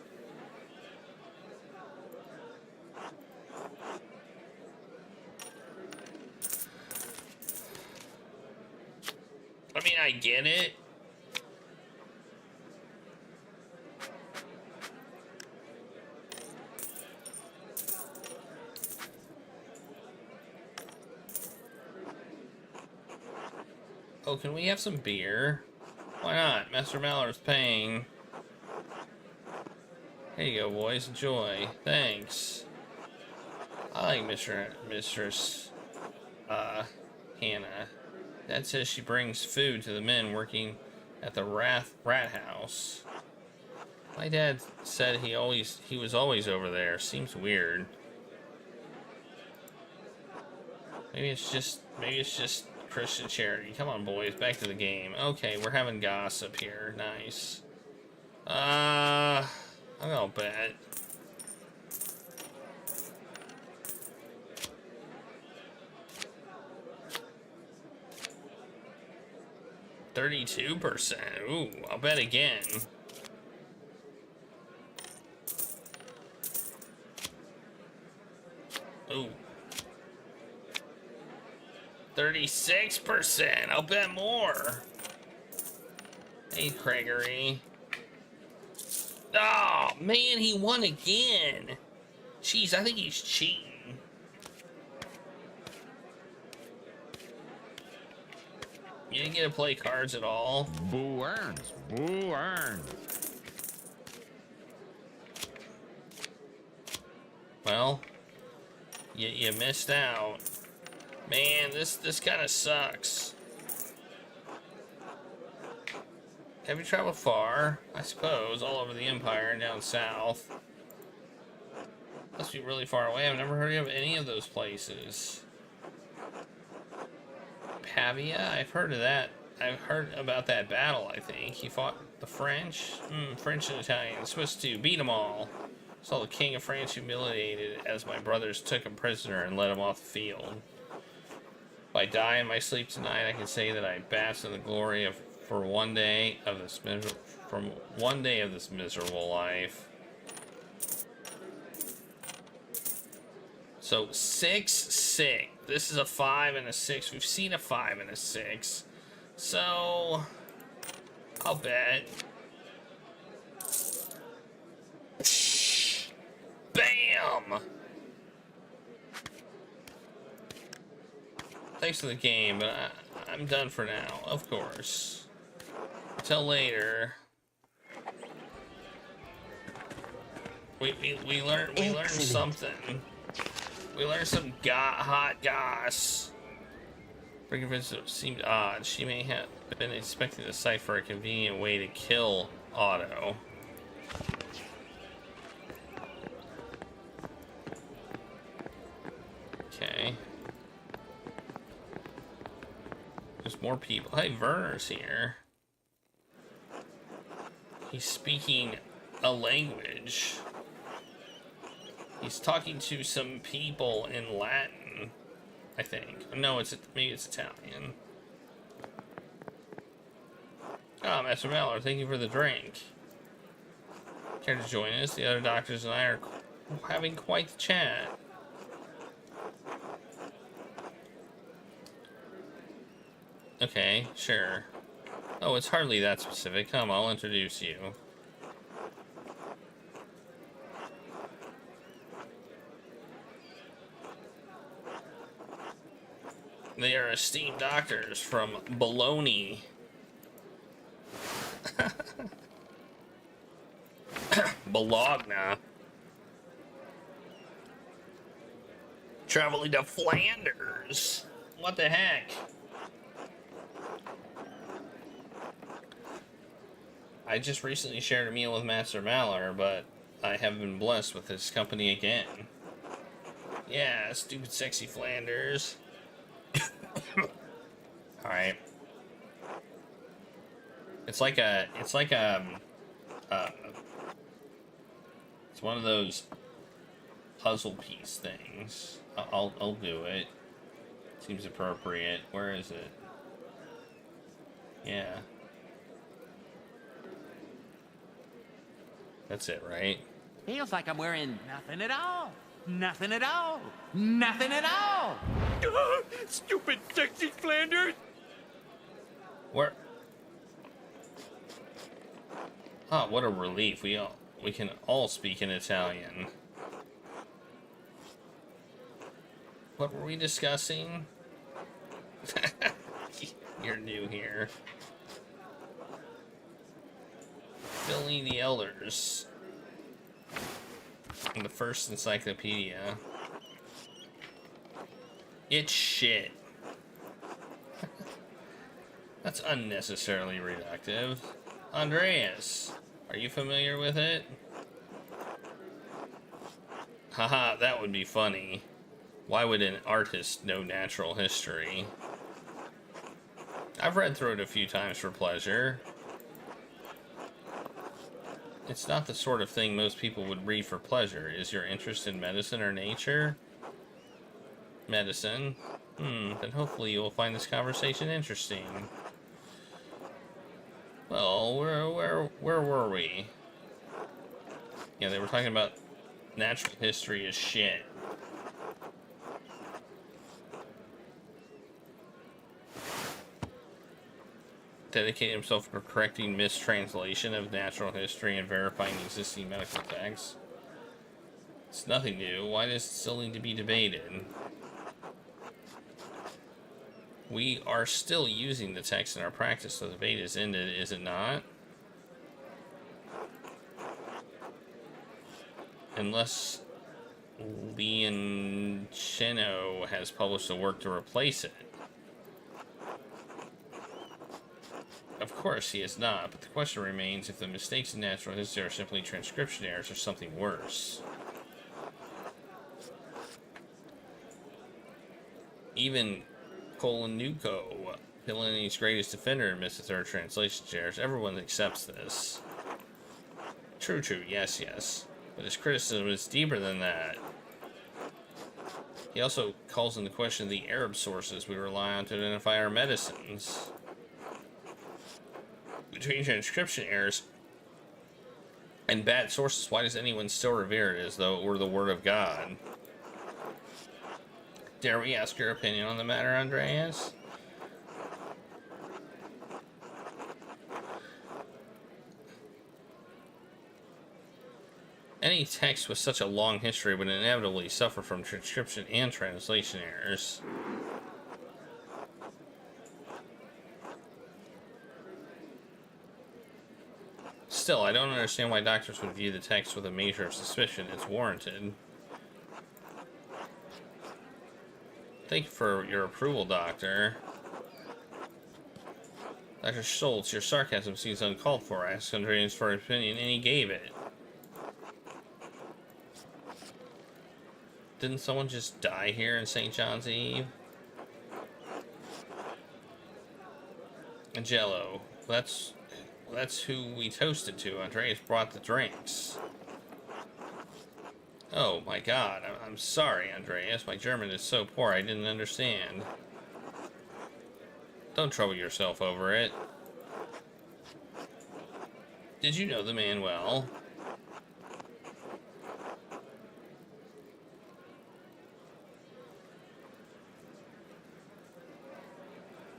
I mean, I get it. Oh, can we have some beer? Why not? Master Mallard's paying. Here you go, boys. Enjoy. Thanks. I like Mistress Hannah. Dad says she brings food to the men working at the rat house. My dad said he was always over there. Seems weird. Maybe it's just Christian charity. Come on, boys, back to the game. Okay, we're having gossip here. Nice. I'm gonna bet. %32%. Ooh, I'll bet again. Ooh. 36%. I'll bet more. Hey, Gregory. Oh, man, he won again. Jeez, I think he's cheating. You didn't get to play cards at all? Boo earns. Boo earns. Well, you missed out. Man, this kind of sucks. Have you traveled far? I suppose, all over the Empire and down south. Must be really far away. I've never heard of any of those places. Pavia? I've heard of that. I've heard about that battle, I think. He fought the French? French and Italian. Swiss too. Beat them all. Saw the King of France humiliated as my brothers took him prisoner and led him off the field. If I die in my sleep tonight, I can say that I bask in the glory of from one day of this miserable life. So 6-6. This is a 5 and a 6. We've seen a 5 and a 6. So I'll bet. Bam! Thanks for the game, but I'm done for now, of course. Until later. We learned something. We learned some hot goss. Freaking seemed odd. She may have been expecting the site for a convenient way to kill Otto. Okay. There's more people. Hey, Werner's here. He's speaking a language. He's talking to some people in Latin, I think. No, maybe it's Italian. Ah, Master Mallard, thank you for the drink. Care to join us? The other doctors and I are having quite the chat. Okay, sure. Oh, it's hardly that specific. Come, I'll introduce you. They are esteemed doctors from Bologna. Bologna. Traveling to Flanders. What the heck? I just recently shared a meal with Master Mallard, but I have been blessed with his company again. Yeah, stupid sexy Flanders. Alright. It's one of those puzzle piece things. I'll do it. Seems appropriate. Where is it? Yeah. That's it, right? Feels like I'm wearing nothing at all. Nothing at all. Nothing at all. Stupid sexy Flanders! Where? Oh, what a relief. We can all speak in Italian. What were we discussing? You're new here. Billy the Elders. In the first encyclopedia. It's shit. That's unnecessarily reductive. Andreas, are you familiar with it? Haha, that would be funny. Why would an artist know natural history? I've read through it a few times for pleasure. It's not the sort of thing most people would read for pleasure. Is your interest in medicine or nature? Medicine? Then hopefully you'll find this conversation interesting. Well, where were we? Yeah, they were talking about natural history is shit. Dedicate himself to correcting mistranslation of natural history and verifying existing medical texts. It's nothing new. Why does it still need to be debated? We are still using the text in our practice, so the debate is ended, is it not? Unless Leoncheno has published a work to replace it. Of course he has not, but the question remains if the mistakes in natural history are simply transcription errors or something worse. Even Kolonuko, Helleni's greatest defender, admits that there are translation errors. Everyone accepts this. True, yes. But his criticism is deeper than that. He also calls into question the Arab sources we rely on to identify our medicines. Between transcription errors and bad sources, why does anyone still revere it as though it were the word of God? Dare we ask your opinion on the matter, Andreas? Any text with such a long history would inevitably suffer from transcription and translation errors. Still, I don't understand why doctors would view the text with a measure of suspicion. It's warranted. Thank you for your approval, Doctor. Dr. Schultz, your sarcasm seems uncalled for. I asked Andreas for his opinion, and he gave it. Didn't someone just die here in St. John's Eve? Jello. That's who we toasted to. Andreas brought the drinks. Oh my god, I'm sorry, Andreas. My German is so poor I didn't understand. Don't trouble yourself over it. Did you know the man well?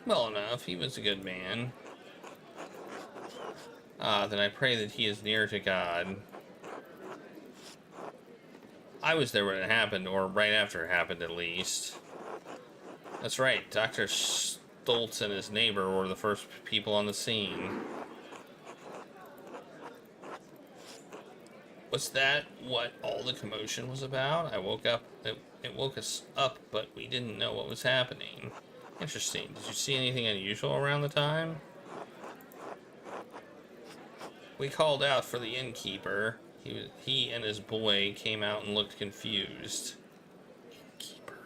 Well enough, he was a good man. Ah, then I pray that he is near to God. I was there when it happened, or right after it happened at least. That's right, Dr. Stoltz and his neighbor were the first people on the scene. Was that what all the commotion was about? I woke up, it woke us up, but we didn't know what was happening. Interesting. Did you see anything unusual around the time? We called out for the innkeeper. He and his boy came out and looked confused. Innkeeper.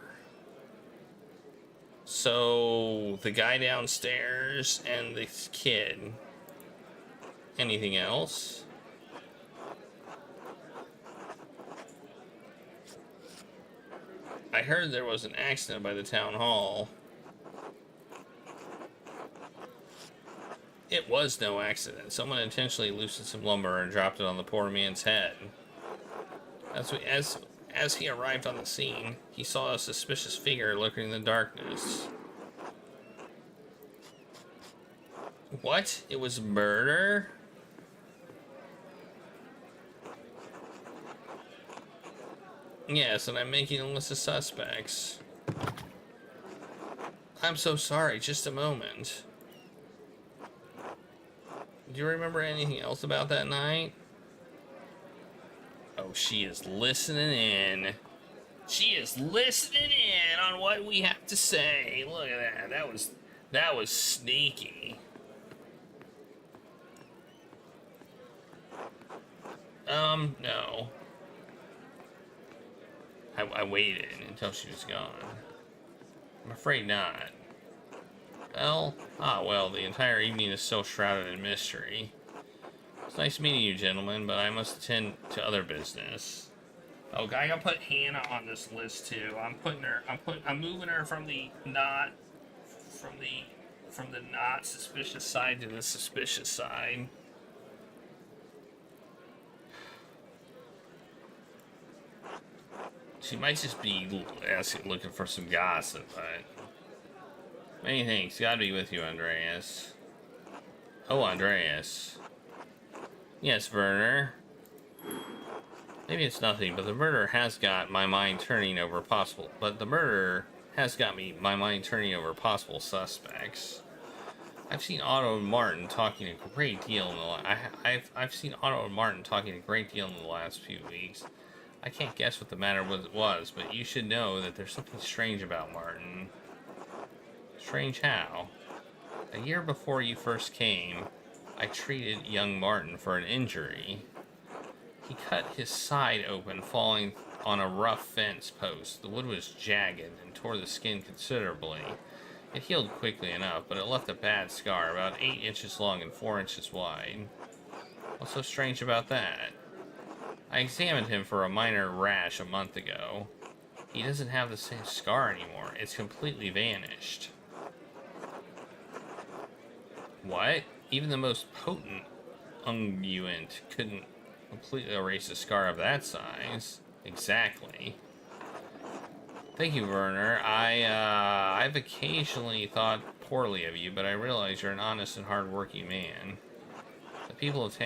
So, the guy downstairs and this kid. Anything else? I heard there was an accident by the town hall. It was no accident. Someone intentionally loosened some lumber and dropped it on the poor man's head. As he arrived on the scene, he saw a suspicious figure lurking in the darkness. What? It was murder? Yes, and I'm making a list of suspects. I'm so sorry, just a moment. Do you remember anything else about that night? Oh, she is listening in. She is listening in on what we have to say. Look at that. That was sneaky. No. I waited until she was gone. I'm afraid not. Well, the entire evening is still shrouded in mystery. It's nice meeting you, gentlemen, but I must attend to other business. Oh, I gotta put Hannah on this list too. I'm moving her from the not suspicious side to the suspicious side. She might just be looking for some gossip, but... Many thanks. Gotta be with you, Andreas. Oh, Andreas. Yes, Werner. Maybe it's nothing, but the murder has got my mind turning over possible... my mind turning over possible suspects. I've seen Otto and Martin talking a great deal in the I've seen Otto and Martin talking a great deal in the last few weeks. I can't guess what the matter was, but you should know that there's something strange about Martin. Strange how? A year before you first came, I treated young Martin for an injury. He cut his side open, falling on a rough fence post. The wood was jagged and tore the skin considerably. It healed quickly enough, but it left a bad scar, about 8 inches long and 4 inches wide. What's so strange about that? I examined him for a minor rash a month ago. He doesn't have the same scar anymore. It's completely vanished. What? Even the most potent unguent couldn't completely erase a scar of that size. Exactly. Thank you, Werner. I've occasionally thought poorly of you, but I realize you're an honest and hard-working man. The people of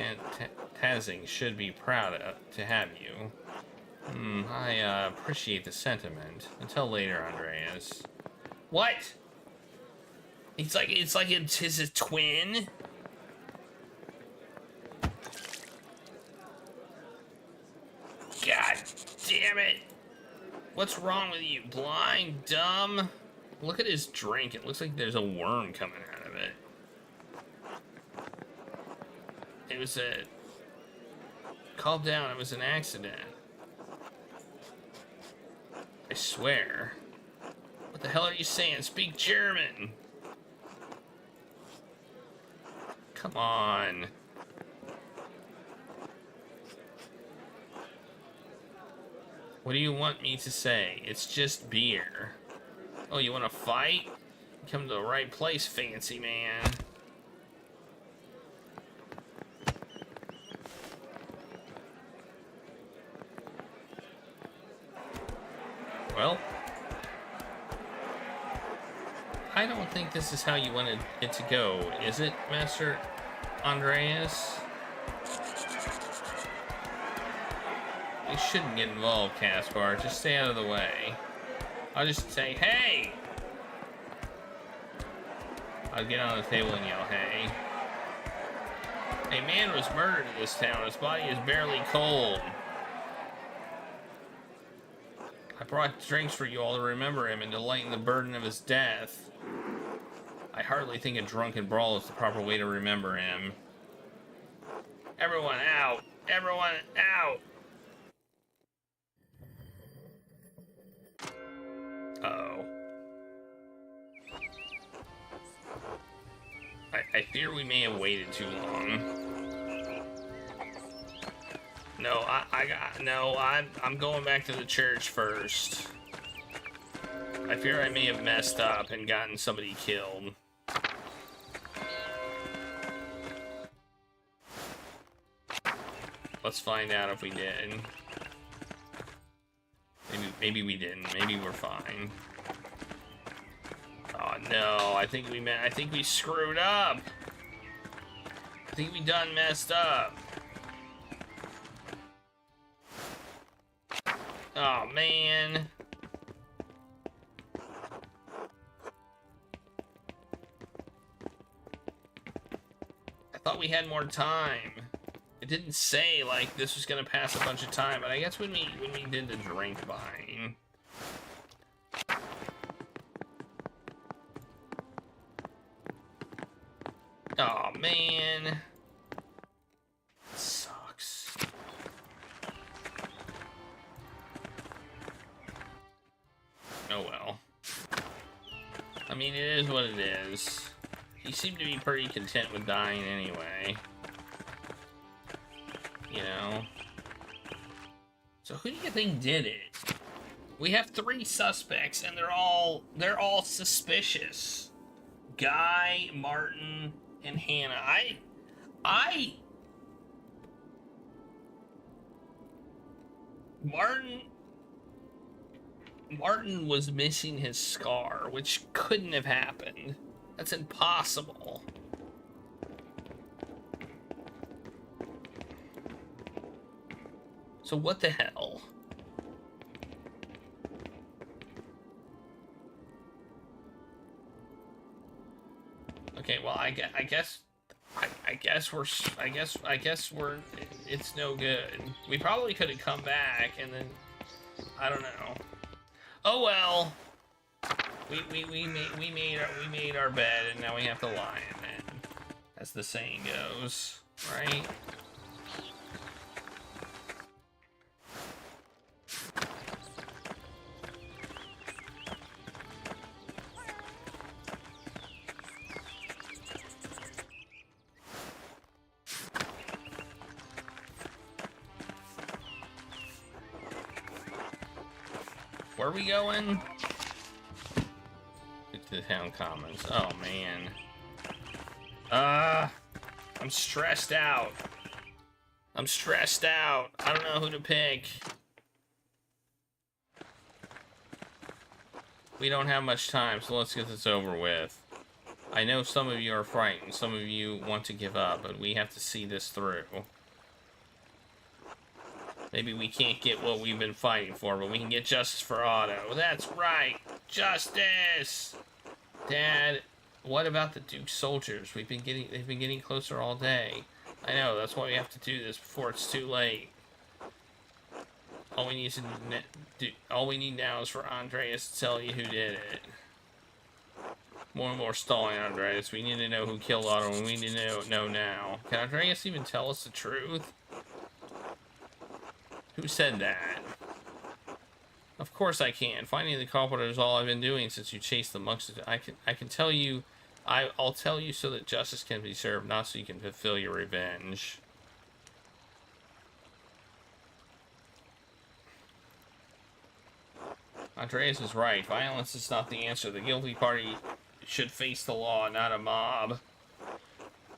Tazing should be proud to have you. I appreciate the sentiment. Until later, Andreas. What? It's like it's his twin? God damn it. What's wrong with you? Blind? Dumb? Look at his drink. It looks like there's a worm coming out of it. It was a... Calm down. It was an accident. I swear. What the hell are you saying? Speak German. Come on. What do you want me to say? It's just beer. Oh, you want to fight? You come to the right place, fancy man. Well, I don't think this is how you wanted it to go, is it, Master Andreas? You shouldn't get involved, Caspar. Just stay out of the way. I'll just say, hey! I'll get on the table and yell, hey. A man was murdered in this town. His body is barely cold. I brought drinks for you all to remember him and to lighten the burden of his death. I hardly think a drunken brawl is the proper way to remember him. Everyone out! Everyone out! Uh-oh. I fear we may have waited too long. No, I'm going back to the church first. I fear I may have messed up and gotten somebody killed. Let's find out if we did. Maybe we didn't. Maybe we're fine. Oh no, I think we screwed up. I think we done messed up. Oh man. Thought we had more time. It didn't say like this was gonna pass a bunch of time, but I guess when we did the drink buying. Oh man. Sucks. Oh well. I mean, it is what it is. He seemed to be pretty content with dying anyway. You know? So who do you think did it? We have 3 suspects and they're all suspicious. Guy, Martin, and Hannah. Martin was missing his scar, which couldn't have happened. That's impossible. So what the hell? Okay, well, I guess we're it's no good. We probably could have come back and then I don't know. Oh well. We made our bed and now we have to lie in it. As the saying goes, right? Where are we going? Get to the town commons. Oh man. I'm stressed out. I don't know who to pick. We don't have much time, so let's get this over with. I know some of you are frightened, some of you want to give up, but we have to see this through. Maybe we can't get what we've been fighting for, but we can get justice for Otto. That's right! Justice! Dad, what about the Duke's soldiers? They've been getting closer all day. I know, that's why we have to do this before it's too late. All we need now is for Andreas to tell you who did it. More and more stalling, Andreas. We need to know who killed Otto, and we need to know now. Can Andreas even tell us the truth? Who said that? Of course I can. Finding the culprit is all I've been doing since you chased the monks. I can tell you. I'll tell you so that justice can be served, not so you can fulfill your revenge. Andreas is right. Violence is not the answer. The guilty party should face the law, not a mob.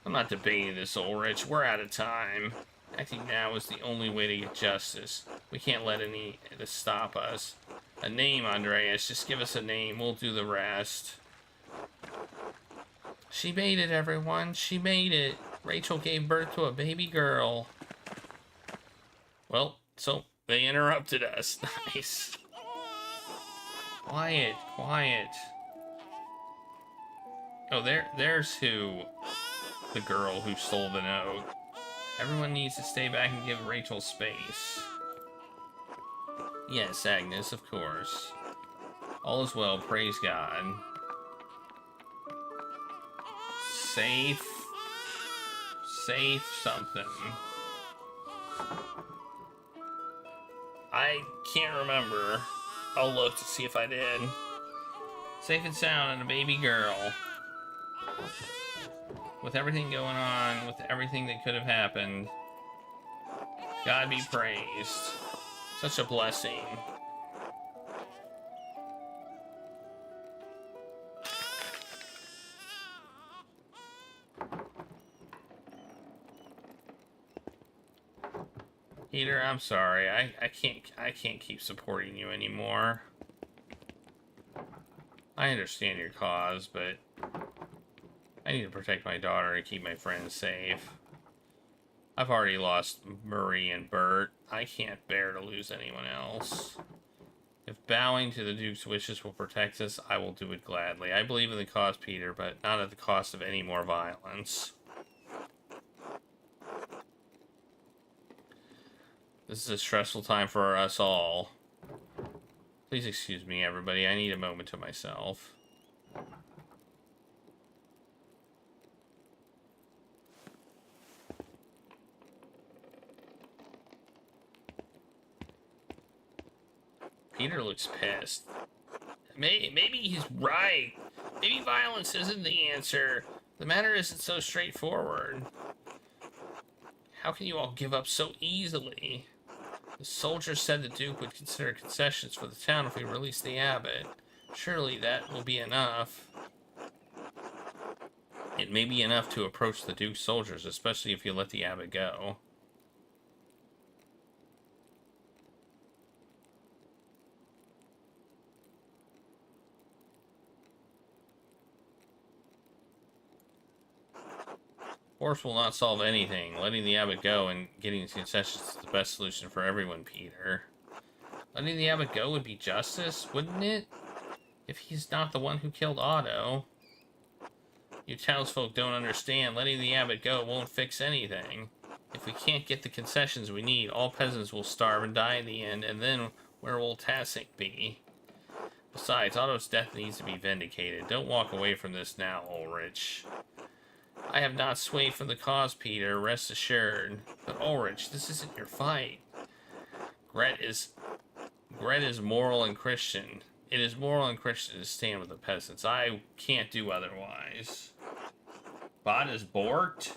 I'm not debating this, Ulrich. We're out of time. Acting now is the only way to get justice. We can't let any of this stop us. A name, Andreas. Just give us a name. We'll do the rest. She made it, everyone. She made it. Rachel gave birth to a baby girl. Well, so they interrupted us. Nice. Quiet, quiet. Oh, there's who. The girl who stole the note. Everyone needs to stay back and give Rachel space. Yes, Agnes, of course. All is well, praise God. Safe. Safe something. I can't remember. I'll look to see if I did. Safe and sound and a baby girl. With everything going on, with everything that could have happened, God be praised. Such a blessing. Peter, I'm sorry. I can't keep supporting you anymore. I understand your cause, but I need to protect my daughter and keep my friends safe. I've already lost Murray and Bert. I can't bear to lose anyone else. If bowing to the Duke's wishes will protect us, I will do it gladly. I believe in the cause, Peter, but not at the cost of any more violence. This is a stressful time for us all. Please excuse me, everybody. I need a moment to myself. Peter looks pissed. Maybe he's right. Maybe violence isn't the answer. The matter isn't so straightforward. How can you all give up so easily? The soldiers said the Duke would consider concessions for the town if we released the abbot. Surely that will be enough. It may be enough to approach the Duke's soldiers, especially if you let the abbot go. Force will not solve anything. Letting the abbot go and getting concessions is the best solution for everyone, Peter. Letting the abbot go would be justice, wouldn't it? If he's not the one who killed Otto. You townsfolk don't understand. Letting the abbot go won't fix anything. If we can't get the concessions we need, all peasants will starve and die in the end, and then where will Tassink be? Besides, Otto's death needs to be vindicated. Don't walk away from this now, Ulrich. I have not swayed from the cause, Peter, rest assured. But Ulrich, this isn't your fight. Gret is moral and Christian. It is moral and Christian to stand with the peasants. I can't do otherwise. Bot is borked?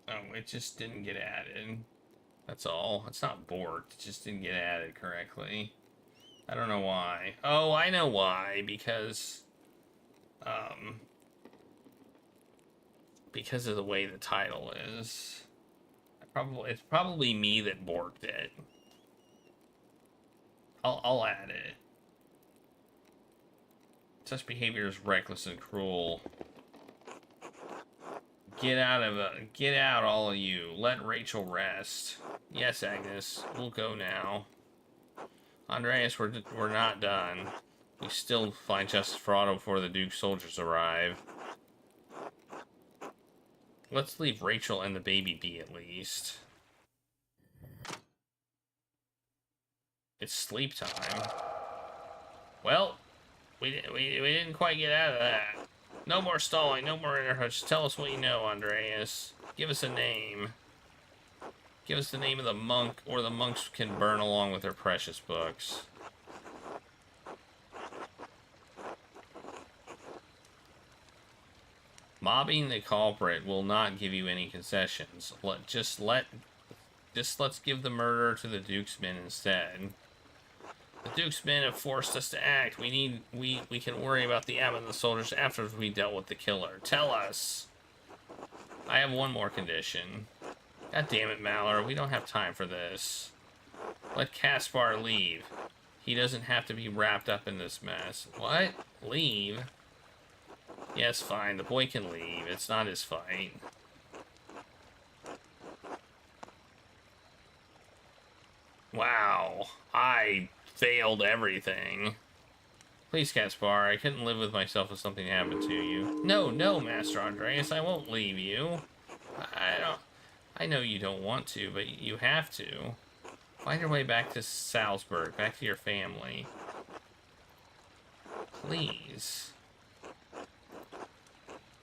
Oh, it just didn't get added. That's all. It's not borked. It just didn't get added correctly. I don't know why. Oh, I know why. Because of the way the title is. It's probably me that borked it. I'll add it. Such behavior is reckless and cruel. Get out, all of you. Let Rachel rest. Yes, Agnes, we'll go now. Andreas, we're not done. We still find justice for Otto before the Duke's soldiers arrive. Let's leave Rachel and the baby be at least. It's sleep time. Well, we didn't quite get out of that. No more stalling, no more interruptions. Tell us what you know, Andreas. Give us a name. Give us the name of the monk, or the monks can burn along with their precious books. Mobbing the culprit will not give you any concessions. Let's give the murderer to the Duke's men instead. The Duke's men have forced us to act. We can worry about the abbot and the soldiers after we dealt with the killer. Tell us. I have one more condition. God damn it, Mallory. We don't have time for this. Let Caspar leave. He doesn't have to be wrapped up in this mess. What? Leave? Yes, fine. The boy can leave. It's not his fight. Wow. I failed everything. Please, Caspar, I couldn't live with myself if something happened to you. No, Master Andreas, I won't leave you. I know you don't want to, but you have to. Find your way back to Salzburg, back to your family. Please.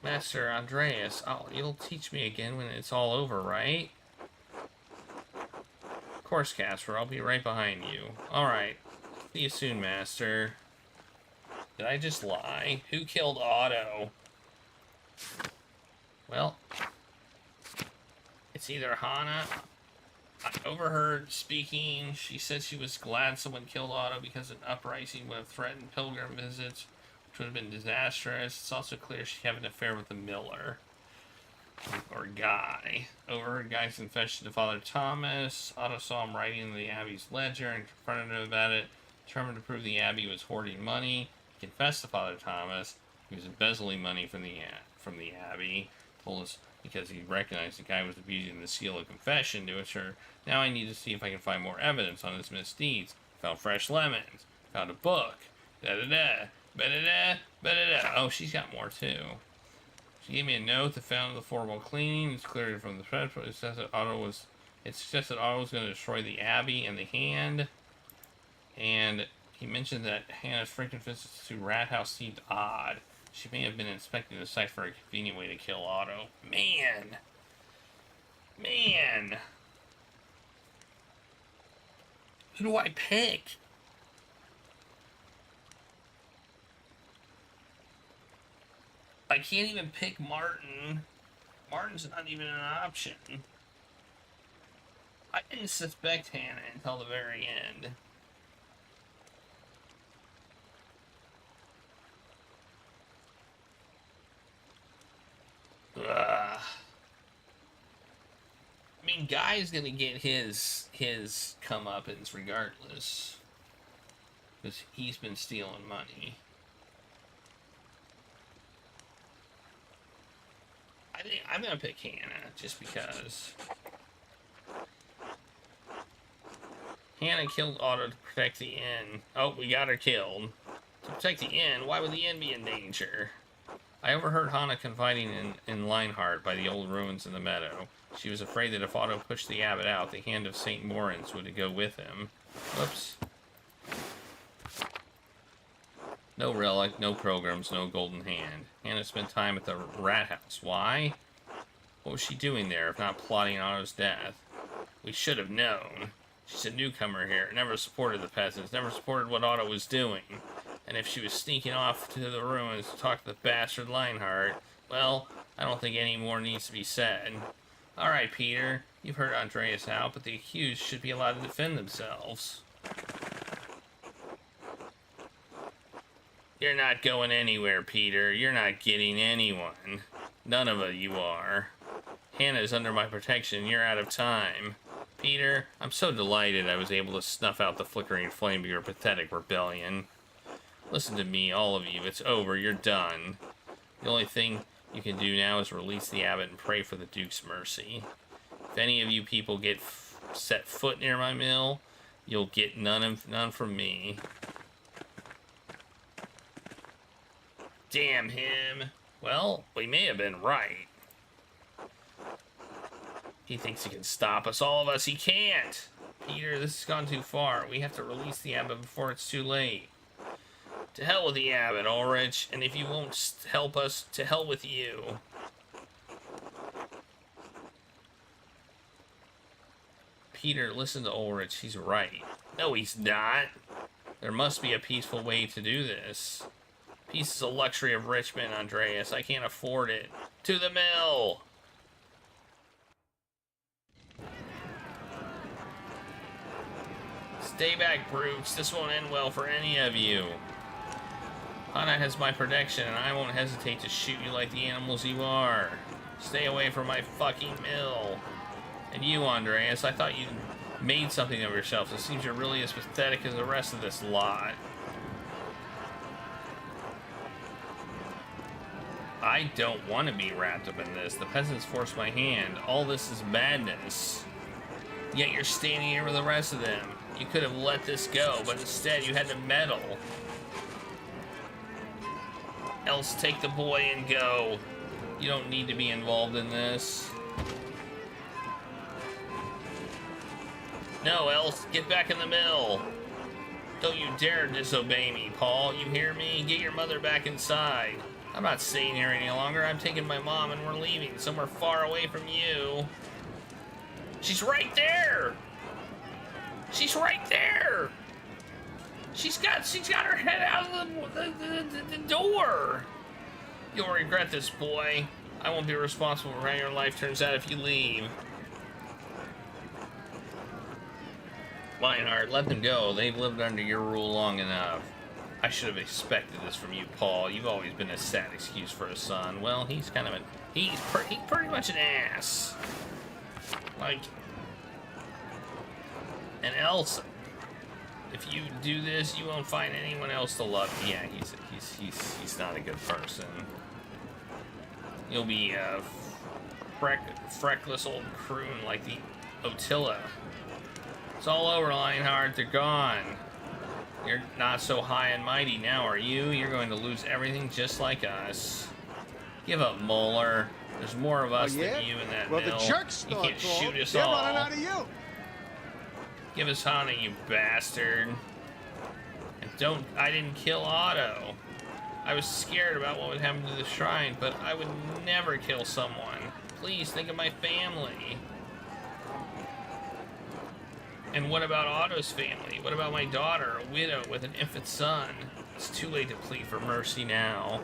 Master Andreas, you'll teach me again when it's all over, right? Of course, Caspar, I'll be right behind you. Alright. See you soon, Master. Did I just lie? Who killed Otto? Well, it's either Hannah. I overheard speaking. She said she was glad someone killed Otto because an uprising would have threatened pilgrim visits, which would have been disastrous. It's also clear she had an affair with the miller. Or Guy. Overheard Guy's confession to Father Thomas. Otto saw him writing in the Abbey's ledger and confronted him about it. Determined to prove the Abbey was hoarding money, he confessed to Father Thomas. He was embezzling money from the Abbey. Told us because he recognized the guy was abusing the seal of confession to assure, now I need to see if I can find more evidence on his misdeeds. Found fresh lemons. Found a book. Da-da-da. Oh, she's got more too. She gave me a note that found the floor while cleaning. It's cleared from the thread. It says that Otto was going to destroy the Abbey and the Hand. And he mentioned that Hannah's frequent visits to Rat House seemed odd. She may have been inspecting the site for a convenient way to kill Otto. Man! Who do I pick? I can't even pick Martin. Martin's not even an option. I didn't suspect Hannah until the very end. Ugh. I mean, Guy's gonna get his comeuppance regardless, because he's been stealing money. I think I'm gonna pick Hannah just because. Hannah killed Otto to protect the inn. Oh, we got her killed. To protect the inn? Why would the inn be in danger? I overheard Hannah confiding in Lionheart by the old ruins in the meadow. She was afraid that if Otto pushed the abbot out, the Hand of St. Moritz would go with him. Whoops. No relic, no programs, no golden hand. Hannah spent time at the Rat House. Why? What was she doing there, if not plotting Otto's death? We should have known. She's a newcomer here, never supported the peasants, never supported what Otto was doing. And if she was sneaking off to the ruins to talk to the bastard Lionheart, well, I don't think any more needs to be said. Alright, Peter, you've heard Andreas out, but the accused should be allowed to defend themselves. You're not going anywhere, Peter. You're not getting anyone. None of you are. Hannah's under my protection. You're out of time. Peter, I'm so delighted I was able to snuff out the flickering flame of your pathetic rebellion. Listen to me, all of you. It's over. You're done. The only thing you can do now is release the abbot and pray for the Duke's mercy. If any of you people get set foot near my mill, you'll get none from me. Damn him. Well, we may have been right. He thinks he can stop us, all of us. He can't. Peter, this has gone too far. We have to release the abbot before it's too late. To hell with the abbot, Ulrich. And if you won't help us, to hell with you. Peter, listen to Ulrich. He's right. No, he's not. There must be a peaceful way to do this. Peace is a luxury of rich men, Andreas. I can't afford it. To the mill! Stay back, brutes. This won't end well for any of you. Hannah has my protection, and I won't hesitate to shoot you like the animals you are. Stay away from my fucking mill. And you, Andreas, I thought you made something of yourself. It seems you're really as pathetic as the rest of this lot. I don't want to be wrapped up in this. The peasants forced my hand. All this is madness. Yet you're standing here with the rest of them. You could have let this go, but instead you had to meddle. Else take the boy and go. You don't need to be involved in this. No, Else, get back in the mill. Don't you dare disobey me, Paul. You hear me? Get your mother back inside. I'm not staying here any longer. I'm taking my mom and we're leaving somewhere far away from you. She's right there. She's right there. She's got her head out of the door. You'll regret this, boy. I won't be responsible for how your life turns out if you leave. Lionheart, let them go. They've lived under your rule long enough. I should have expected this from you, Paul. You've always been a sad excuse for a son. Well, he's kind of he's pretty much an ass. Like, and Elsa, if you do this, you won't find anyone else to love. Yeah, he's not a good person. You'll be a freckless old croon like the Otilla. It's all over, Lionheart. They're gone. You're not so high and mighty now, are you? You're going to lose everything just like us. Give up, Molar. There's more of us than you in that mill. The jerks you can't shoot us They're all. running out of you. Give us honey, you bastard. And I didn't kill Otto. I was scared about what would happen to the shrine, but I would never kill someone. Please think of my family. And what about Otto's family? What about my daughter, a widow with an infant son? It's too late to plead for mercy now.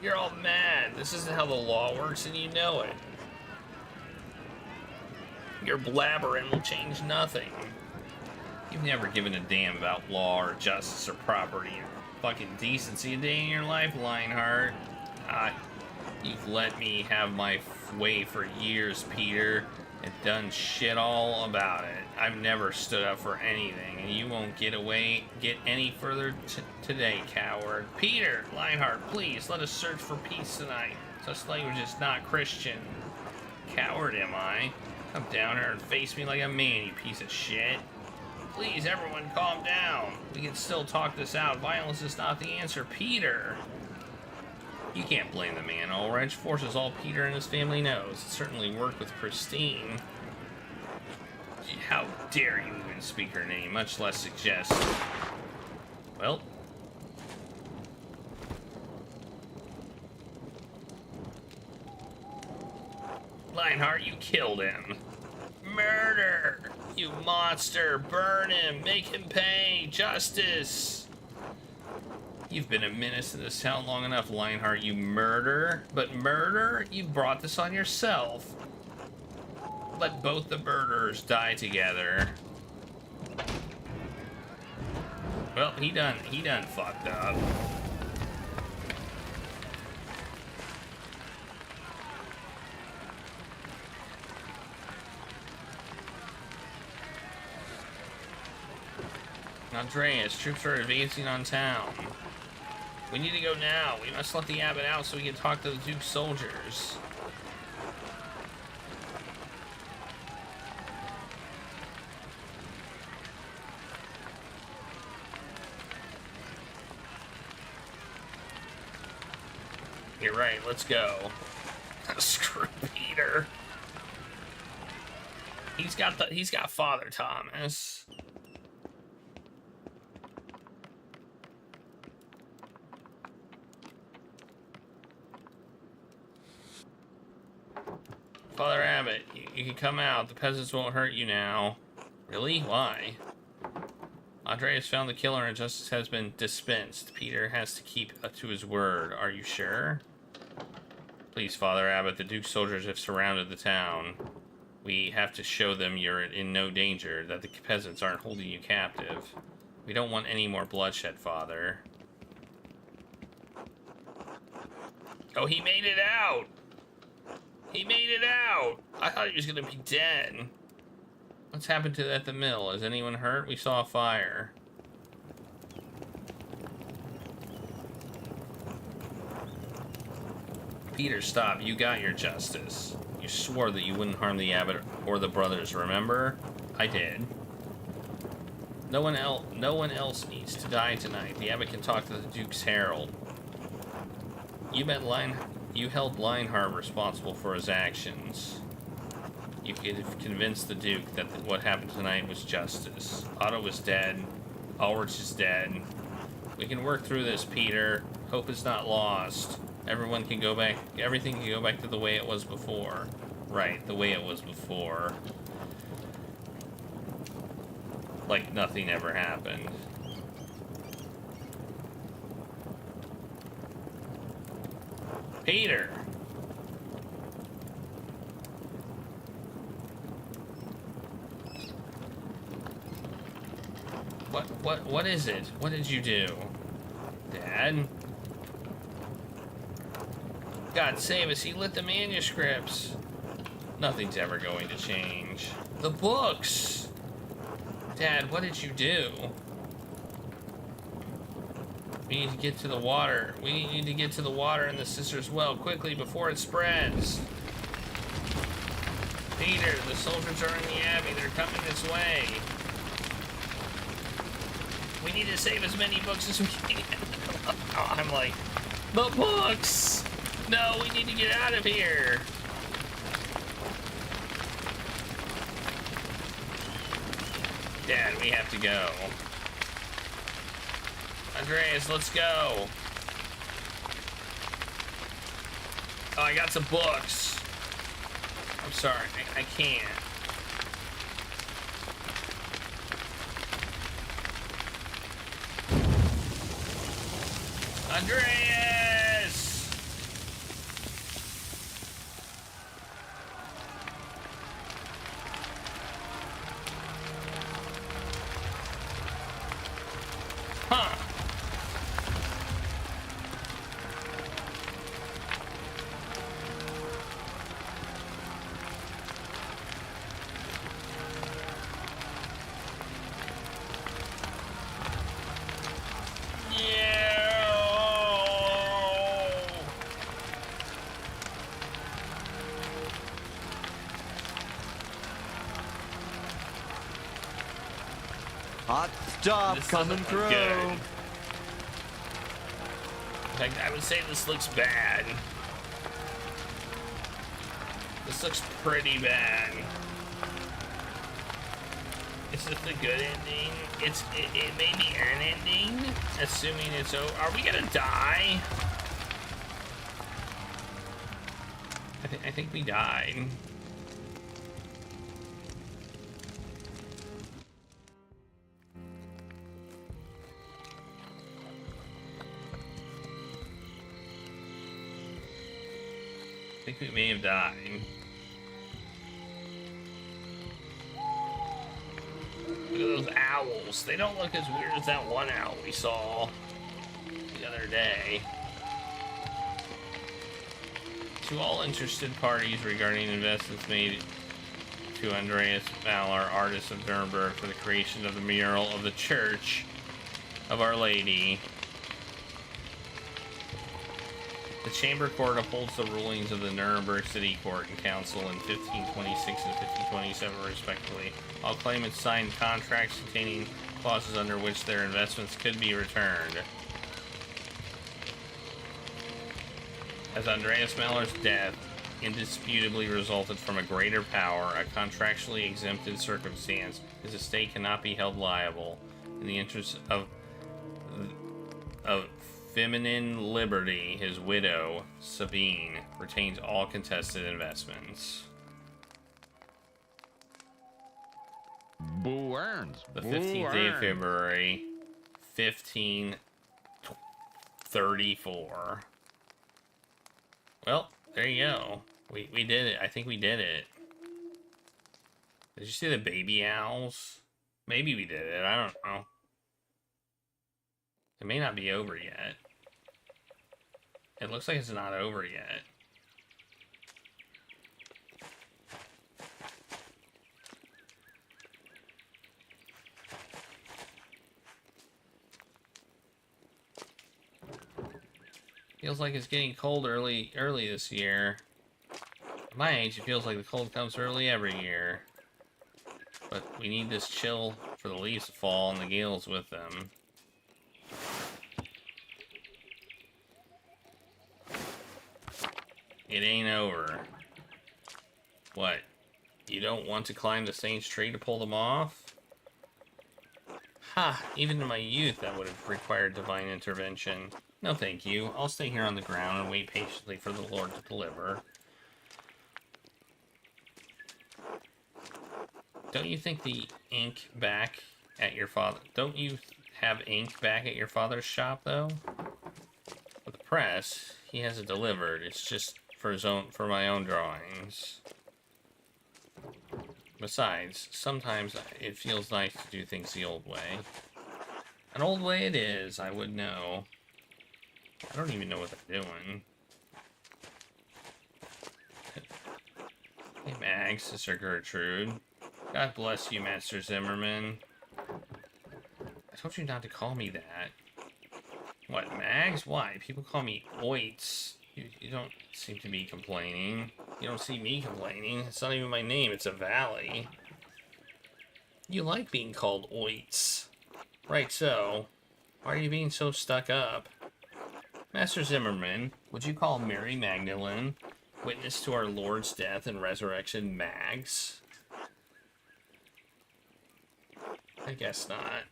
You're all mad. This isn't how the law works, and you know it. Your blabbering will change nothing. You've never given a damn about law or justice or property or fucking decency a day in your life, Lionheart. You've let me have my way for years, Peter, and done shit all about it. I've never stood up for anything, and you won't get any further today, coward. Peter, Lionheart, please, let us search for peace tonight. Such language is not Christian. Coward, am I? Come down here and face me like a man, you piece of shit. Please, everyone, calm down. We can still talk this out. Violence is not the answer. Peter! You can't blame the man, Ulrich. Force is all Peter and his family knows. It certainly worked with Christine. How dare you even speak her name, much less suggest. Well. Lionheart, you killed him. Murder! You monster! Burn him! Make him pay! Justice! You've been a menace to this town long enough, Lionheart, you murder. But murder? You brought this on yourself. Let both the murderers die together. Well, he done fucked up. Andreas, troops are advancing on town. We need to go now. We must let the abbot out so we can talk to the Duke's soldiers. You're right, let's go. Screw Peter. He's got Father Thomas. Father Abbot, you can come out. The peasants won't hurt you now. Really? Why? Andreas found the killer and justice has been dispensed. Peter has to keep to his word. Are you sure? Please, Father Abbot, the Duke's soldiers have surrounded the town. We have to show them you're in no danger, that the peasants aren't holding you captive. We don't want any more bloodshed, Father. Oh, he made it out! He made it out! I thought he was gonna be dead. What's happened to at the mill? Is anyone hurt? We saw a fire. Peter, stop. You got your justice. You swore that you wouldn't harm the abbot or the brothers, remember? I did. No one else needs to die tonight. The abbot can talk to the Duke's herald. You held Lionheart responsible for his actions. You could have convinced the Duke that what happened tonight was justice. Otto was dead. Ulrich is dead. We can work through this, Peter. Hope is not lost. Everything can go back to the way it was before. Right, the way it was before. Like nothing ever happened. Peter! What is it? What did you do? Dad? God save us, he lit the manuscripts. Nothing's ever going to change. The books! Dad, what did you do? We need to get to the water. We need to get to the water in the sister's well quickly before it spreads. Peter, the soldiers are in the abbey. They're coming this way. We need to save as many books as we can. I'm like, the books! No, we need to get out of here. Dad, we have to go. Andreas, let's go. Oh, I got some books. I'm sorry, I can't. Andreas! Huh. Hot stuff coming through. Good. In fact, I would say this looks bad. This looks pretty bad. Is this a good ending? It may be an ending, assuming it's over. Are we gonna die? I think we died. I think we may have died. Look at those owls. They don't look as weird as that one owl we saw the other day. To all interested parties regarding investments made to Andreas Mahler, artist of Nuremberg, for the creation of the mural of the Church of Our Lady. The Chamber Court upholds the rulings of the Nuremberg City Court and Council in 1526 and 1527, respectively. All claimants signed contracts containing clauses under which their investments could be returned. As Andreas Mahler's death indisputably resulted from a greater power, a contractually exempted circumstance, his estate cannot be held liable. In the interest of feminine liberty, his widow, Sabine, retains all contested investments. Boo earns. The 15th day of February, 1534. Well, there you go. We did it. I think we did it. Did you see the baby owls? Maybe we did it. I don't know. It may not be over yet. It looks like it's not over yet. Feels like it's getting cold early this year. At my age, it feels like the cold comes early every year. But we need this chill for the leaves to fall and the gales with them. It ain't over. What? You don't want to climb the saint's tree to pull them off? Ha! Even in my youth, that would have required divine intervention. No thank you. I'll stay here on the ground and wait patiently for the Lord to deliver. Don't you think the ink back at your father... Don't you have ink back at your father's shop, though? For the press, he has it delivered. It's just for my own drawings. Besides, sometimes it feels nice to do things the old way. An old way it is, I would know. I don't even know what they're doing. Hey Max, Sister Gertrude. God bless you, Master Zimmerman. I told you not to call me that. What, Mags? Why? People call me Oits. You don't seem to be complaining. You don't see me complaining. It's not even my name, it's a valley. You like being called Oits. Right, so, why are you being so stuck up? Master Zimmerman, would you call Mary Magdalene, witness to our Lord's death and resurrection, Mags? I guess not.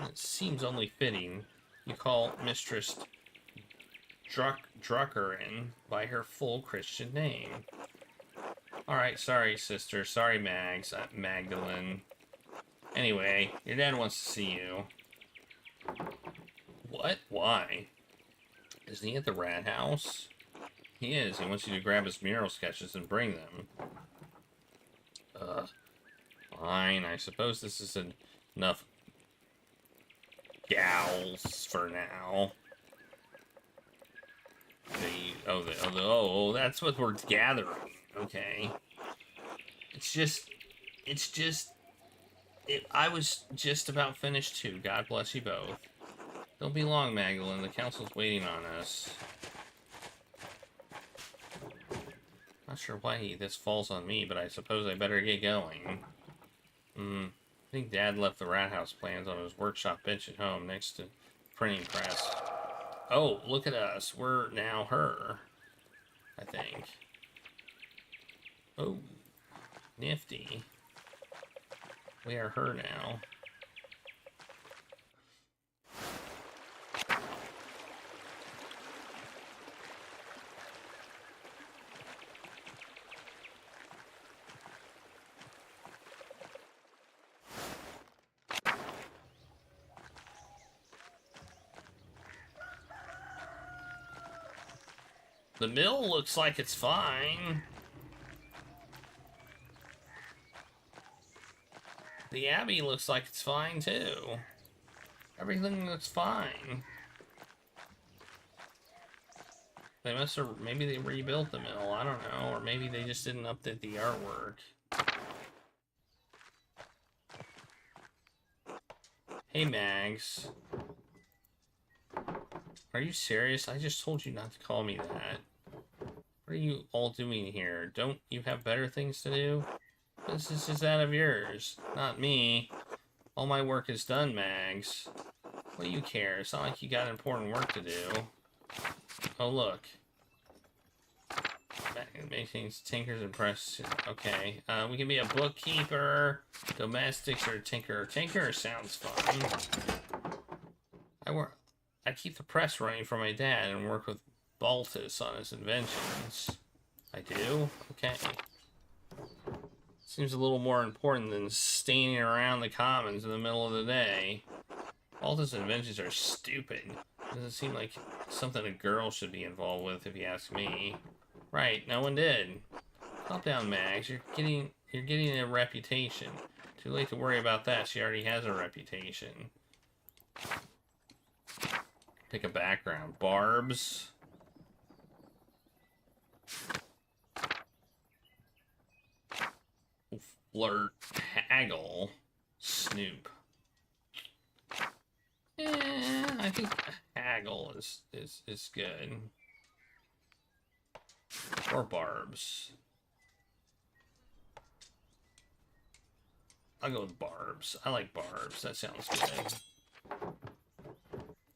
It seems only fitting you call Mistress Druckerin by her full Christian name. Alright, sorry, sister. Sorry, Mags. Magdalene. Anyway, your dad wants to see you. What? Why? Isn't he at the rat house? He is. He wants you to grab his mural sketches and bring them. Fine. I suppose this is enough gals for now. Oh, that's what we're gathering. Okay. I was just about finished too. God bless you both. Don't be long, Magdalene. The council's waiting on us. Not sure why this falls on me, but I suppose I better get going. I think Dad left the rat house plans on his workshop bench at home next to the printing press. Oh, look at us. We're now her, I think. Oh, nifty. We are her now. The mill looks like it's fine. The Abbey looks like it's fine too. Everything looks fine. They must have, maybe they rebuilt the mill, I don't know, or maybe they just didn't update the artwork. Hey, Mags. Are you serious? I just told you not to call me that. What are you all doing here? Don't you have better things to do? This is just out of yours, not me. All my work is done, Mags. What do you care? It's not like you got important work to do. Oh, look. Maintenance, tinkers, and press. Okay, we can be a bookkeeper, domestics, or tinker. Tinker sounds fun. I keep the press running for my dad and work with Baltus on his inventions. I do? Okay. Seems a little more important than standing around the commons in the middle of the day. Baltus' inventions are stupid. Doesn't seem like something a girl should be involved with, if you ask me. Right, no one did. Calm down, Mags. You're getting a reputation. Too late to worry about that. She already has a reputation. Pick a background. Barbs. Flirt. Haggle. Snoop. I think Haggle is good. Or Barbs. I'll go with Barbs. I like Barbs. That sounds good.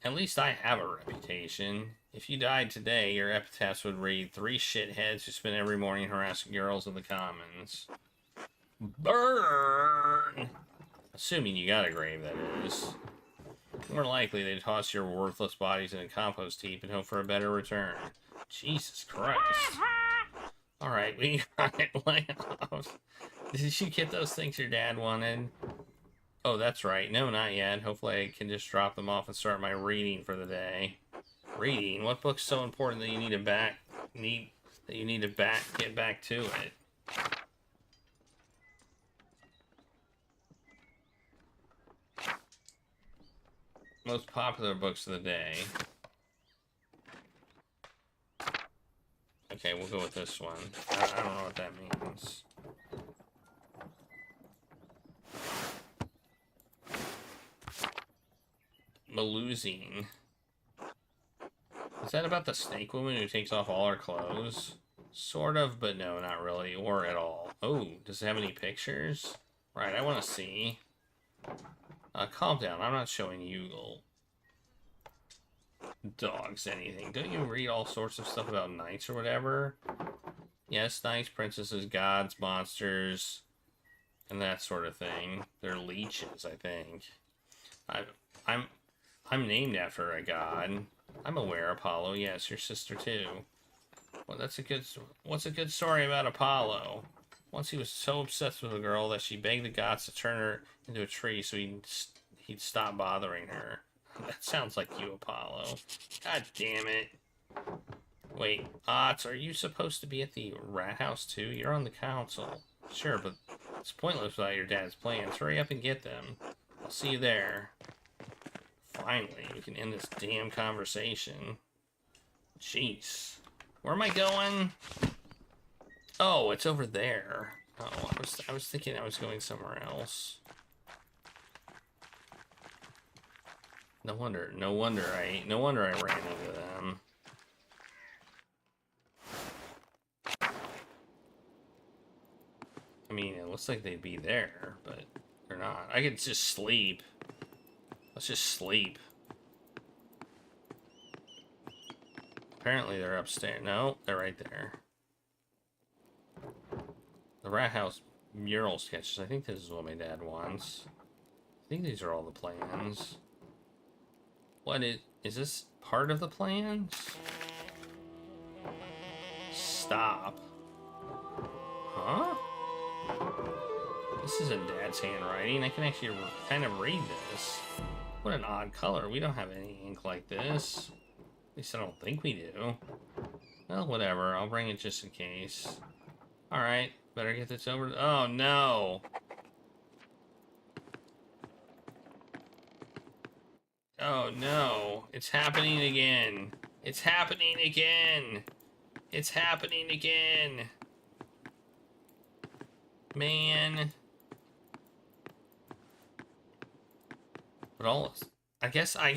At least I have a reputation. If you died today, your epitaph would read, 3 shitheads who spend every morning harassing girls in the commons. Burn! Assuming you got a grave, that is. More likely, they'd toss your worthless bodies in a compost heap and hope for a better return. Jesus Christ. Alright, we got it. Layoffs. Did you get those things your dad wanted? Oh, that's right. No, not yet. Hopefully I can just drop them off and start my reading for the day. Reading? What book's so important that you need to get back to it? Most popular books of the day. Okay, we'll go with this one. I don't know what that means. Maloozing. Is that about the snake woman who takes off all her clothes? Sort of, but no, not really, or at all. Oh, does it have any pictures? Right, I want to see. Calm down. I'm not showing you little dogs anything. Don't you read all sorts of stuff about knights or whatever? Yes, knights, princesses, gods, monsters, and that sort of thing. They're leeches, I think. I'm named after a god. I'm aware, Apollo. Yes, your sister too. Well, what's a good story about Apollo? Once he was so obsessed with a girl that she begged the gods to turn her into a tree so he'd stop bothering her. That sounds like you, Apollo. God damn it. Wait, Otz, are you supposed to be at the rat house too? You're on the council. Sure, but it's pointless without your dad's plans. Hurry up and get them. I'll see you there. Finally, we can end this damn conversation. Jeez. Where am I going? Oh, it's over there. Oh, I was thinking I was going somewhere else. No wonder I ran into them. I mean, it looks like they'd be there, but they're not. I could just sleep. Let's just sleep. Apparently they're upstairs. No, they're right there. The rat house mural sketches. I think this is what my dad wants. I think these are all the plans. What is this part of the plans? Stop. Huh? This isn't Dad's handwriting. I can actually kind of read this. What an odd color. We don't have any ink like this. At least I don't think we do. Well, whatever. I'll bring it just in case. Alright. Better get this over. Oh, no. Oh, no. It's happening again. It's happening again. It's happening again. Man. But all, I guess I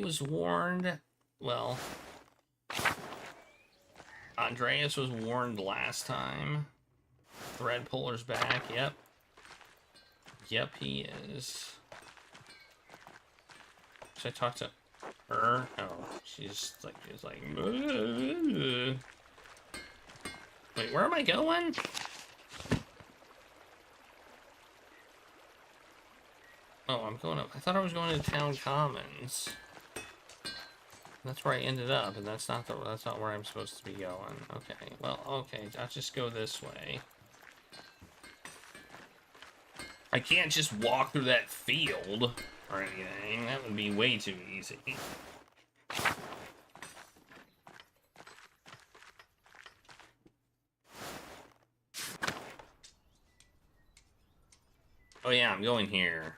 was warned. Well, Andreas was warned last time. Thread puller's back. Yep. Yep, he is. Should I talk to her? Oh, she's like, Wait, where am I going? Oh, I'm going up. I thought I was going to Town Commons. That's where I ended up, and that's not where I'm supposed to be going. Okay, well, okay, I'll just go this way. I can't just walk through that field or anything. That would be way too easy. Oh yeah, I'm going here.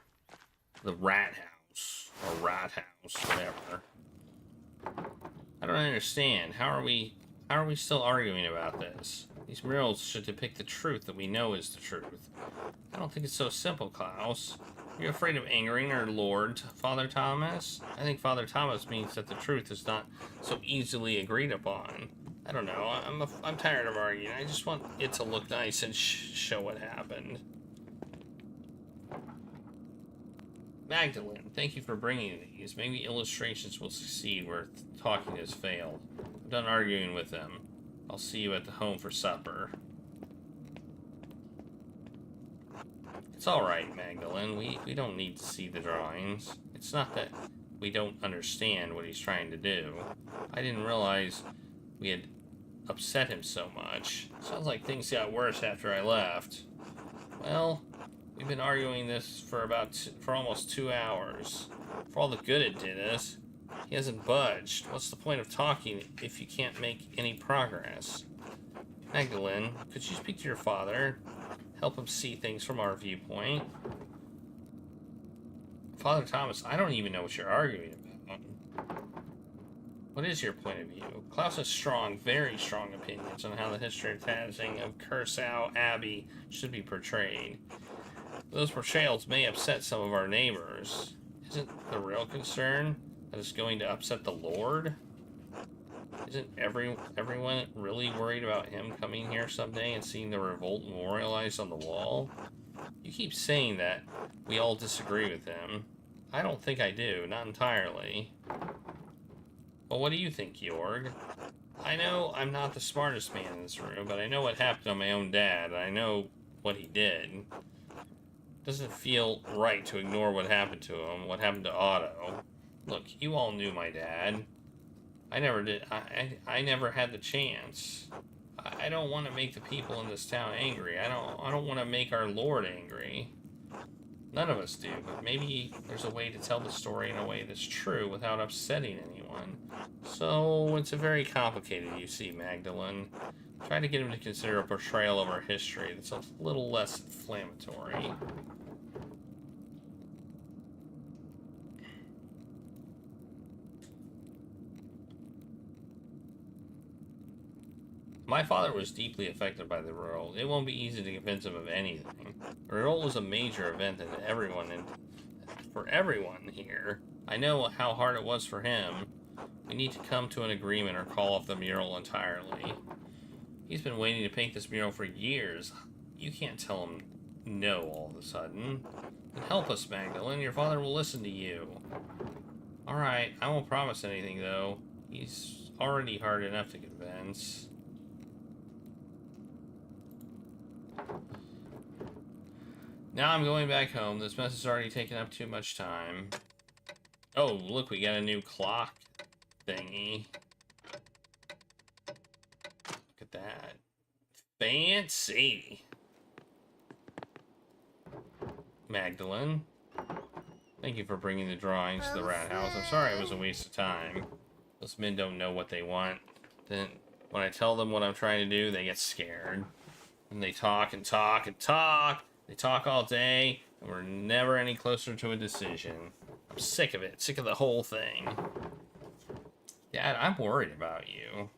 The rat house. Or rat house, whatever. I don't understand. How are we still arguing about this? These murals should depict the truth that we know is the truth. I don't think it's so simple, Klaus. Are you afraid of angering our Lord, Father Thomas? I think Father Thomas means that the truth is not so easily agreed upon. I don't know. I'm tired of arguing. I just want it to look nice and show what happened. Magdalene, thank you for bringing these. Maybe illustrations will succeed where talking has failed. I'm done arguing with them. I'll see you at the home for supper. It's alright, Magdalene. We don't need to see the drawings. It's not that we don't understand what he's trying to do. I didn't realize we had upset him so much. Sounds like things got worse after I left. Well, we've been arguing this for almost 2 hours. For all the good it did us, he hasn't budged. What's the point of talking if you can't make any progress? Magdalene, could you speak to your father? Help him see things from our viewpoint. Father Thomas, I don't even know what you're arguing about. What is your point of view? Klaus has strong, very strong opinions on how the history of Tazing of Curacao Abbey should be portrayed. Those portrayals may upset some of our neighbors. Isn't the real concern that it's going to upset the Lord? Isn't everyone really worried about him coming here someday and seeing the revolt memorialized on the wall? You keep saying that we all disagree with him. I don't think I do, not entirely. Well, what do you think, Jorg? I know I'm not the smartest man in this room, but I know what happened to my own dad, and I know what he did. Doesn't feel right to ignore what happened to him, what happened to Otto. Look, you all knew my dad. I never did. I never had the chance. I don't want to make the people in this town angry. I don't want to make our Lord angry. None of us do, but maybe there's a way to tell the story in a way that's true without upsetting anyone. So it's a very complicated, you see, Magdalene. Try to get him to consider a portrayal of our history that's a little less inflammatory. My father was deeply affected by the revolt. It won't be easy to convince him of anything. The revolt was a major event for everyone here. I know how hard it was for him. We need to come to an agreement or call off the mural entirely. He's been waiting to paint this mural for years. You can't tell him no all of a sudden. Then help us, Magdalene. Your father will listen to you. Alright, I won't promise anything, though. He's already hard enough to convince. Now I'm going back home. This mess has already taken up too much time. Oh, look, we got a new clock thingy. Look at that. Fancy. Magdalene, thank you for bringing the drawings to the rat house. I'm sorry it was a waste of time. Those men don't know what they want. Then, when I tell them what I'm trying to do, they get scared. And they talk and talk and talk. They talk all day, and we're never any closer to a decision. I'm sick of it. Sick of the whole thing. Dad, I'm worried about you.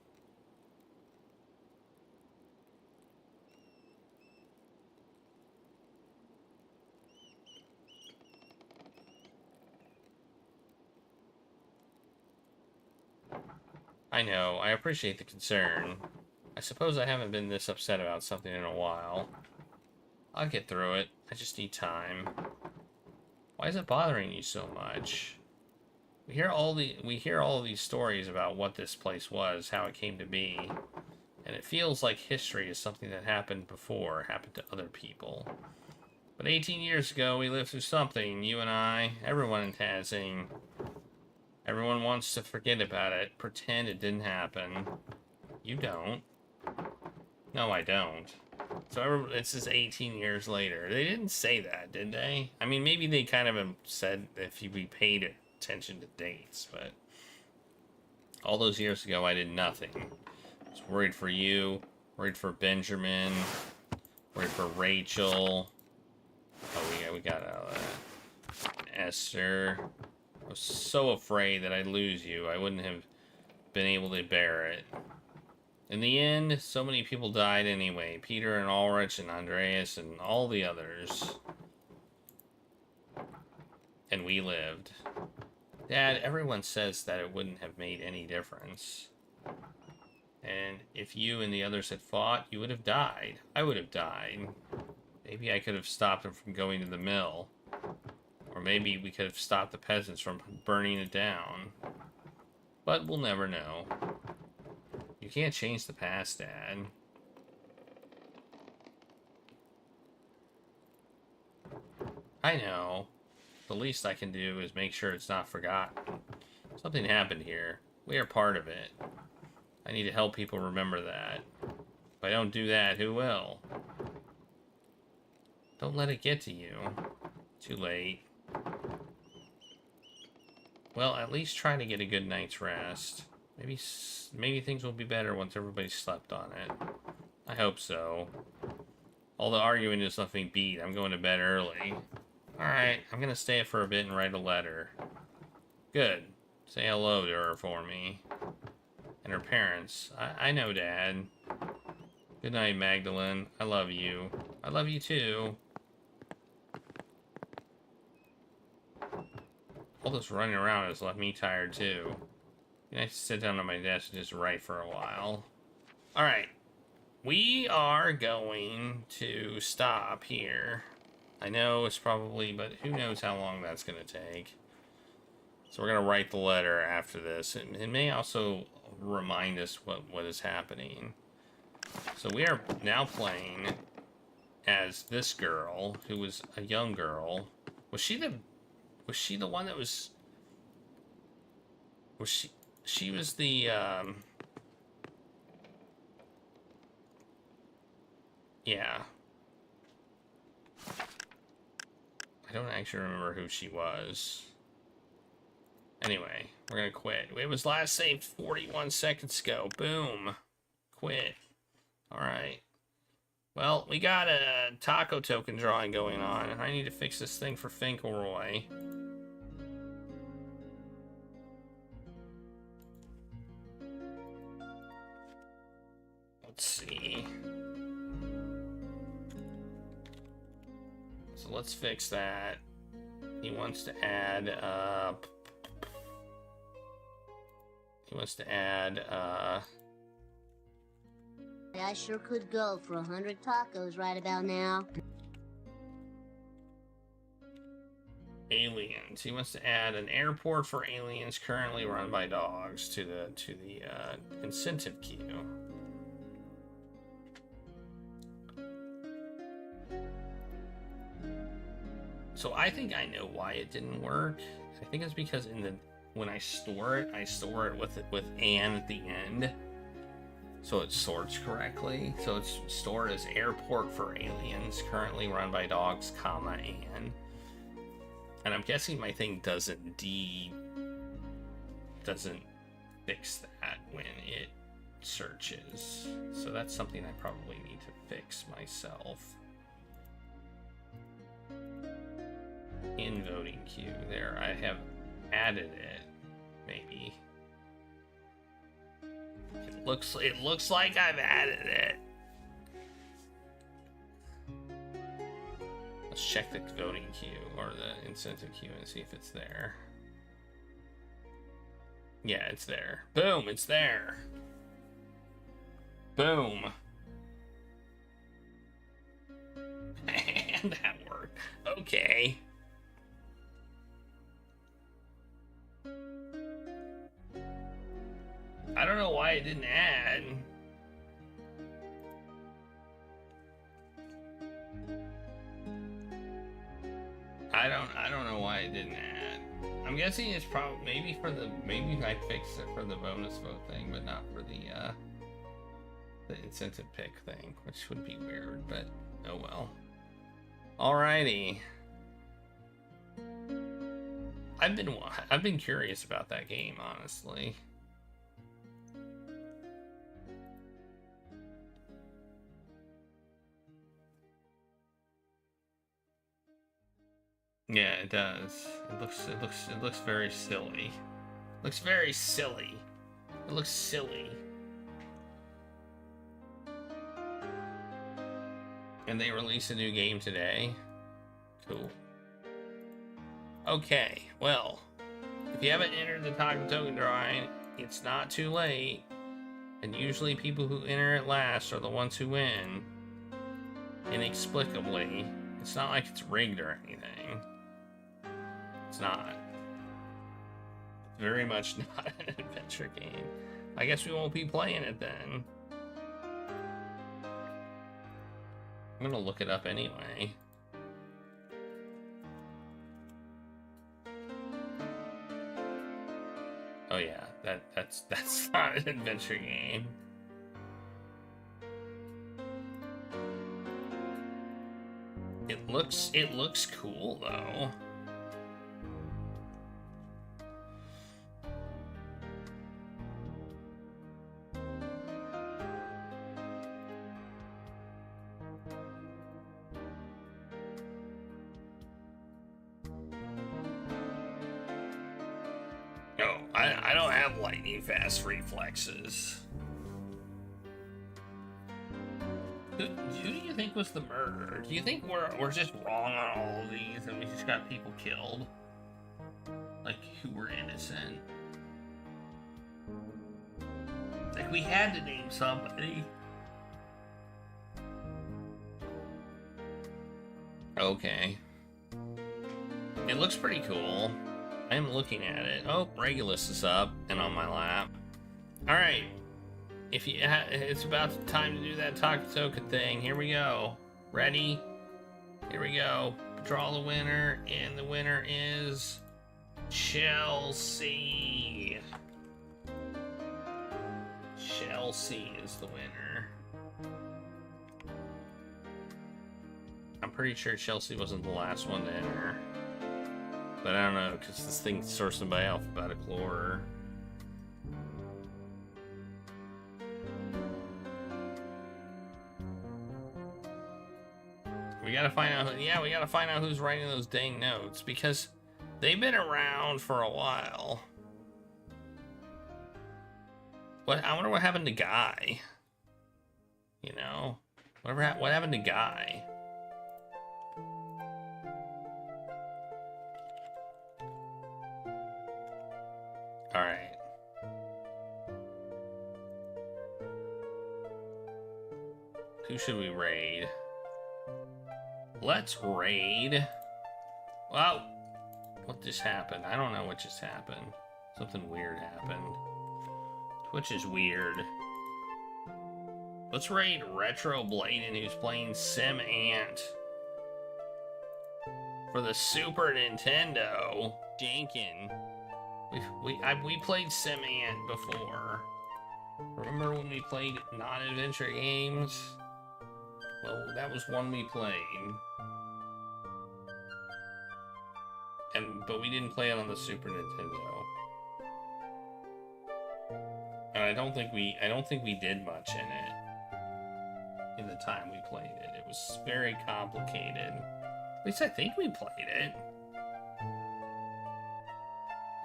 I know, I appreciate the concern. I suppose I haven't been this upset about something in a while. I'll get through it. I just need time. Why is it bothering you so much? We hear all these stories about what this place was, how it came to be, and it feels like history is something that happened before, happened to other people. But 18 years ago, we lived through something, you and I, everyone in Tazing. Everyone wants to forget about it, pretend it didn't happen. You don't. No, I don't. So this is 18 years later. They didn't say that, did they? I mean, maybe they kind of said if we paid attention to dates, but all those years ago, I did nothing. I was worried for you, worried for Benjamin, worried for Rachel. Oh, we got Esther. I was so afraid that I'd lose you. I wouldn't have been able to bear it. In the end, so many people died anyway. Peter and Ulrich and Andreas and all the others. And we lived. Dad, everyone says that it wouldn't have made any difference. And if you and the others had fought, you would have died. I would have died. Maybe I could have stopped them from going to the mill. Or maybe we could have stopped the peasants from burning it down. But we'll never know. You can't change the past, Dad. I know. The least I can do is make sure it's not forgotten. Something happened here. We are part of it. I need to help people remember that. If I don't do that, who will? Don't let it get to you. Too late. Well, at least try to get a good night's rest. Maybe things will be better once everybody's slept on it. I hope so. All the arguing just left me beat. I'm going to bed early. Alright, I'm gonna stay up for a bit and write a letter. Good. Say hello to her for me. And her parents. I know, Dad. Good night, Magdalene. I love you. I love you too. All this running around has left me tired too. I have to sit down on my desk and just write for a while. Alright. We are going to stop here. I know it's probably, but who knows how long that's going to take. So we're going to write the letter after this. It may also remind us what is happening. So we are now playing as this girl, who was a young girl. Was she the one that was she was the, yeah. I don't actually remember who she was. Anyway, we're gonna quit. It was last saved 41 seconds ago. Boom. Quit. Alright. Well, we got a taco token drawing going on, and I need to fix this thing for Finkelroy. Let's see. So let's fix that. He wants to add, I sure could go for 100 tacos right about now. aliens. He wants to add an airport for aliens currently run by dogs to the incentive queue. So I think I know why it didn't work. I think it's because when I store it with "and" at the end, so it sorts correctly. So it's stored as airport for aliens currently run by dogs, comma, and I'm guessing my thing doesn't fix that when it searches. So that's something I probably need to fix myself. In voting queue, there, I have added it. Maybe it looks like I've added it. Let's check the voting queue or the incentive queue and see if it's there. Yeah, it's there. Boom, it's there. Boom. And that worked. Okay. I don't know why it didn't add. I don't know why it didn't add. I'm guessing it's probably maybe I fixed it for the bonus vote thing, but not for the incentive pick thing, which would be weird, but oh well. Alrighty. I've been curious about that game, honestly. Yeah, it does. It looks very silly. Looks very silly. It looks silly. And they released a new game today. Cool. Okay, well, if you haven't entered the Taco Token drawing, it's not too late. And usually people who enter it last are the ones who win. Inexplicably. It's not like it's rigged or anything. It's not. It's very much not an adventure game. I guess we won't be playing it then. I'm gonna look it up anyway. Oh yeah, that's not an adventure game. It looks cool though. I don't have lightning fast reflexes. Who do you think was the murderer? Do you think we're just wrong on all of these and we just got people killed? Like, who were innocent? Like, we had to name somebody. Okay. It looks pretty cool. I am looking at it. Oh, Regulus is up and on my lap. Alright. If you it's about time to do that Taco Token thing. Here we go. Ready? Here we go. Draw the winner, and the winner is Chelsea. Chelsea is the winner. I'm pretty sure Chelsea wasn't the last one to enter. But I don't know, because this thing sorts them by alphabetical order. We gotta find out, we gotta find out who's writing those dang notes, because they've been around for a while. I wonder what happened to Guy. You know? What happened to Guy? Alright. Who should we raid? Let's raid. Wow. What just happened? I don't know what just happened. Something weird happened. Twitch is weird. Let's raid Retro Bladen, who's playing Sim Ant for the Super Nintendo. Jankin. We played Sim Ant before. Remember when we played non-adventure games? Well, that was one we played. But we didn't play it on the Super Nintendo. And I don't think we did much in it in the time we played it. It was very complicated. At least I think we played it.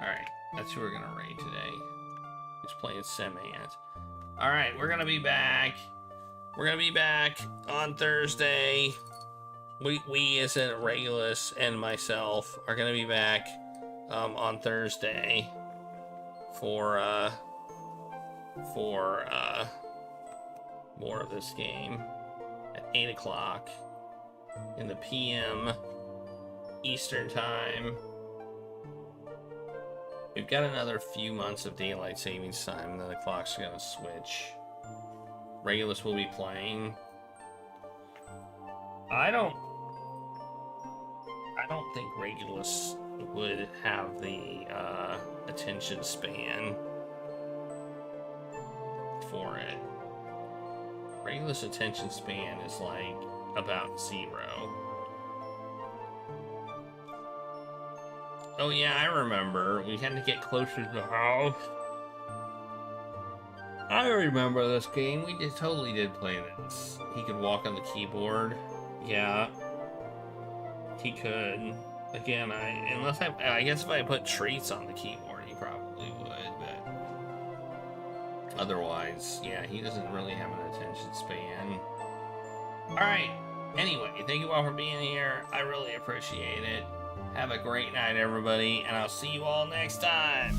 Alright, that's who we're gonna raid today. He's playing Sim Ant. Alright, we're gonna be back. We're gonna be back on Thursday. We as in Regulus and myself are gonna be back on Thursday for more of this game at 8 o'clock in the PM Eastern Time. We've got another few months of daylight savings time, and then the clock's gonna switch. Regulus will be playing. I don't think Regulus would have the attention span for it. Regulus attention span is like about 0. Oh yeah, I remember. We had to get closer to the house. I remember this game. We totally did play this. He could walk on the keyboard. Yeah. He could. Again, I guess if I put treats on the keyboard, he probably would, but otherwise, yeah, he doesn't really have an attention span. Alright. Anyway, thank you all for being here. I really appreciate it. Have a great night, everybody, and I'll see you all next time.